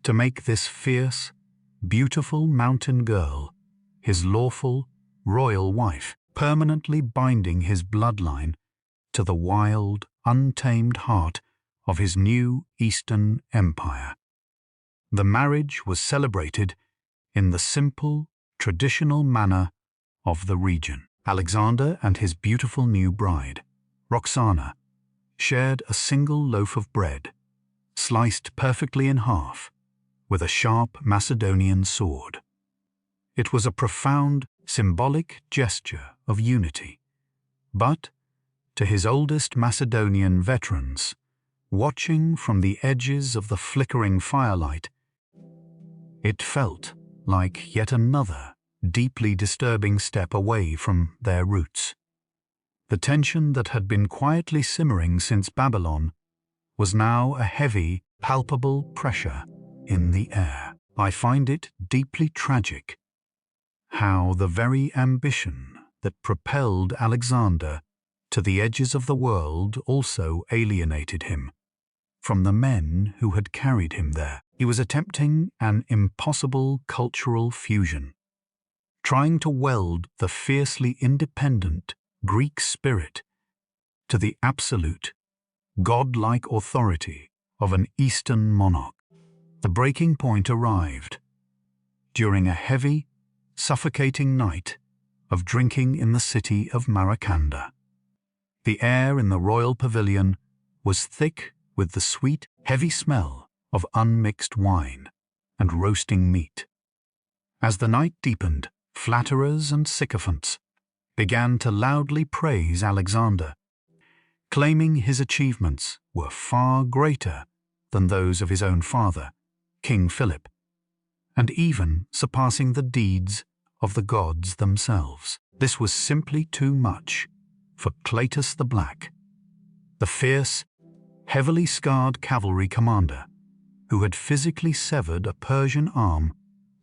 to make this fierce, beautiful mountain girl his lawful, royal wife, permanently binding his bloodline to the wild, untamed heart of his new Eastern Empire. The marriage was celebrated in the simple, traditional manner of the region. Alexander and his beautiful new bride, Roxana, shared a single loaf of bread, sliced perfectly in half, with a sharp Macedonian sword. It was a profound, symbolic gesture of unity. But, to his oldest Macedonian veterans, watching from the edges of the flickering firelight, it felt like yet another deeply disturbing step away from their roots. The tension that had been quietly simmering since Babylon was now a heavy, palpable pressure in the air. I find it deeply tragic how the very ambition that propelled Alexander to the edges of the world also alienated him from the men who had carried him there. He was attempting an impossible cultural fusion, trying to weld the fiercely independent Greek spirit to the absolute, godlike authority of an Eastern monarch. The breaking point arrived during a heavy, suffocating night of drinking in the city of Maracanda. The air in the royal pavilion was thick with the sweet, heavy smell of unmixed wine and roasting meat. As the night deepened, flatterers and sycophants began to loudly praise Alexander, claiming his achievements were far greater than those of his own father, King Philip, and even surpassing the deeds of the gods themselves. This was simply too much for Cleitus the Black, the fierce, heavily scarred cavalry commander who had physically severed a Persian arm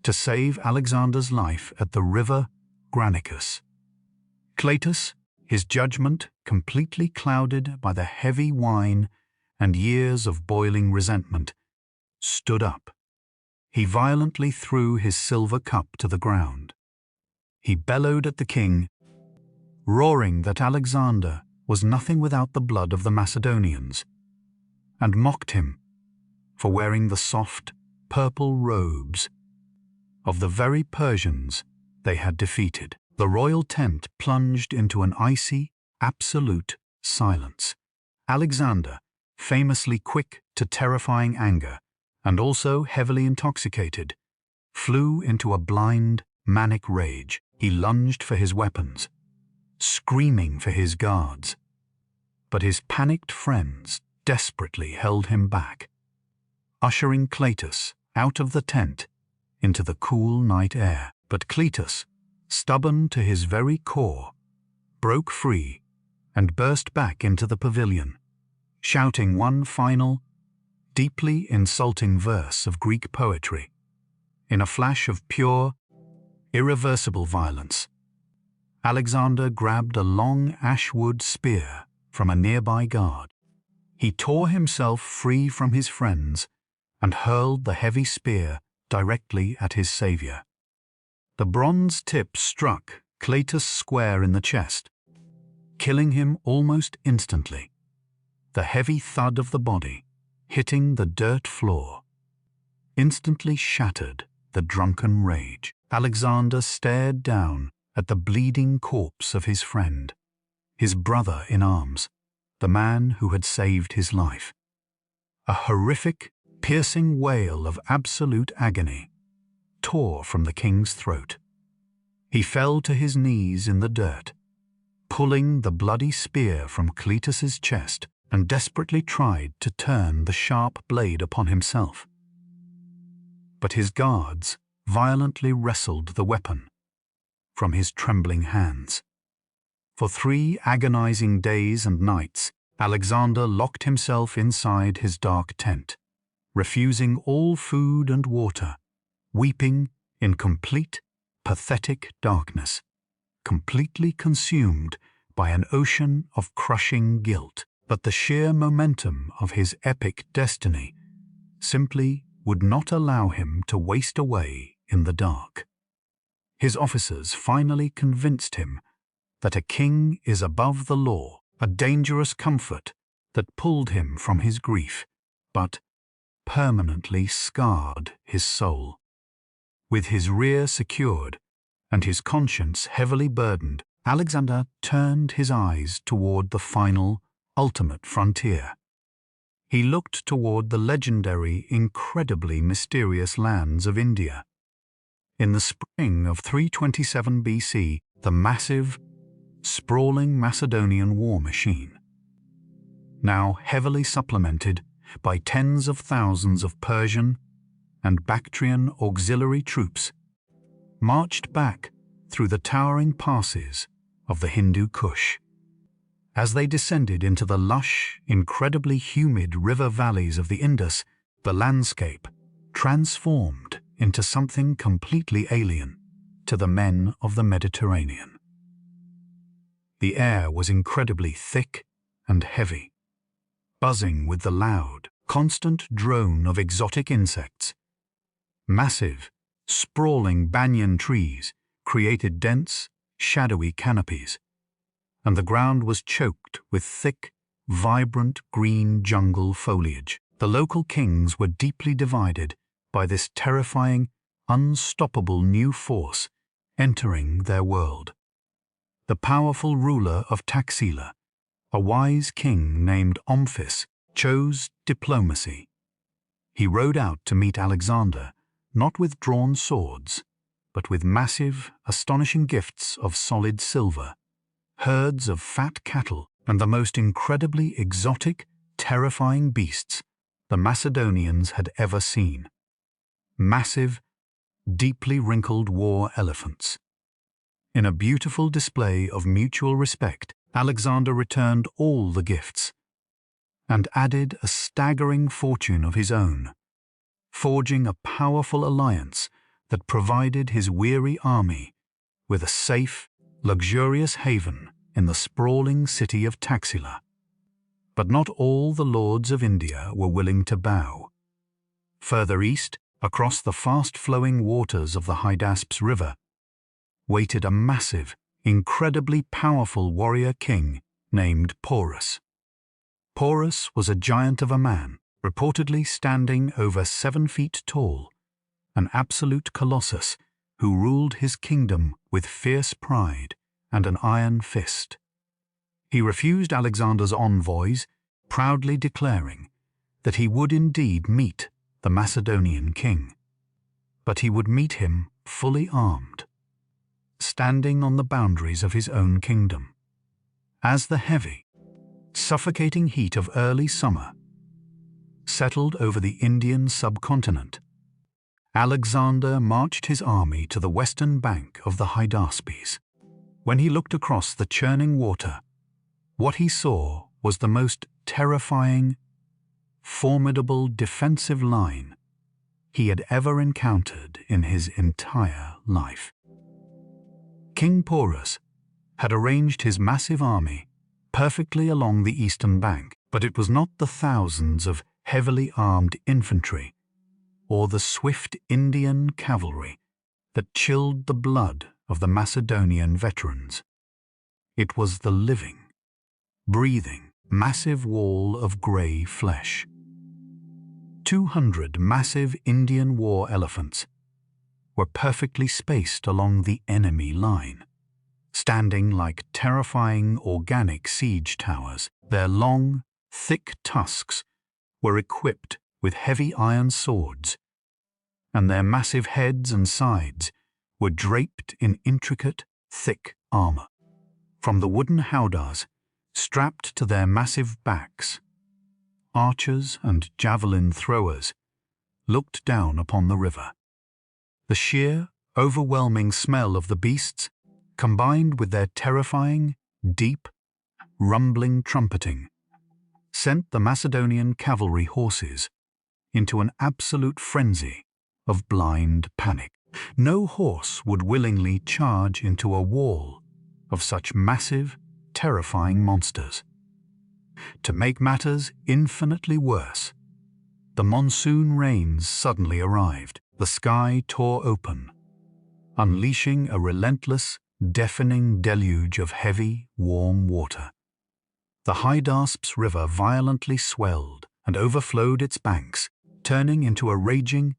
to save Alexander's life at the river Granicus. Cleitus, his judgment completely clouded by the heavy wine and years of boiling resentment, stood up. He violently threw his silver cup to the ground. He bellowed at the king, roaring that Alexander was nothing without the blood of the Macedonians, and mocked him for wearing the soft, purple robes of the very Persians they had defeated. The royal tent plunged into an icy, absolute silence. Alexander, famously quick to terrifying anger and also heavily intoxicated, flew into a blind, manic rage. He lunged for his weapons, screaming for his guards. But his panicked friends desperately held him back, ushering Cleitus out of the tent into the cool night air. But Cleitus, stubborn to his very core, broke free and burst back into the pavilion, shouting one final, deeply insulting verse of Greek poetry. In a flash of pure, irreversible violence, Alexander grabbed a long ashwood spear from a nearby guard. He tore himself free from his friends and hurled the heavy spear directly at his savior. The bronze tip struck Cleitus square in the chest, killing him almost instantly. The heavy thud of the body, hitting the dirt floor, instantly shattered the drunken rage. Alexander stared down at the bleeding corpse of his friend, his brother in arms, the man who had saved his life. A horrific, piercing wail of absolute agony tore from the king's throat. He fell to his knees in the dirt, pulling the bloody spear from Cleitus's chest, and desperately tried to turn the sharp blade upon himself. But his guards violently wrestled the weapon from his trembling hands. For 3 agonizing days and nights, Alexander locked himself inside his dark tent, refusing all food and water, weeping in complete, pathetic darkness, completely consumed by an ocean of crushing guilt. But the sheer momentum of his epic destiny simply would not allow him to waste away in the dark. His officers finally convinced him that a king is above the law, a dangerous comfort that pulled him from his grief, but permanently scarred his soul. With his rear secured and his conscience heavily burdened, Alexander turned his eyes toward the final, ultimate frontier. He looked toward the legendary, incredibly mysterious lands of India. In the spring of 327 BC, the massive, sprawling Macedonian war machine, now heavily supplemented by tens of thousands of Persian and Bactrian auxiliary troops, marched back through the towering passes of the Hindu Kush. As they descended into the lush, incredibly humid river valleys of the Indus, the landscape transformed into something completely alien to the men of the Mediterranean. The air was incredibly thick and heavy, buzzing with the loud, constant drone of exotic insects. Massive, sprawling banyan trees created dense, shadowy canopies, and the ground was choked with thick, vibrant green jungle foliage. The local kings were deeply divided by this terrifying, unstoppable new force entering their world. The powerful ruler of Taxila, a wise king named Omphis, chose diplomacy. He rode out to meet Alexander, not with drawn swords, but with massive, astonishing gifts of solid silver, herds of fat cattle, and the most incredibly exotic, terrifying beasts the Macedonians had ever seen. Massive, deeply wrinkled war elephants. In a beautiful display of mutual respect, Alexander returned all the gifts and added a staggering fortune of his own, forging a powerful alliance that provided his weary army with a safe, luxurious haven in the sprawling city of Taxila. But not all the lords of India were willing to bow. Further east, across the fast-flowing waters of the Hydaspes River, waited a massive, incredibly powerful warrior king named Porus. Porus was a giant of a man, reportedly standing over 7 feet tall, an absolute colossus who ruled his kingdom with fierce pride and an iron fist. He refused Alexander's envoys, proudly declaring that he would indeed meet the Macedonian king, but he would meet him fully armed, standing on the boundaries of his own kingdom. As the heavy, suffocating heat of early summer settled over the Indian subcontinent, Alexander marched his army to the western bank of the Hydaspes. When he looked across the churning water, what he saw was the most terrifying, formidable defensive line he had ever encountered in his entire life. King Porus had arranged his massive army perfectly along the eastern bank, but it was not the thousands of heavily armed infantry or the swift Indian cavalry that chilled the blood of the Macedonian veterans. It was the living, breathing, massive wall of grey flesh. 200 massive Indian war elephants were perfectly spaced along the enemy line, standing like terrifying organic siege towers. Their long, thick tusks were equipped with heavy iron swords, and their massive heads and sides were draped in intricate, thick armor. From the wooden howdahs strapped to their massive backs, archers and javelin throwers looked down upon the river. The sheer, overwhelming smell of the beasts, combined with their terrifying, deep, rumbling trumpeting, sent the Macedonian cavalry horses into an absolute frenzy of blind panic. No horse would willingly charge into a wall of such massive, terrifying monsters. To make matters infinitely worse, the monsoon rains suddenly arrived. The sky tore open, unleashing a relentless, deafening deluge of heavy, warm water. The Hydaspes River violently swelled and overflowed its banks, turning into a raging,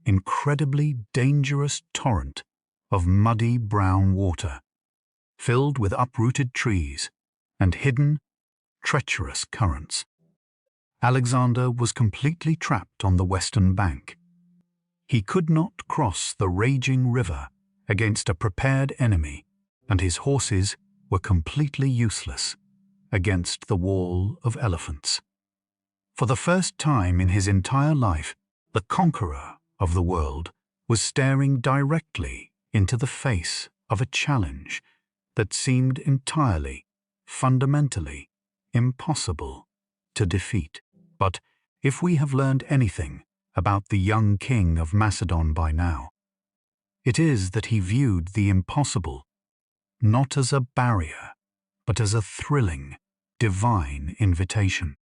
incredibly dangerous torrent of muddy brown water. filled with uprooted trees and hidden, treacherous currents. Alexander was completely trapped on the western bank. He could not cross the raging river against a prepared enemy, and his horses were completely useless against the wall of elephants. For the first time in his entire life, the conqueror of the world was staring directly into the face of a challenge that seemed entirely, fundamentally impossible to defeat. But if we have learned anything about the young king of Macedon by now, it is that he viewed the impossible not as a barrier, but as a thrilling, divine invitation.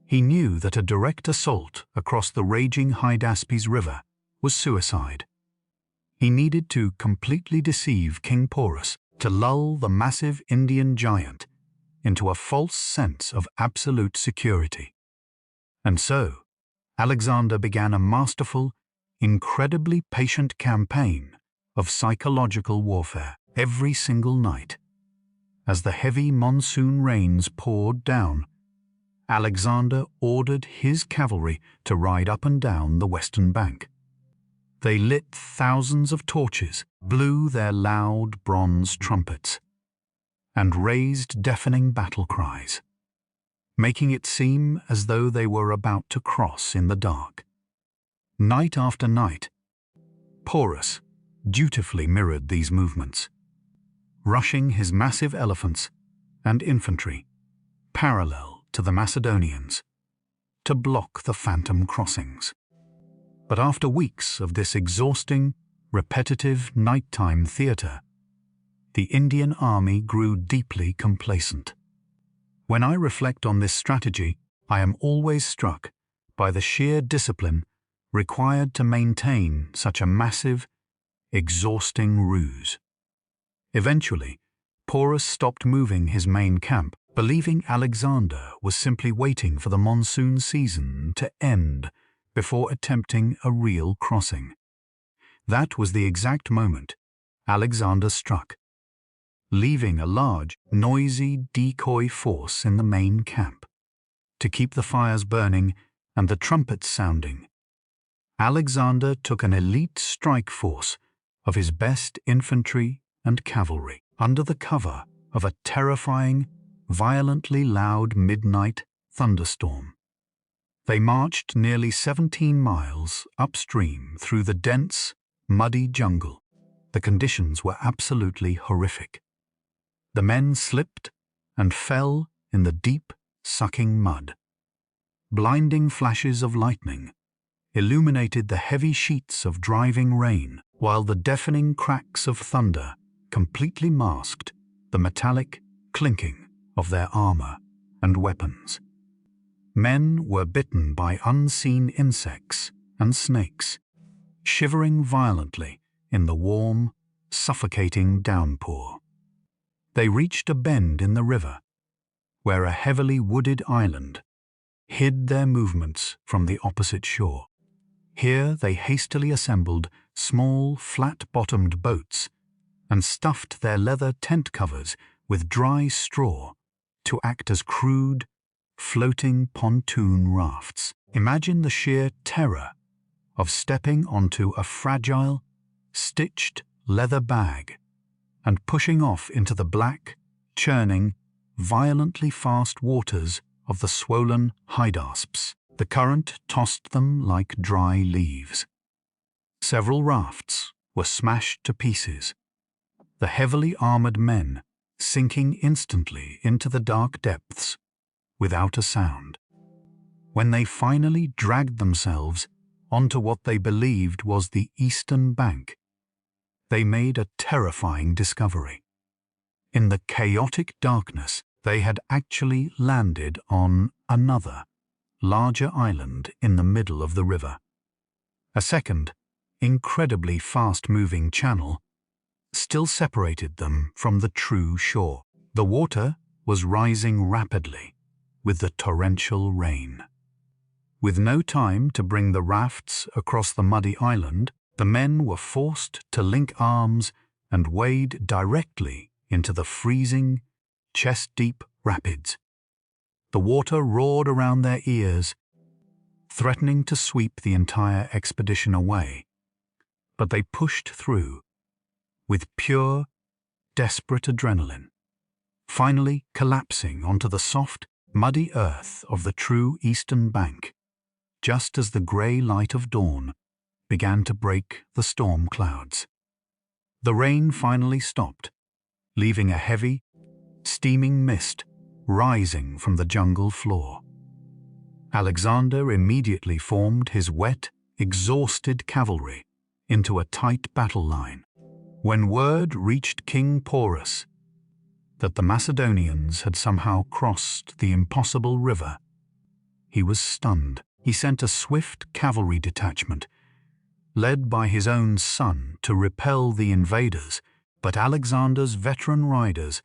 He knew that a direct assault across the raging Hydaspes River was suicide. He needed to completely deceive King Porus, to lull the massive Indian giant into a false sense of absolute security. And so, Alexander began a masterful, incredibly patient campaign of psychological warfare every single night. As the heavy monsoon rains poured down, Alexander ordered his cavalry to ride up and down the western bank. They lit thousands of torches, blew their loud bronze trumpets, and raised deafening battle cries, making it seem as though they were about to cross in the dark. Night after night, Porus dutifully mirrored these movements, rushing his massive elephants and infantry parallel to the Macedonians to block the phantom crossings. But after weeks of this exhausting, repetitive nighttime theater, the Indian army grew deeply complacent. When I reflect on this strategy, I am always struck by the sheer discipline required to maintain such a massive, exhausting ruse. Eventually, Porus stopped moving his main camp, believing Alexander was simply waiting for the monsoon season to end before attempting a real crossing. That was the exact moment Alexander struck, leaving a large, noisy decoy force in the main camp. To keep the fires burning and the trumpets sounding, Alexander took an elite strike force of his best infantry and cavalry under the cover of a terrifying, violently loud midnight thunderstorm. They marched nearly 17 miles upstream through the dense, muddy jungle. The conditions were absolutely horrific. The men slipped and fell in the deep, sucking mud. Blinding flashes of lightning illuminated the heavy sheets of driving rain, while the deafening cracks of thunder completely masked the metallic clinking of their armor and weapons. Men were bitten by unseen insects and snakes, shivering violently in the warm, suffocating downpour. They reached a bend in the river, where a heavily wooded island hid their movements from the opposite shore. Here they hastily assembled small, flat-bottomed boats and stuffed their leather tent covers with dry straw to act as crude, floating pontoon rafts. Imagine the sheer terror of stepping onto a fragile, stitched leather bag and pushing off into the black, churning, violently fast waters of the swollen Hydaspes. The current tossed them like dry leaves. Several rafts were smashed to pieces, the heavily armored men sinking instantly into the dark depths without a sound. When they finally dragged themselves onto what they believed was the eastern bank, they made a terrifying discovery. In the chaotic darkness, they had actually landed on another, larger island in the middle of the river. A second, incredibly fast-moving channel still separated them from the true shore. The water was rising rapidly with the torrential rain. With no time to bring the rafts across the muddy island, the men were forced to link arms and wade directly into the freezing, chest-deep rapids. The water roared around their ears, threatening to sweep the entire expedition away. But they pushed through, with pure, desperate adrenaline, finally collapsing onto the soft, muddy earth of the true eastern bank, just as the grey light of dawn began to break the storm clouds. The rain finally stopped, leaving a heavy, steaming mist rising from the jungle floor. Alexander immediately formed his wet, exhausted cavalry into a tight battle line. When word reached King Porus that the Macedonians had somehow crossed the impossible river, he was stunned. He sent a swift cavalry detachment, led by his own son, to repel the invaders, but Alexander's veteran riders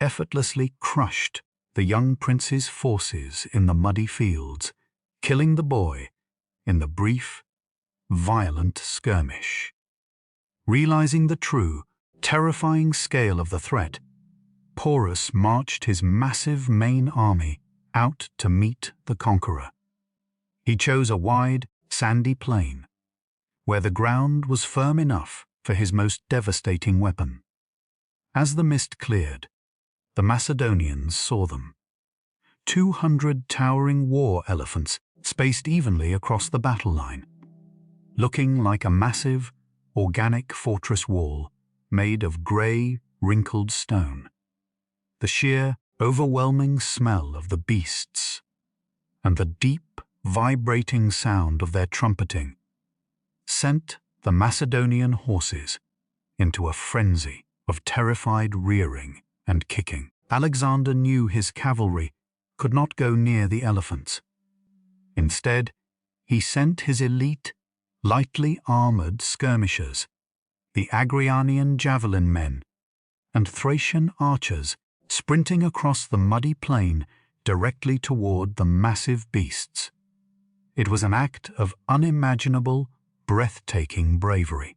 effortlessly crushed the young prince's forces in the muddy fields, killing the boy in the brief, violent skirmish. Realizing the true, terrifying scale of the threat, Porus marched his massive main army out to meet the conqueror. He chose a wide, sandy plain, where the ground was firm enough for his most devastating weapon. As the mist cleared, the Macedonians saw them. 200 towering war elephants spaced evenly across the battle line, looking like a massive, organic fortress wall made of grey, wrinkled stone. The sheer, overwhelming smell of the beasts and the deep, vibrating sound of their trumpeting sent the Macedonian horses into a frenzy of terrified rearing and kicking. Alexander knew his cavalry could not go near the elephants. Instead, he sent his elite, lightly armored skirmishers, the Agrianian javelin men, and Thracian archers sprinting across the muddy plain directly toward the massive beasts. It was an act of unimaginable, breathtaking bravery.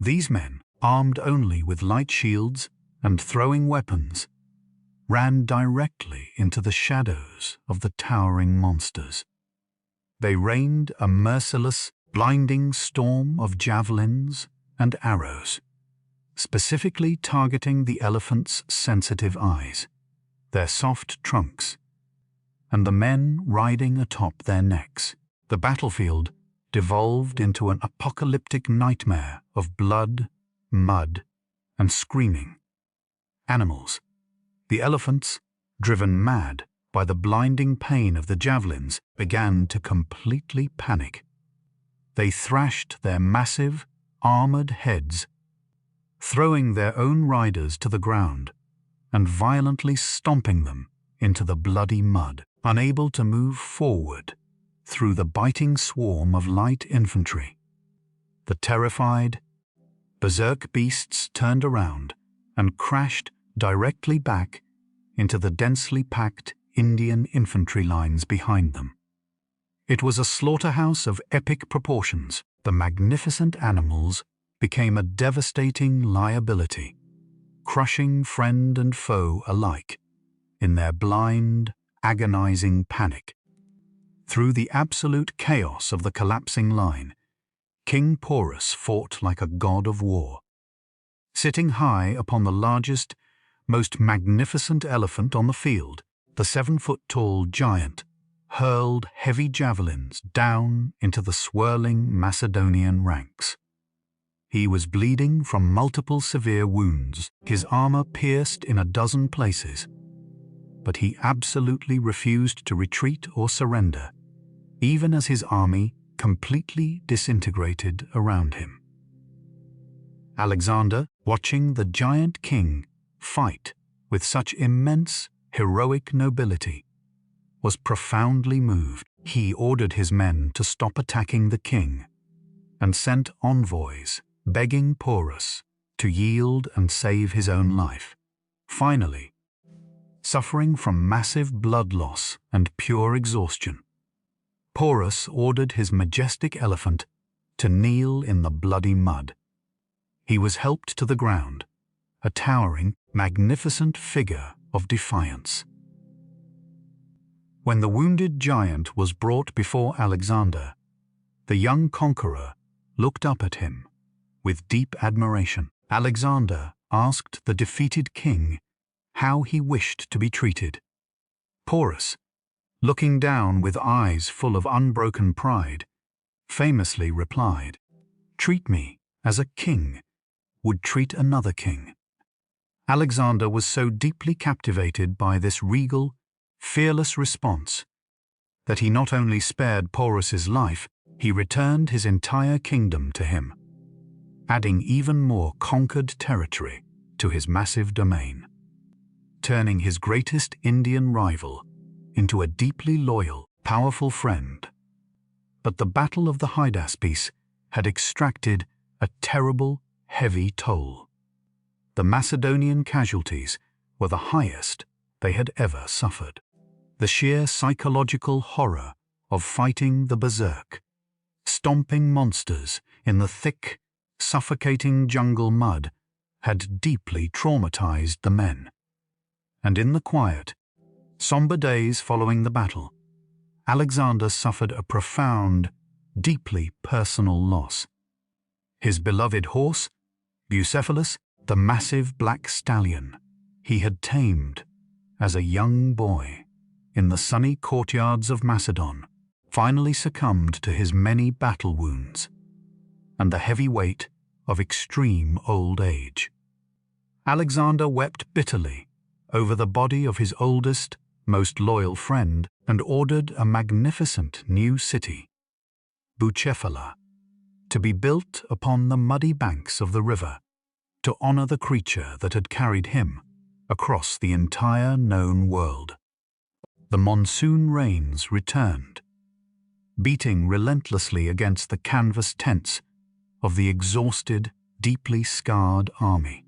These men, armed only with light shields and throwing weapons, ran directly into the shadows of the towering monsters. They rained a merciless, blinding storm of javelins and arrows, specifically targeting the elephants' sensitive eyes, their soft trunks, and the men riding atop their necks. The battlefield devolved into an apocalyptic nightmare of blood, mud, and screaming. Animals, the elephants, driven mad by the blinding pain of the javelins, began to completely panic. They thrashed their massive, armored heads, throwing their own riders to the ground and violently stomping them into the bloody mud. Unable to move forward through the biting swarm of light infantry, the terrified, berserk beasts turned around and crashed directly back into the densely packed Indian infantry lines behind them. It was a slaughterhouse of epic proportions. The magnificent animals became a devastating liability, crushing friend and foe alike in their blind, agonizing panic. Through the absolute chaos of the collapsing line, King Porus fought like a god of war. Sitting high upon the largest, most magnificent elephant on the field, the 7-foot-tall giant hurled heavy javelins down into the swirling Macedonian ranks. He was bleeding from multiple severe wounds, his armor pierced in a dozen places, but he absolutely refused to retreat or surrender, even as his army completely disintegrated around him. Alexander, watching the giant king fight with such immense, heroic nobility, was profoundly moved. He ordered his men to stop attacking the king and sent envoys begging Porus to yield and save his own life. Finally, suffering from massive blood loss and pure exhaustion, Porus ordered his majestic elephant to kneel in the bloody mud. He was helped to the ground a towering, magnificent figure of defiance. When the wounded giant was brought before Alexander, the young conqueror looked up at him with deep admiration. Alexander asked the defeated king how he wished to be treated. Porus, looking down with eyes full of unbroken pride, famously replied, "Treat me as a king would treat another king." Alexander was so deeply captivated by this regal, fearless response that he not only spared Porus's life, he returned his entire kingdom to him, adding even more conquered territory to his massive domain, turning his greatest Indian rival into a deeply loyal, powerful friend. But the Battle of the Hydaspes had extracted a terrible, heavy toll. The Macedonian casualties were the highest they had ever suffered. The sheer psychological horror of fighting the berserk, stomping monsters in the thick, suffocating jungle mud had deeply traumatized the men. And in the quiet, somber days following the battle, Alexander suffered a profound, deeply personal loss. His beloved horse, Bucephalus, the massive black stallion he had tamed as a young boy in the sunny courtyards of Macedon, finally succumbed to his many battle wounds and the heavy weight of extreme old age. Alexander wept bitterly over the body of his oldest, most loyal friend and ordered a magnificent new city, Bucephala, to be built upon the muddy banks of the river to honor the creature that had carried him across the entire known world. The monsoon rains returned, beating relentlessly against the canvas tents of the exhausted, deeply scarred army.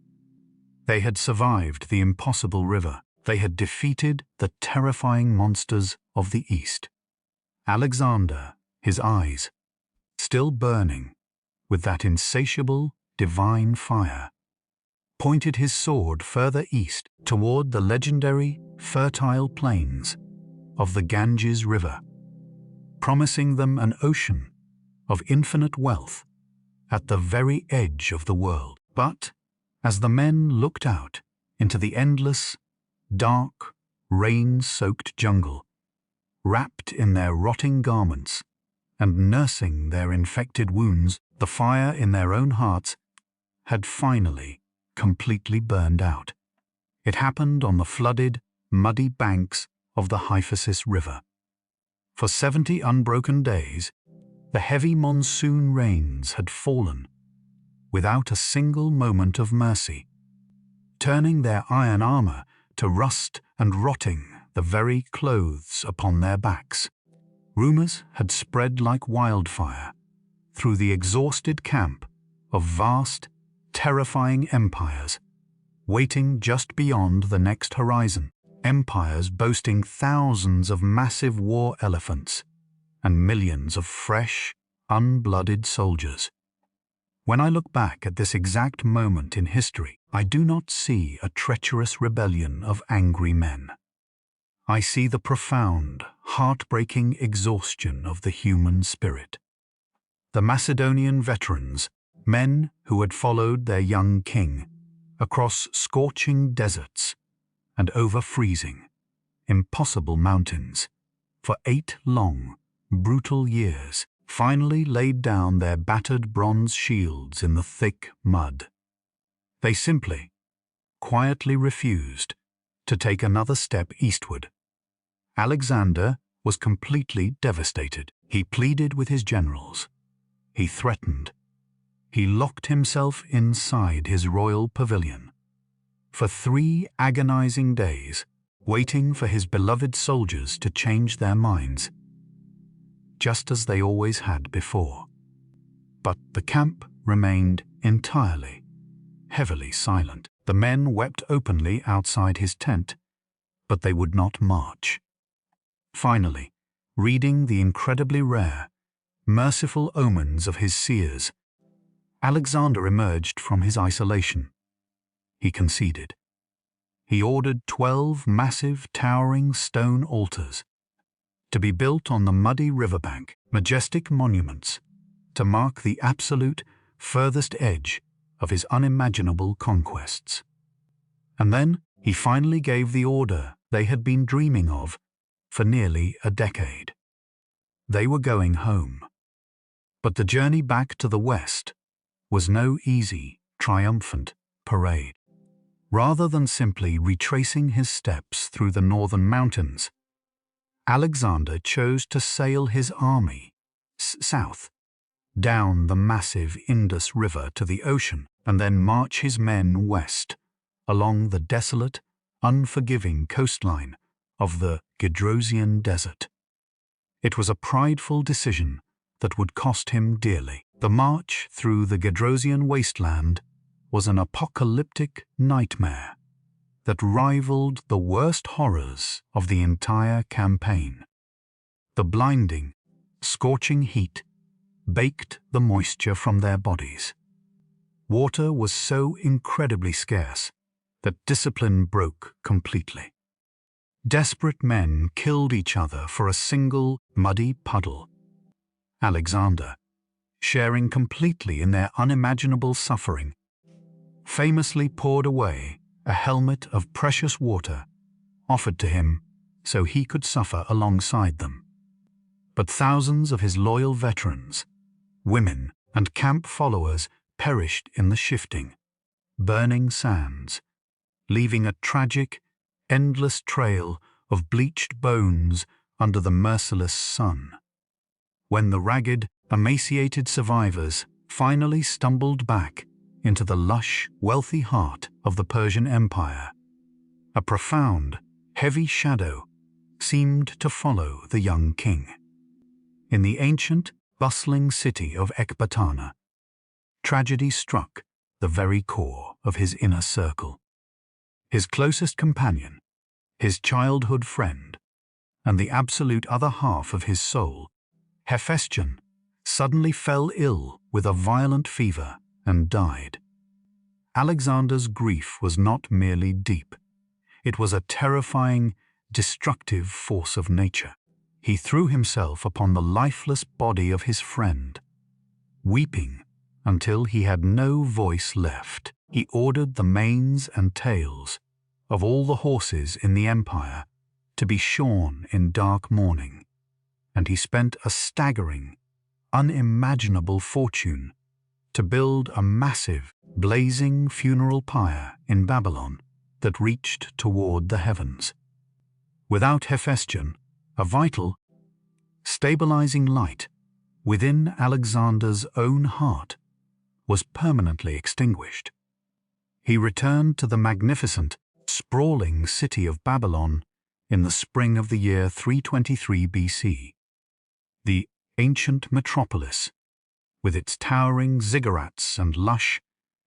They had survived the impossible river. They had defeated the terrifying monsters of the east. Alexander, his eyes still burning with that insatiable, divine fire, pointed his sword further east toward the legendary, fertile plains of the Ganges River, promising them an ocean of infinite wealth at the very edge of the world. But as the men looked out into the endless, dark, rain-soaked jungle, wrapped in their rotting garments and nursing their infected wounds, the fire in their own hearts had finally completely burned out. It happened on the flooded, muddy banks of the Hyphasis River. For 70 unbroken days, the heavy monsoon rains had fallen without a single moment of mercy, turning their iron armor to rust and rotting the very clothes upon their backs. Rumors had spread like wildfire through the exhausted camp of vast, terrifying empires waiting just beyond the next horizon, empires boasting thousands of massive war elephants and millions of fresh, unblooded soldiers. When I look back at this exact moment in history, I do not see a treacherous rebellion of angry men. I see the profound, heartbreaking exhaustion of the human spirit. The Macedonian veterans, men who had followed their young king across scorching deserts and over freezing, impossible mountains for 8 long, brutal years, finally laid down their battered bronze shields in the thick mud. They simply, quietly refused to take another step eastward. Alexander was completely devastated. He pleaded with his generals. He threatened. He locked himself inside his royal pavilion for 3 agonizing days, waiting for his beloved soldiers to change their minds, just as they always had before. But the camp remained entirely, heavily silent. The men wept openly outside his tent, but they would not march. Finally, reading the incredibly rare, merciful omens of his seers, Alexander emerged from his isolation. he conceded. He ordered 12 massive, towering stone altars to be built on the muddy riverbank, majestic monuments to mark the absolute furthest edge of his unimaginable conquests. And then he finally gave the order they had been dreaming of for nearly a decade. They were going home. But the journey back to the west was no easy, triumphant parade. Rather than simply retracing his steps through the northern mountains, Alexander chose to sail his army south, down the massive Indus River to the ocean, and then march his men west, along the desolate, unforgiving coastline of the Gedrosian Desert. It was a prideful decision that would cost him dearly. The march through the Gedrosian wasteland was an apocalyptic nightmare that rivaled the worst horrors of the entire campaign. The blinding, scorching heat baked the moisture from their bodies. Water was so incredibly scarce that discipline broke completely. Desperate men killed each other for a single muddy puddle. Alexander, sharing completely in their unimaginable suffering, famously poured away a helmet of precious water offered to him so he could suffer alongside them. But thousands of his loyal veterans, women, and camp followers perished in the shifting, burning sands, leaving a tragic, endless trail of bleached bones under the merciless sun. When the ragged, emaciated survivors finally stumbled back into the lush, wealthy heart of the Persian Empire, a profound, heavy shadow seemed to follow the young king. In the ancient, bustling city of Ecbatana, tragedy struck the very core of his inner circle. His closest companion, his childhood friend, and the absolute other half of his soul, Hephaestion, suddenly fell ill with a violent fever and died. Alexander's grief was not merely deep. It was a terrifying, destructive force of nature. He threw himself upon the lifeless body of his friend, weeping until he had no voice left. He ordered the manes and tails of all the horses in the empire to be shorn in dark mourning, and he spent a staggering, unimaginable fortune to build a massive, blazing funeral pyre in Babylon that reached toward the heavens. Without Hephaestion, a vital, stabilizing light within Alexander's own heart was permanently extinguished. He returned to the magnificent, sprawling city of Babylon in the spring of the year 323 BC. The ancient metropolis, with its towering ziggurats and lush,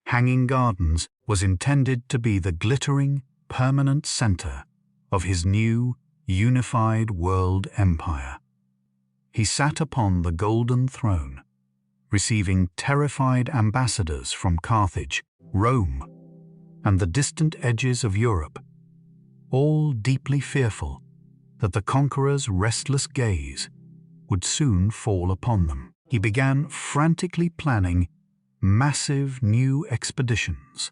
hanging gardens, was intended to be the glittering, permanent center of his new, unified world empire. He sat upon the golden throne, receiving terrified ambassadors from Carthage, Rome, and the distant edges of Europe, all deeply fearful that the conqueror's restless gaze would soon fall upon them. He began frantically planning massive new expeditions,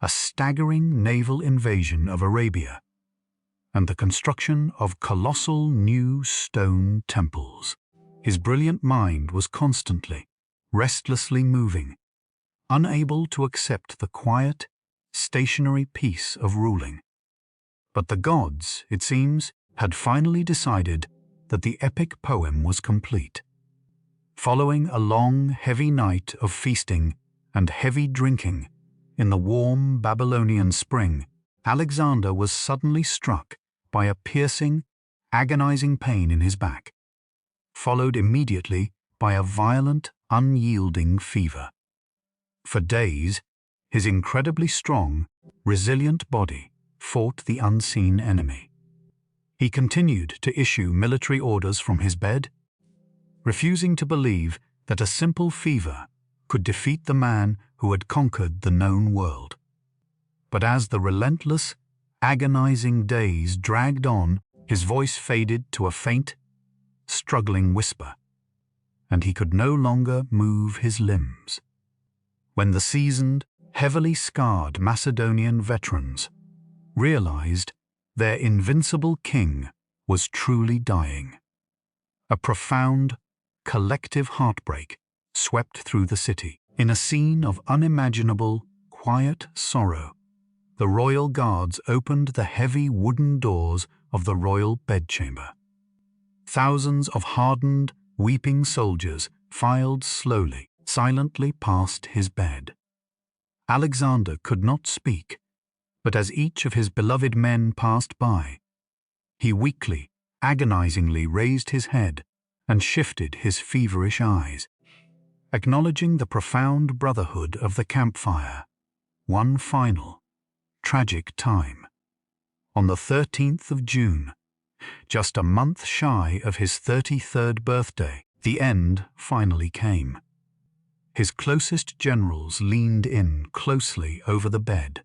a staggering naval invasion of Arabia, and the construction of colossal new stone temples. His brilliant mind was constantly, restlessly moving, unable to accept the quiet, stationary peace of ruling. But the gods, it seems, had finally decided that the epic poem was complete. Following a long, heavy night of feasting and heavy drinking in the warm Babylonian spring, Alexander was suddenly struck by a piercing, agonizing pain in his back, followed immediately by a violent, unyielding fever. For days, his incredibly strong, resilient body fought the unseen enemy. He continued to issue military orders from his bed, refusing to believe that a simple fever could defeat the man who had conquered the known world. But as the relentless, agonizing days dragged on, his voice faded to a faint, struggling whisper, and he could no longer move his limbs. When the seasoned, heavily scarred Macedonian veterans realized their invincible king was truly dying, a profound, collective heartbreak swept through the city. In a scene of unimaginable, quiet sorrow, the royal guards opened the heavy wooden doors of the royal bedchamber. Thousands of hardened, weeping soldiers filed slowly, silently past his bed. Alexander could not speak, but as each of his beloved men passed by, he weakly, agonizingly raised his head and shifted his feverish eyes, acknowledging the profound brotherhood of the campfire. One final, tragic time. On the 13th of June, just a month shy of his 33rd birthday, the end finally came. His closest generals leaned in closely over the bed,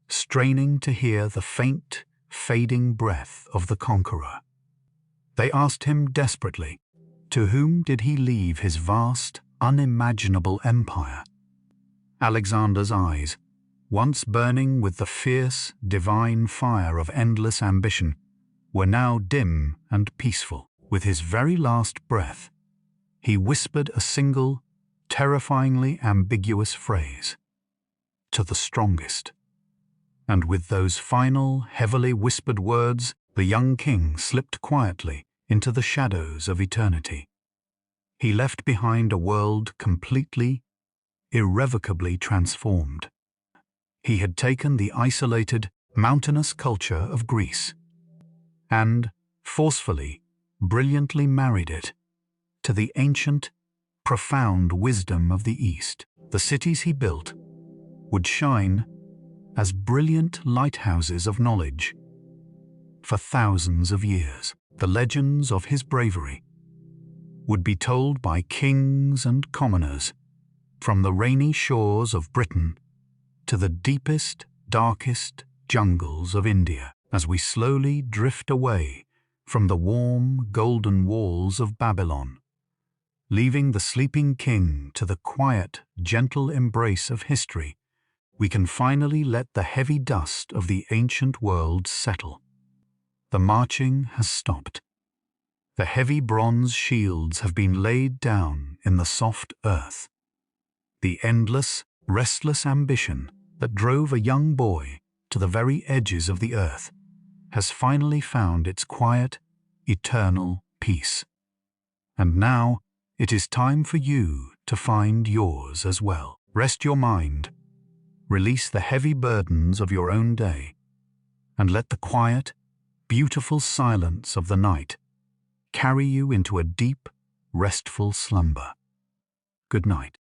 straining to hear the faint, fading breath of the conqueror. They asked him desperately, to whom did he leave his vast, unimaginable empire? Alexander's eyes, once burning with the fierce, divine fire of endless ambition, were now dim and peaceful. With his very last breath, he whispered a single, terrifyingly ambiguous phrase, "To the strongest." And with those final, heavily whispered words, the young king slipped quietly into the shadows of eternity. He left behind a world completely, irrevocably transformed. He had taken the isolated, mountainous culture of Greece and, forcefully, brilliantly married it to the ancient, profound wisdom of the East. The cities he built would shine as brilliant lighthouses of knowledge for thousands of years. The legends of his bravery would be told by kings and commoners, from the rainy shores of Britain to the deepest, darkest jungles of India, as we slowly drift away from the warm, golden walls of Babylon, leaving the sleeping king to the quiet, gentle embrace of history. We can finally let the heavy dust of the ancient world settle. The marching has stopped. The heavy bronze shields have been laid down in the soft earth. The endless, restless ambition that drove a young boy to the very edges of the earth has finally found its quiet, eternal peace. And now it is time for you to find yours as well. Rest your mind, release the heavy burdens of your own day, and let the quiet, beautiful silence of the night carry you into a deep, restful slumber. Good night.